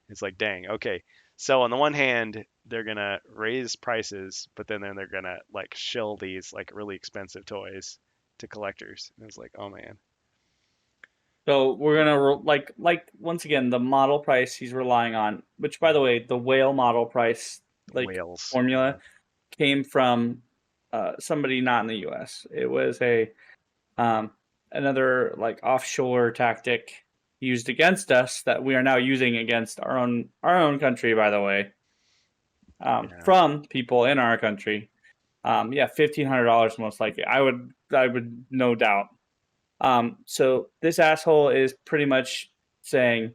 It's like, dang, okay. So on the one hand, they're gonna raise prices, but then they're gonna like shill these like really expensive toys to collectors. And it's like, oh man. So we're gonna like once again the model price he's relying on, which by the way, the whale model price like Whales. formula came from somebody not in the U.S. It was a another like offshore tactic used against us that we are now using against our own country. By the way, from people in our country. Yeah, $1,500 most likely. I would no doubt. So this asshole is pretty much saying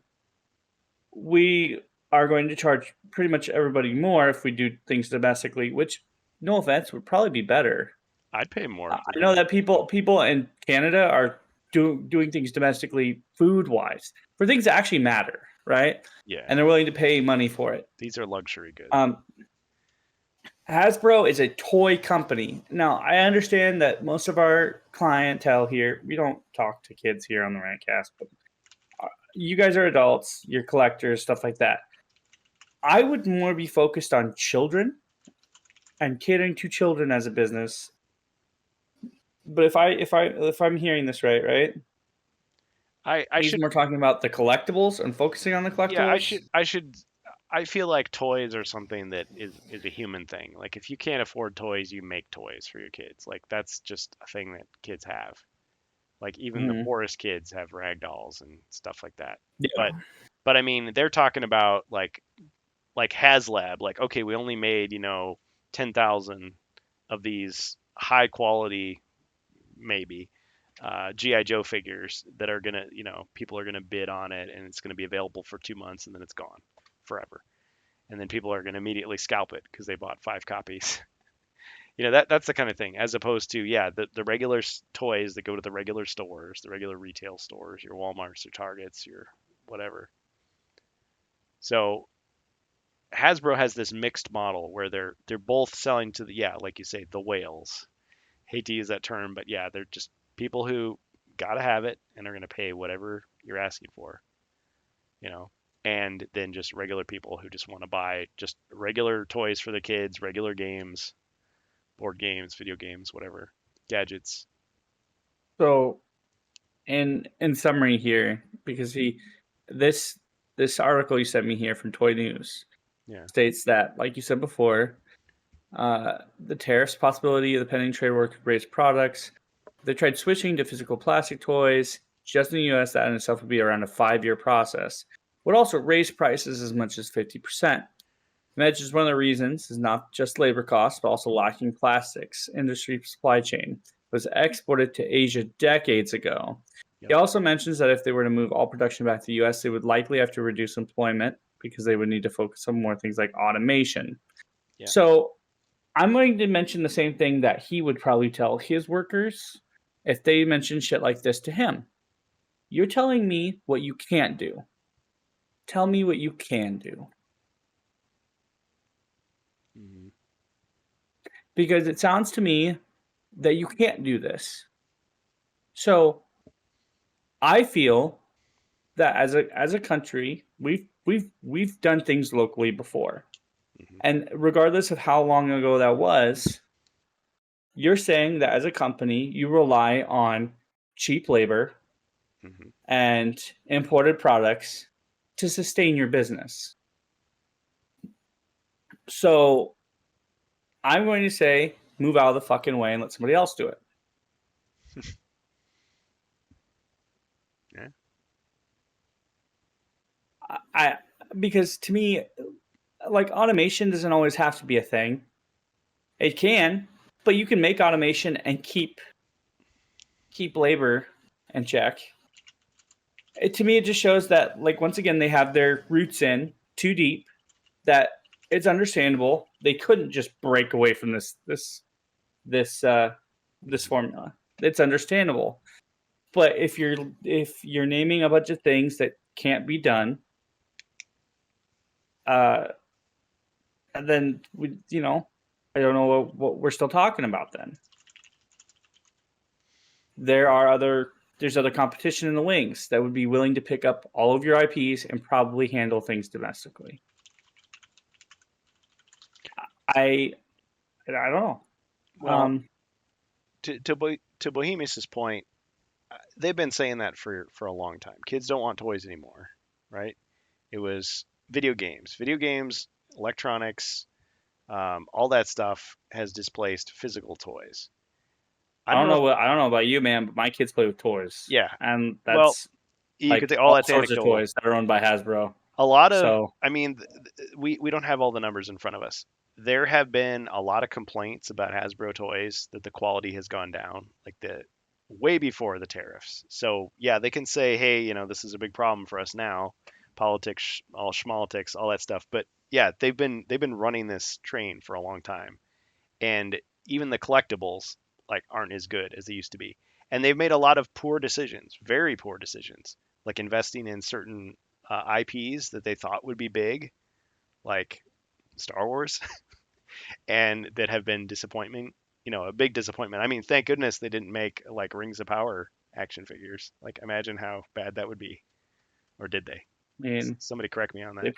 we are going to charge pretty much everybody more if we do things domestically, which, no offense, would probably be better. I'd pay more. I know that people in Canada are doing things domestically food-wise for things that actually matter, right? Yeah. And they're willing to pay money for it. These are luxury goods. Hasbro is a toy company. Now, I understand that most of our clientele here, we don't talk to kids here on the RantCast, but you guys are adults, you're collectors, stuff like that. I would more be focused on children and catering to children as a business. But if I'm hearing this right? He's more talking about the collectibles and focusing on the collectibles. Yeah, I feel like toys are something that is a human thing. Like if you can't afford toys, you make toys for your kids. Like that's just a thing that kids have. Like even the poorest kids have rag dolls and stuff like that. Yeah. But I mean, they're talking about like HasLab. Like okay, we only made 10,000 of these high quality maybe GI Joe figures that are gonna people are gonna bid on it and it's gonna be available for 2 months and then it's gone forever, and then people are going to immediately scalp it because they bought 5 copies. That's the kind of thing, as opposed to the regular toys that go to the regular stores, the regular retail stores, your Walmarts, your Targets, your whatever. So Hasbro has this mixed model where they're both selling to like you say, the whales. Hate to use that term, but they're just people who gotta have it and are going to pay whatever you're asking for. And then just regular people who just want to buy just regular toys for the kids, regular games, board games, video games, whatever, gadgets. So, in summary here, because this article you sent me here from Toy News states that, like you said before, the tariffs possibility of the pending trade war could raise products. They tried switching to physical plastic toys. Just in the U.S., that in itself would be around a 5-year process. Would also raise prices as much as 50%. Mentions one of the reasons is not just labor costs, but also lacking plastics. Industry supply chain was exported to Asia decades ago. Yep. He also mentions that if they were to move all production back to the U.S., they would likely have to reduce employment because they would need to focus on more things like automation. Yeah. So I'm going to mention the same thing that he would probably tell his workers if they mention shit like this to him. You're telling me what you can't do. Tell me what you can do. Mm-hmm. Because it sounds to me that you can't do this. So I feel that as a country, we've done things locally before. Mm-hmm. And regardless of how long ago that was, you're saying that as a company, you rely on cheap labor and imported products to sustain your business. So I'm going to say, move out of the fucking way and let somebody else do it. Yeah. Because to me, like, automation doesn't always have to be a thing. It can, but you can make automation and keep labor in check. To me, it just shows that, like, once again, they have their roots in too deep, that it's understandable they couldn't just break away from this formula. It's understandable. But if you're naming a bunch of things that can't be done, then I don't know what we're still talking about then. There's other competition in the wings that would be willing to pick up all of your IPs and probably handle things domestically. I don't know. Well, to Bohemius's point, they've been saying that for a long time. Kids don't want toys anymore, right? It was video games, electronics, all that stuff has displaced physical toys. I don't know about you, man, but my kids play with toys. Yeah, and that's you could say all that's sorts anecdotal. of toys that are owned by Hasbro. A lot of, I mean, we don't have all the numbers in front of us. There have been a lot of complaints about Hasbro toys that the quality has gone down, like way before the tariffs. So yeah, they can say, hey, this is a big problem for us now, politics, all schmaltics, all that stuff. But yeah, they've been running this train for a long time, and even the collectibles aren't as good as they used to be. And they've made a lot of poor decisions, very poor decisions, like investing in certain IPs that they thought would be big, like Star Wars, and that have been disappointment. A big disappointment. I mean, thank goodness they didn't make like Rings of Power action figures. Like, imagine how bad that would be. Or did they? I mean, somebody correct me on that. They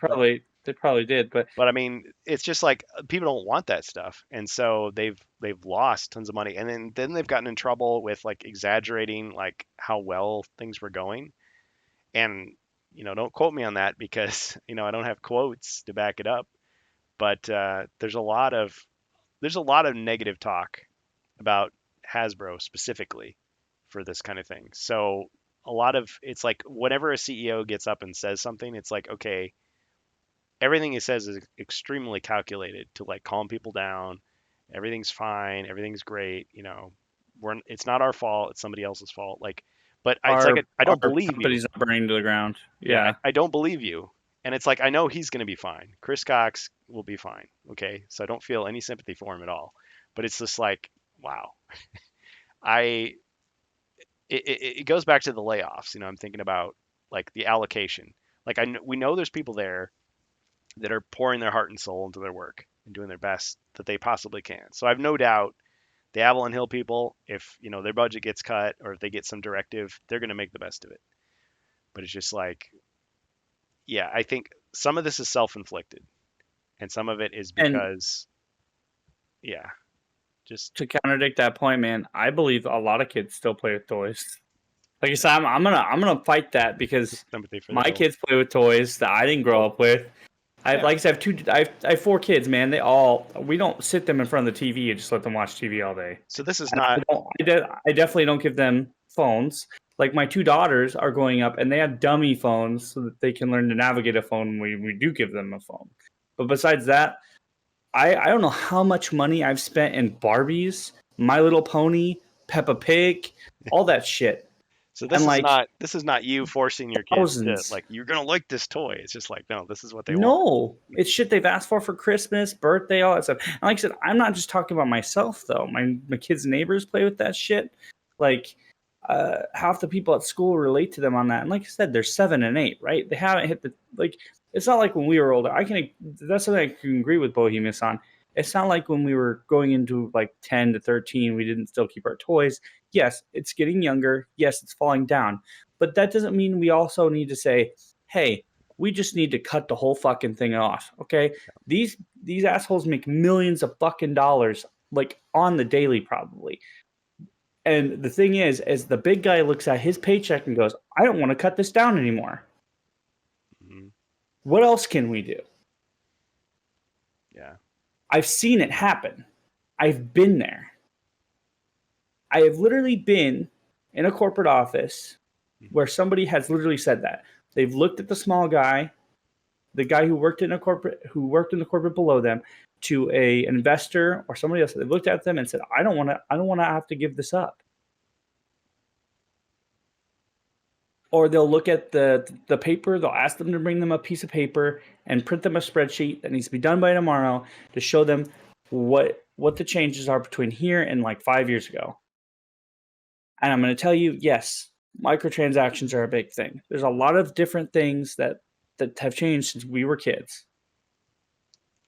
probably did, but I mean, it's just like people don't want that stuff, and so they've lost tons of money, and then they've gotten in trouble with like exaggerating like how well things were going, and don't quote me on that because I don't have quotes to back it up, but there's a lot of negative talk about Hasbro specifically for this kind of thing. So a lot of it's like whenever a CEO gets up and says something, it's like, okay, everything he says is extremely calculated to like calm people down. Everything's fine. Everything's great. It's not our fault. It's somebody else's fault. But it's like I don't believe you. Company's not burning to the ground. Yeah, I don't believe you. And it's like I know he's going to be fine. Chris Cocks will be fine. Okay, so I don't feel any sympathy for him at all. But it's just like, wow. It goes back to the layoffs. I'm thinking about like the allocation. Like we know there's people there that are pouring their heart and soul into their work and doing their best that they possibly can. So I have no doubt the Avalon Hill people, if their budget gets cut or if they get some directive, they're going to make the best of it. But it's just like, yeah, I think some of this is self-inflicted, and some of it is because, just to contradict that point, man, I believe a lot of kids still play with toys. Like I said, I'm gonna fight that because my kids play with toys that I didn't grow up with. Like I said, I have 4 kids, man. We don't sit them in front of the TV and just let them watch TV all day. So this is I definitely don't give them phones. Like my 2 daughters are growing up and they have dummy phones so that they can learn to navigate a phone when we do give them a phone. But besides that, I don't know how much money I've spent in Barbies, My Little Pony, Peppa Pig, all that shit. So this is not you forcing your kids to like, you're gonna like this toy. It's just like, no, this is what they want. No, it's shit they've asked for Christmas, birthday, all that stuff. And like I said, I'm not just talking about myself though. My kids' neighbors play with that shit. Like half the people at school relate to them on that. And like I said, they're 7 and 8, right? They haven't hit the like. It's not like when we were older. That's something I can agree with Bohemius on. It's not like when we were going into like 10 to 13, we didn't still keep our toys. Yes, it's getting younger. Yes, it's falling down. But that doesn't mean we also need to say, hey, we just need to cut the whole fucking thing off. Okay? These assholes make millions of fucking dollars like on the daily probably. And the thing is the big guy looks at his paycheck and goes, I don't want to cut this down anymore. Mm-hmm. What else can we do? Yeah. I've seen it happen. I've been there. I have literally been in a corporate office where somebody has literally said that. They've looked at the small guy, the guy who worked in the corporate below them, to an investor or somebody else. They looked at them and said, I don't want to have to give this up. Or they'll look at the paper, they'll ask them to bring them a piece of paper and print them a spreadsheet that needs to be done by tomorrow to show them what the changes are between here and like 5 years ago. And I'm going to tell you, yes, microtransactions are a big thing. There's a lot of different things that have changed since we were kids.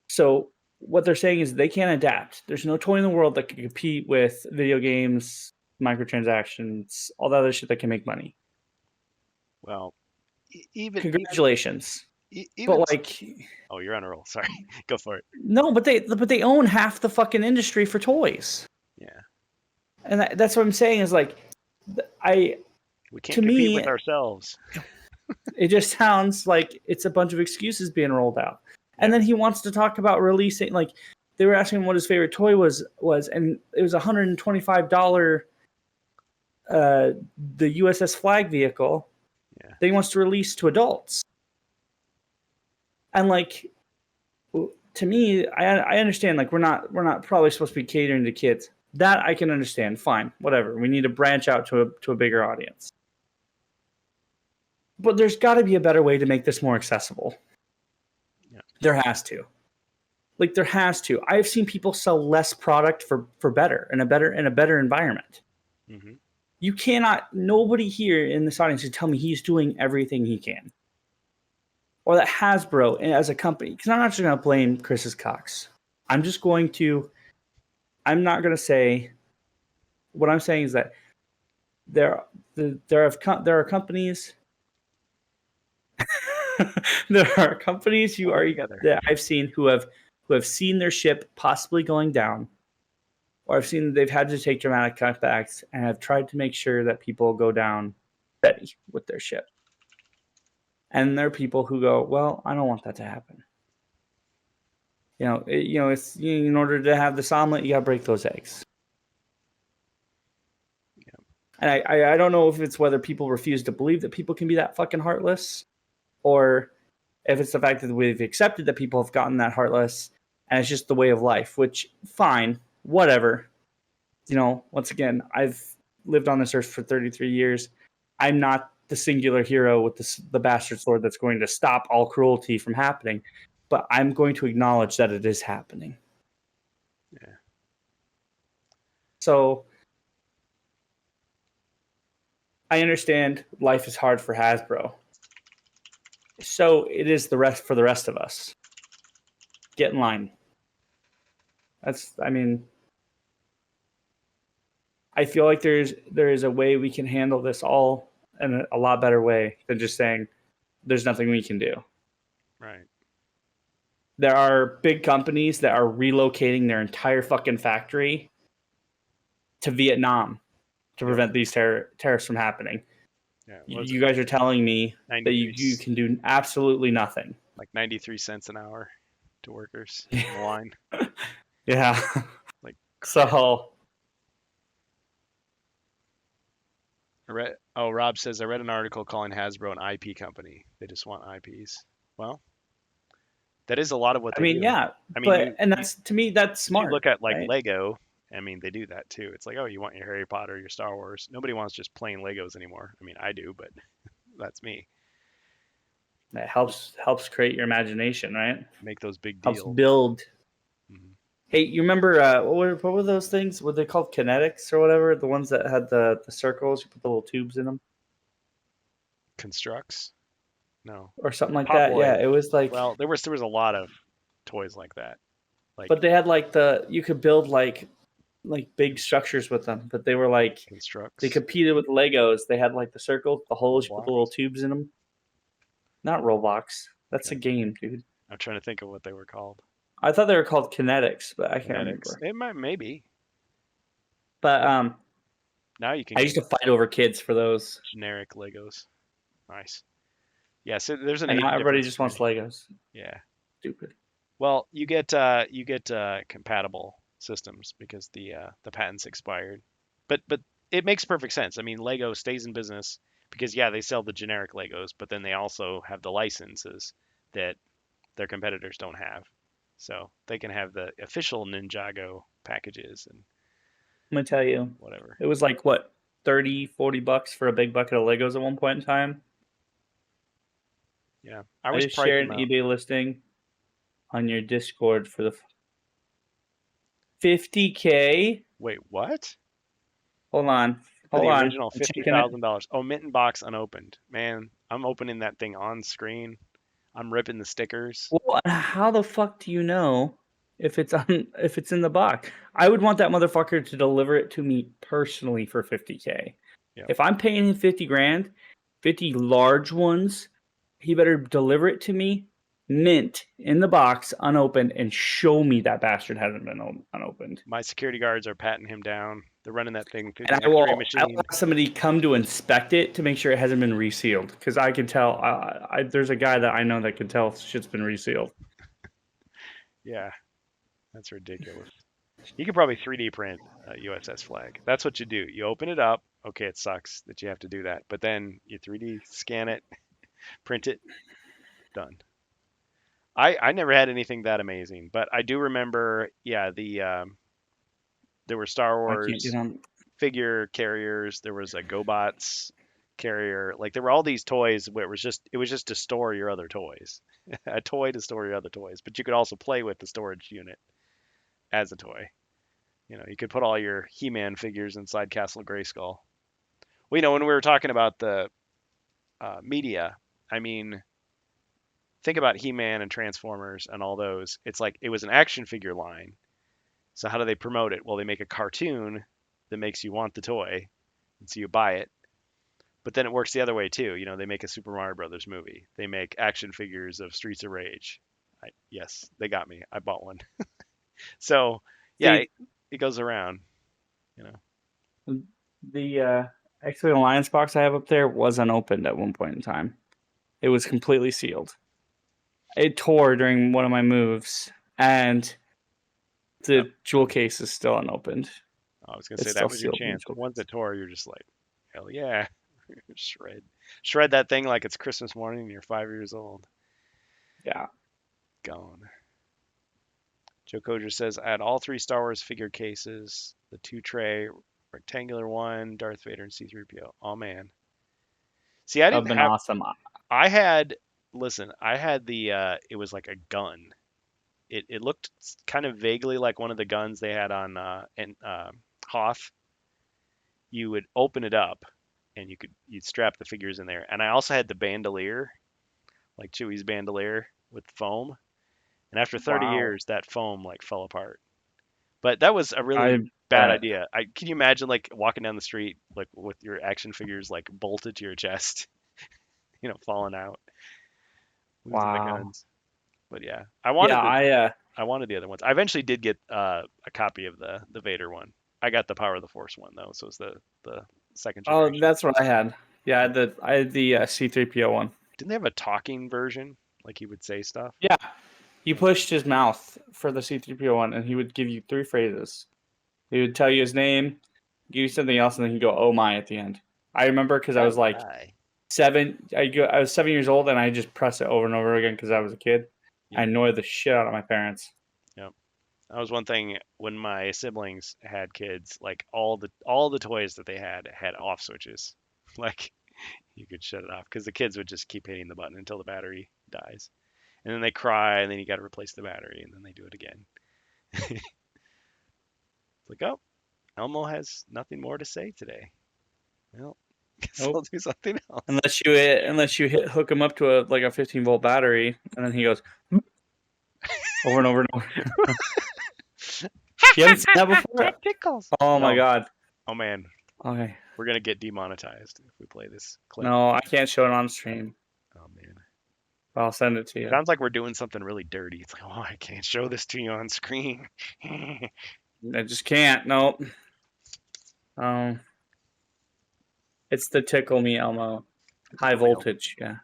So what they're saying is they can't adapt. There's no toy in the world that can compete with video games, microtransactions, all the other shit that can make money. Well, even congratulations. Even but like, oh, you're on a roll. Sorry, go for it. No, but they own half the fucking industry for toys. Yeah, and that's what I'm saying is like, we can't compete with ourselves. It just sounds like it's a bunch of excuses being rolled out. And then he wants to talk about releasing, like, they were asking him what his favorite toy was, and it was $125 the USS Flag vehicle that he wants to release to adults. And like, to me, I understand, like, we're not probably supposed to be catering to kids. That I can understand. Fine, whatever. We need to branch out to a bigger audience. But there's got to be a better way to make this more accessible. Yeah. There has to. Like, there has to. I've seen people sell less product for better in a better environment. Mm-hmm. You cannot. Nobody here in this audience can tell me he's doing everything he can, or that Hasbro as a company. Because I'm not just going to blame Chris Cocks. I'm not going to say. What I'm saying is that there are companies. There are companies that I've seen who have seen their ship possibly going down, or I've seen they've had to take dramatic cutbacks and have tried to make sure that people go down steady with their ship. And there are people who go, well, I don't want that to happen. It's, in order to have this omelet, you got to break those eggs. Yeah. And I don't know if it's whether people refuse to believe that people can be that fucking heartless, or if it's the fact that we've accepted that people have gotten that heartless and it's just the way of life, which, fine, whatever. Once again, I've lived on this earth for 33 years. I'm not the singular hero with the bastard sword that's going to stop all cruelty from happening, but I'm going to acknowledge that it is happening. Yeah. So I understand life is hard for Hasbro. So it is for the rest of us. Get in line. I feel like there is a way we can handle this all in a lot better way than just saying there's nothing we can do. Right. There are big companies that are relocating their entire fucking factory to Vietnam to prevent these tariffs from happening. Yeah, you guys are telling me that you can do absolutely nothing. Like 93 cents an hour to workers in the line. Yeah. Like, so. Rob says, I read an article calling Hasbro an IP company. They just want IPs. Well, that is a lot of what they do. Yeah. To me, that's smart. You look at Lego. They do that too. It's like, oh, you want your Harry Potter, your Star Wars. Nobody wants just plain Legos anymore. I do, but that's me. That helps create your imagination, right? Make those big deals. Helps build. Mm-hmm. Hey, you remember what were those things? Were they called kinetics or whatever? The ones that had the circles, you put the little tubes in them. Constructs? No. Or something like that. Yeah, it was like. Well, there was a lot of toys like that. But they had you could build like big structures with them, but they were like constructs. They competed with Legos. They had like the circles, the holes, you put the little tubes in them. Not Roblox. That's a game, dude. I'm trying to think of what they were called. I thought they were called kinetics, but I can't remember. It maybe. But Now you can I used to get fight over kids for those. generic Legos. Nice. Yeah, so there's an And age not everybody difference just wants between- Legos. Yeah. Stupid. Well, you get compatible systems because the patent's expired. But it makes perfect sense. I mean, Lego stays in business because yeah, they sell the generic Legos, but then they also have the licenses that their competitors don't have. So they can have the official Ninjago packages and I'm going to tell you, whatever. it was like, what, 30, $40 for a big bucket of Legos at one point in time? Yeah, I I was just shared pricing an out. eBay listing on your Discord for the 50K. Wait, what? Hold on. For the Hold on. original I'm checking it. $50,000. Oh, mint box unopened. Man, I'm opening that thing on screen. I'm ripping the stickers. Well, how the fuck do you know if it's in the box? I would want that motherfucker to deliver it to me personally for 50K. Yeah. If I'm paying him 50 grand, 50 large ones, he better deliver it to me mint in the box, unopened, and show me that bastard hasn't been unopened. My security guards are patting him down. They're running that thing through And the I will X-ray machine. have somebody come to inspect it to make sure it hasn't been resealed. Because I can tell, there's a guy that I know that can tell if shit's been resealed. Yeah, that's ridiculous. You could probably 3D print a USS Flag. That's what you do. You open it up. Okay, it sucks that you have to do that, but then you 3D scan it, print it, done. I never had anything that amazing, but I do remember, yeah, there were Star I can't Wars get on. figure carriers. There was a GoBots carrier. Like there were all these toys where it was just to store your other toys, a toy to store your other toys. But you could also play with the storage unit as a toy. You know, you could put all your He-Man figures inside Castle Grayskull. Well, you know, when we were talking about the media, I mean, think about He-Man and Transformers and all those. It's like it was an action figure line. So how do they promote it? Well, they make a cartoon that makes you want the toy, and so you buy it. But then it works the other way too. You know, they make a Super Mario Brothers movie. They make action figures of Streets of Rage. Yes, they got me. I bought one. So yeah, See, it goes around. You know. the X-Wing Alliance box I have up there was unopened at one point in time. It was completely sealed. It tore during one of my moves, and the jewel case is still unopened. I was gonna It's say still that was your sealed in the chance. The jewel ones case. that tore, you're just like, hell yeah, shred that thing like it's Christmas morning and you're 5 years old. Yeah. Gone. Joe Koger says, I had all three Star Wars figure cases, the 2-tray rectangular one, Darth Vader and C-3PO. Oh man. See, I That would didn't have been have. awesome. I had. Listen, I had the. It was like a gun. It looked kind of vaguely like one of the guns they had on Hoth. You would open it up, and you'd strap the figures in there. And I also had the bandolier, like Chewie's bandolier with foam. And after 30 Wow. years, that foam like fell apart. But that was a really I bad bet. idea. Can you imagine like walking down the street like with your action figures like bolted to your chest, falling out, losing the Wow. guns. But yeah, Yeah, I wanted the other ones. I eventually did get a copy of the Vader one. I got the Power of the Force one though, so it's the second generation. that's what I had. Yeah, I had the C-3PO one. Didn't they have a talking version? Like he would say stuff? Yeah. You pushed his mouth for the C-3PO one, and he would give you 3 phrases. He would tell you his name, give you something else, and then he'd go, "Oh my!" at the end. I remember because I was like Hi. 7. I was 7 years old, and I just pressed it over and over again because I was a kid. Yeah. I annoyed the shit out of my parents. Yep. That was one thing when my siblings had kids. Like all the toys that they had off switches. Like you could shut it off because the kids would just keep hitting the button until the battery dies, and then they cry, and then you got to replace the battery, and then they do it again. It's like, oh, Elmo has nothing more to say today. Well, guess Nope. I'll do something else. Unless you hook him up to a 15-volt battery, and then he goes over and over and over. You haven't seen that before? Tickles. Oh No. my god. Oh man, Okay. we're gonna get demonetized if we play this clip. No, I can't show it on stream. Oh man. I'll send it to you. Sounds like we're doing something really dirty. It's like, oh, I can't show this to you on screen. I just can't. Nope. It's the Tickle Me Elmo. High voltage, yeah.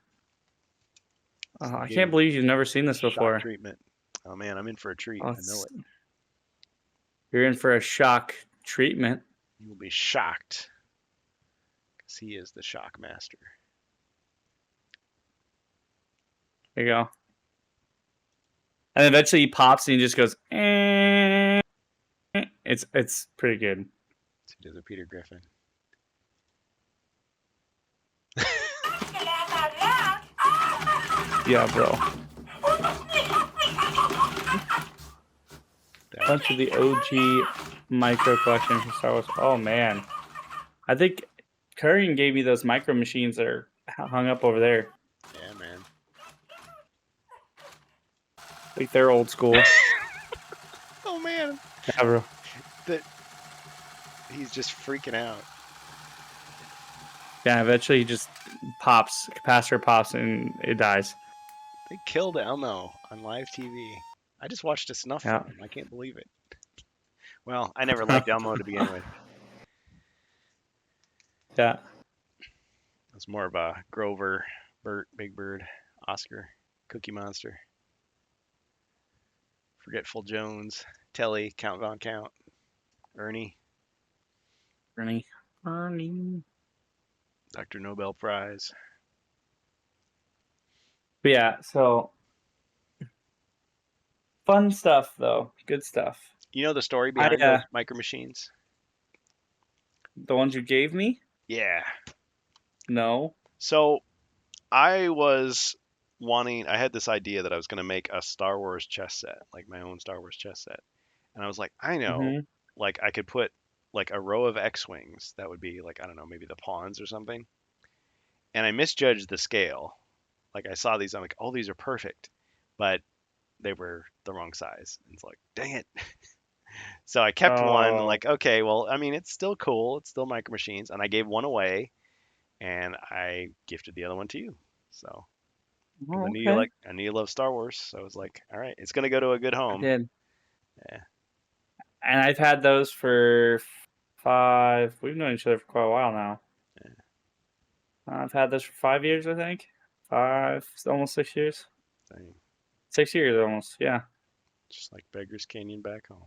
I can't believe you've never seen this before. Shock treatment. Oh man, I'm in for a treat. I know it. You're in for a shock treatment. You will be shocked. Because he is the shock master. There you go. And eventually he pops and he just goes, eh. It's pretty good. So he does a Peter Griffin. Yeah, bro. Bunch of the OG micro collection from Star Wars. Oh man, I think Curran gave me those micro machines that are hung up over there. Yeah, man. Like they're old school. Oh man. Yeah, bro. He's just freaking out. Yeah, eventually he just pops. Capacitor pops and it dies. They killed Elmo on live TV. I just watched a snuff film. I can't believe it. Well, I never liked Elmo to begin with. Yeah. I was more of a Grover, Bert, Big Bird, Oscar, Cookie Monster, Forgetful Jones, Telly, Count Von Count, Ernie, Dr. Nobel Prize. But yeah, so fun stuff though. Good stuff. You know the story behind those micro machines? The ones you gave me? Yeah. No. So I had this idea that I was going to make a Star Wars chess set, like my own Star Wars chess set. And I was like, I know, like I could put like a row of X-Wings that would be like, I don't know, maybe the pawns or something. And I misjudged the scale. Like I saw these, I'm like, oh, these are perfect. But they were the wrong size. And it's like, dang it. So I kept one, like, okay, well, I mean, it's still cool. It's still micro machines. And I gave one away and I gifted the other one to you. So I knew you love Star Wars. So I was like, all right, it's going to go to a good home. I did. Yeah. And I've had those for we've known each other for quite a while now. Yeah. I've had those for 5 years, I think. Almost 6 years. Dang. 6 years almost, yeah. Just like Beggars Canyon back home.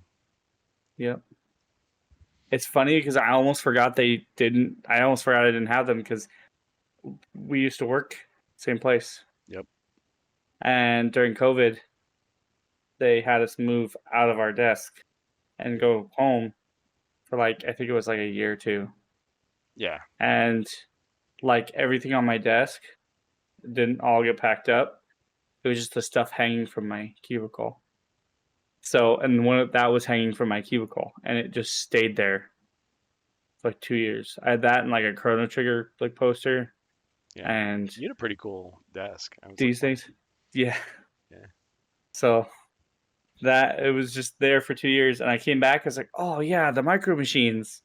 Yep. It's funny because I almost forgot I didn't have them because we used to work same place. Yep. And during COVID, they had us move out of our desk and go home for like, I think it was like a year or two. Yeah. And like everything on my desk didn't all get packed up. It was just the stuff hanging from my cubicle. So, and that was hanging from my cubicle, and it just stayed there for like 2 years. I had that and like a Chrono Trigger like poster. Yeah. And you had a pretty cool desk. These things. Yeah. Yeah. So that it was just there for 2 years, and I came back. I was like, oh yeah, the micro machines.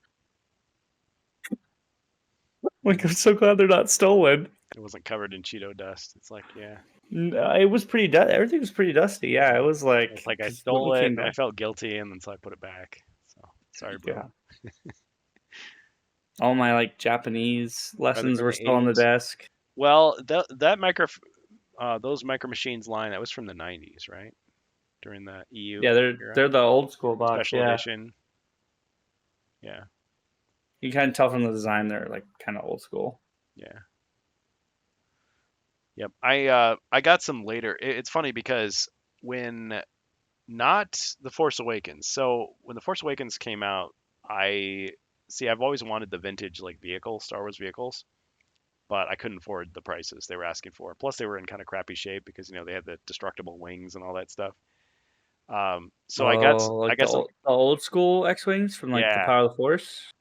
Like, I'm so glad they're not stolen. It wasn't covered in Cheeto dust. It's like, yeah. It was pretty everything was pretty dusty. Yeah, it was like. It's like I stole it and I felt guilty, and then so I put it back. So sorry, bro. Yeah. All my like Japanese lessons were still on the desk. Well, those micro machines line, that was from the 90s, right? During the EU. Yeah, they're the old school box. Special edition. Yeah. You can kind of tell from the design they're like kind of old school. Yeah. Yep. I got some later. It's funny because not The Force Awakens. So when The Force Awakens came out, I've always wanted the vintage like Star Wars vehicles, but I couldn't afford the prices they were asking for. Plus they were in kind of crappy shape because they had the destructible wings and all that stuff. So I got the old school X-Wings from like the Power of the Force.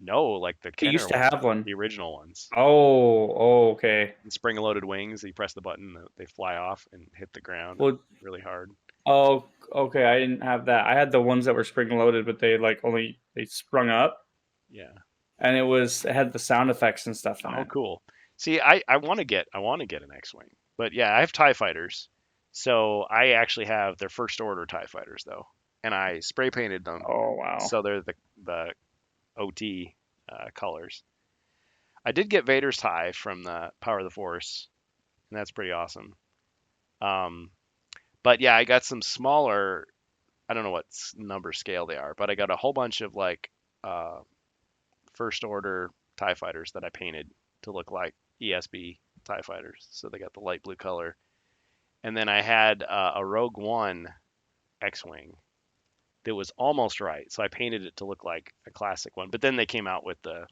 No, like the Kenner used to have one. The original ones. Oh, okay. And spring-loaded wings. You press the button, they fly off and hit the ground really hard. Oh, okay. I didn't have that. I had the ones that were spring-loaded, but they sprung up. Yeah. And it had the sound effects and stuff in it. Oh, cool. See, I want to get an X-Wing, but yeah, I have TIE fighters, so I actually have their first order TIE fighters though, and I spray painted them. Oh wow! So they're the OT colors. I did get Vader's tie from the Power of the Force, and that's pretty awesome. But yeah, I got some smaller. I don't know what number scale they are, but I got a whole bunch of like First Order TIE fighters that I painted to look like ESB TIE fighters. So they got the light blue color. And then I had a Rogue One X-Wing that was almost right. So I painted it to look like a classic one. But then they came out with the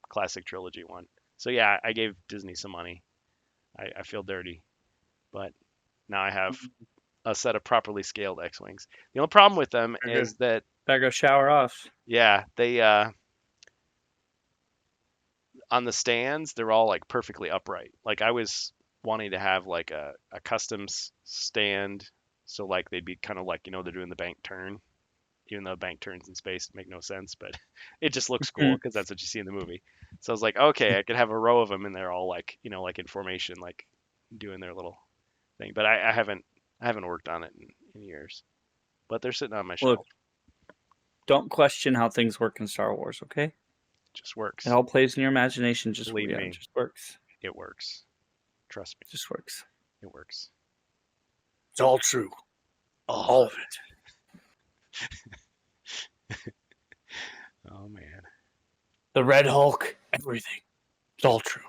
classic trilogy one. So yeah, I gave Disney some money. I feel dirty. But now I have a set of properly scaled X-Wings. The only problem with them is that... Better go shower off. Yeah, they... on the stands, they're all like perfectly upright. Like I was wanting to have like a custom stand, so like they'd be kind of like, you know, they're doing the bank turn, even though bank turns in space make no sense, but it just looks cool because that's what you see in the movie. So I was like, okay, I could have a row of them and they're all like, you know, like in formation, like doing their little thing. But I haven't worked on it in years, but they're sitting on my shelf. Look, don't question how things work in Star Wars, okay? Just works. It all plays in your imagination. Just Believe me, it just works. It works. Trust me. It just works. It works. It's all true. All of it. Oh man. The Red Hulk, everything. It's all true.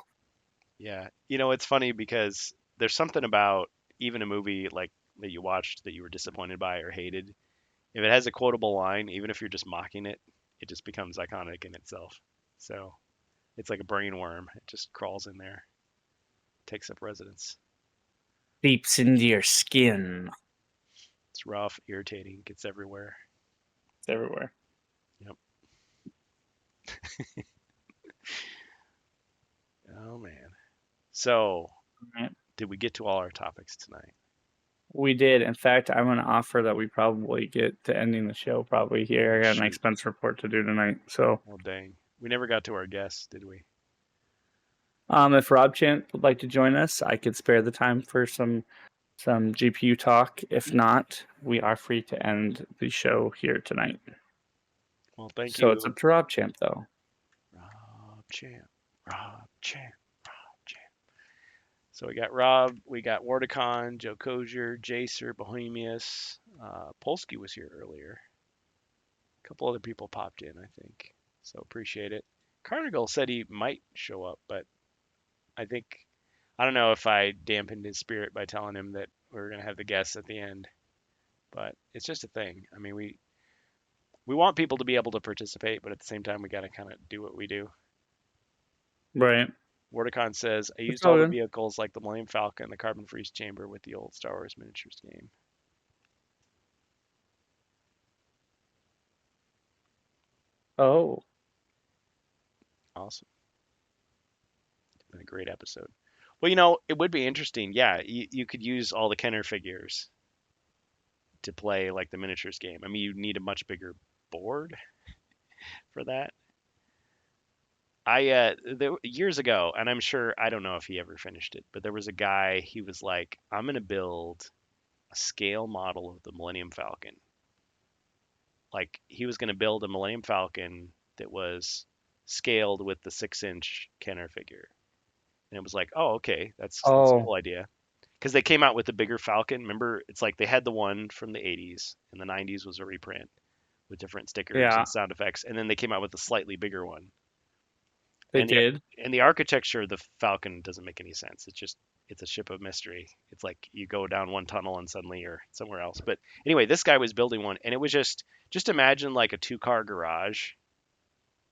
Yeah. You know, it's funny because there's something about even a movie like that you watched that you were disappointed by or hated. If it has a quotable line, even if you're just mocking it, it just becomes iconic in itself. So it's like a brain worm. It just crawls in there, takes up residence. Seeps into your skin. It's rough, irritating, gets everywhere. It's everywhere. Yep. Oh, man. So, did we get to all our topics tonight? We did. In fact, I'm going to offer that we probably get to ending the show probably here. I got an expense report to do tonight. So, well, dang. We never got to our guests, did we? If Rob Chant would like to join us, I could spare the time for some GPU talk. If not, we are free to end the show here tonight. Well, thank you. So it's up to Rob Champ, though. Rob Champ. So we got Rob, we got Wardicon, Joe Kozier, Jacer, Bohemius. Polsky was here earlier. A couple other people popped in, I think. So appreciate it. Carnival said he might show up, but I don't know if I dampened his spirit by telling him that we were going to have the guests at the end. But it's just a thing. I mean, we want people to be able to participate, but at the same time, we got to kind of do what we do. Right. Wordicon says, I used all the vehicles like the Millennium Falcon and the Carbon Freeze Chamber with the old Star Wars miniatures game. Oh. Awesome. It's been a great episode. Well, you know, it would be interesting. Yeah, you could use all the Kenner figures to play like the miniatures game. I mean, you need a much bigger board for that. Years ago, and I'm sure, I don't know if he ever finished it, but there was a guy, he was like, I'm going to build a scale model of the Millennium Falcon. Like, he was going to build a Millennium Falcon that was scaled with the 6-inch Kenner figure. And it was like, oh, okay, that's a cool idea. Because they came out with the bigger Falcon. Remember, it's like they had the one from the 80s, and the 90s was a reprint with different stickers and sound effects. And then they came out with a slightly bigger one. They did. And the architecture of the Falcon doesn't make any sense. It's a ship of mystery. It's like you go down one tunnel and suddenly you're somewhere else. But anyway, this guy was building one, and it was just imagine like a 2-car garage,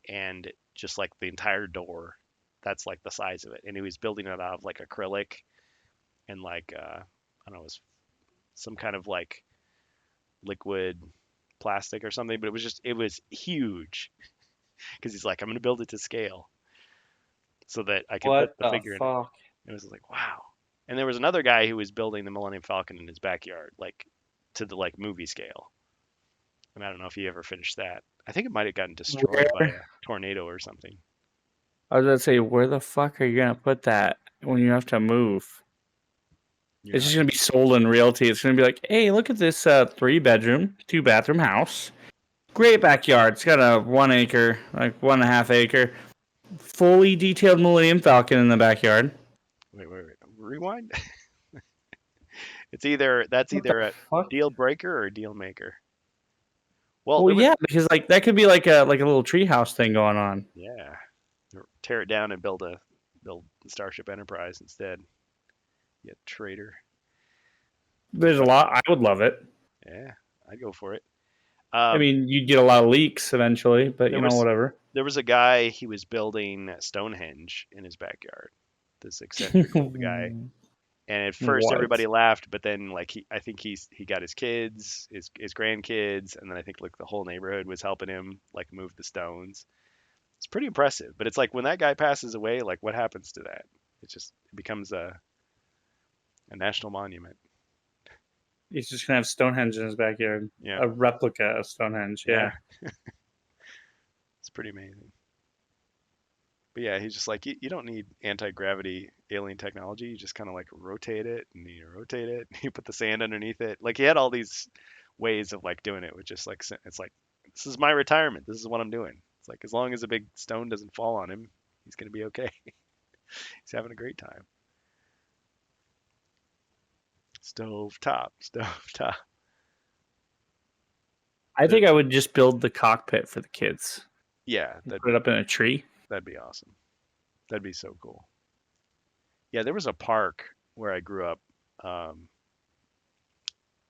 and just like the entire door, that's like the size of it. And he was building it out of like acrylic and like I don't know, it was some kind of like liquid plastic or something. But it was huge because he's like, I'm gonna build it to scale, so that I can put the figure in it. It was like, wow. And there was another guy who was building the Millennium Falcon in his backyard, like to the like movie scale. And I don't know if he ever finished that. I think it might have gotten destroyed by a tornado or something. I was going to say, where the fuck are you going to put that when you have to move? It's just going to be sold in realty. It's going to be like, hey, look at this 3-bedroom, 2-bathroom house. Great backyard. It's got a 1 acre, like 1.5 acre. fully detailed Millennium Falcon in the backyard. Wait. Rewind. That's What the either a fuck? deal breaker or a deal maker. Well, Well, there was yeah, because like that could be like a little treehouse thing going on. yeah, or tear it down and build Starship Enterprise instead. You traitor. There's a lot. I would love it. Yeah, I'd go for it. I mean, you'd get a lot of leaks eventually, but There was whatever. there was a guy, he was building Stonehenge in his backyard. This eccentric old guy. And at first What? everybody laughed, but then like I think he got his kids, his grandkids, and then I think like the whole neighborhood was helping him like move the stones. It's pretty impressive. But it's like when that guy passes away, like what happens to that? It becomes a national monument. He's just gonna have Stonehenge in his backyard. Yeah. A replica of Stonehenge. Yeah. It's pretty amazing. But yeah, he's just like, you don't need anti-gravity alien technology. You just kind of like rotate it and you rotate it. You put the sand underneath it. Like he had all these ways of like doing it with just like, it's like, this is my retirement. This is what I'm doing. It's like, as long as a big stone doesn't fall on him, he's going to be okay. He's having a great time. Stove top. I think I would just build the cockpit for the kids. Yeah. Put it up in a tree. That'd be awesome. That'd be so cool. Yeah, there was a park where I grew up,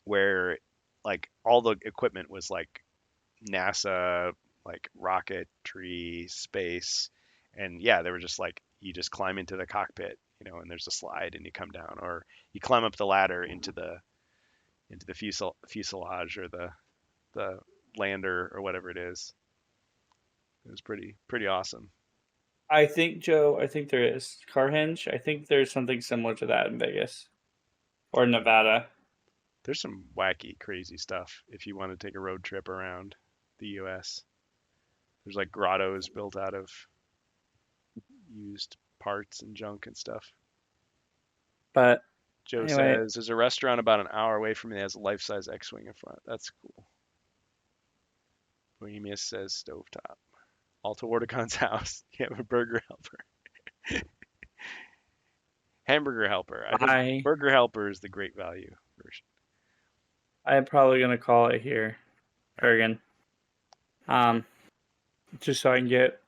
where like all the equipment was like NASA, like rocketry, space, and yeah, they were just like you just climb into the cockpit, and there's a slide and you come down, or you climb up the ladder into the fuselage or the lander or whatever it is. It was pretty awesome. I think, Joe, there is. Carhenge, I think there's something similar to that in Vegas. Or Nevada. There's some wacky, crazy stuff if you want to take a road trip around the U.S. There's like grottos built out of used parts and junk and stuff. But Joe anyway, says, there's a restaurant about an hour away from me that has a life-size X-Wing in front. That's cool. Bohemius says stovetop. Alta Wardicon's house. You have a burger helper. Hamburger helper. I think burger helper is the great value version. I'm probably gonna call it here, Kurgan. Just so I can get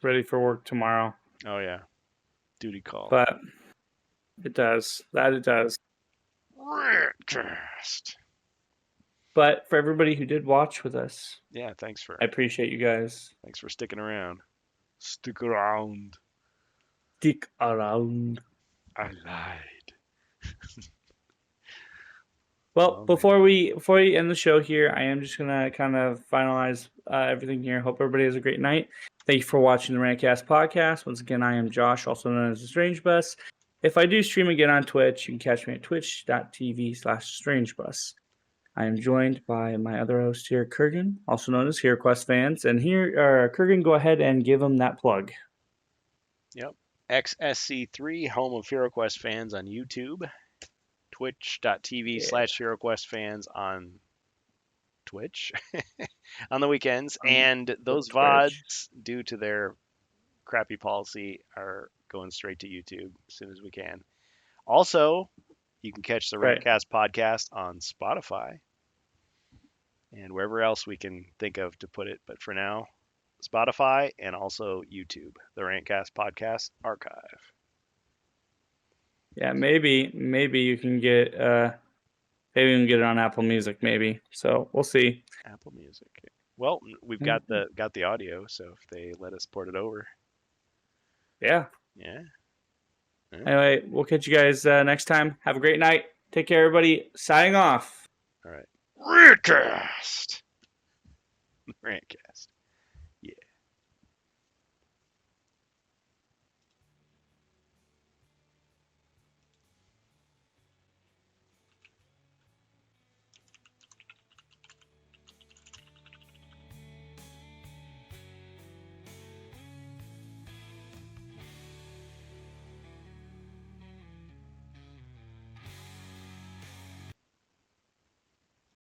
ready for work tomorrow. Oh yeah, duty call. But it does. RantCast. But for everybody who did watch with us, yeah, I appreciate you guys. Thanks for sticking around. Stick around. Stick around. I lied. Well, before we end the show here, I am just gonna kind of finalize everything here. Hope everybody has a great night. Thank you for watching the RantCast Podcast. Once again, I am Josh, also known as TheStrangeBus. If I do stream again on Twitch, you can catch me at twitch.tv/StrangeBus. I am joined by my other host here, Kurgan, also known as HeroQuest Fans. And here, Kurgan, go ahead and give him that plug. Yep. XSC3, home of HeroQuest Fans on YouTube. Twitch.tv/HeroQuest Fans on Twitch on the weekends. And those VODs, due to their crappy policy, are going straight to YouTube as soon as we can. Also, you can catch the RantCast podcast on Spotify and wherever else we can think of to put it. But for now, Spotify and also YouTube, the RantCast Podcast archive. Yeah, maybe you can get maybe we can get it on Apple Music, maybe. So we'll see. Apple Music. Well, we've got the audio, so if they let us port it over. Yeah. Yeah. Anyway, we'll catch you guys next time. Have a great night. Take care, everybody. Signing off. All right. RantCast. RantCast.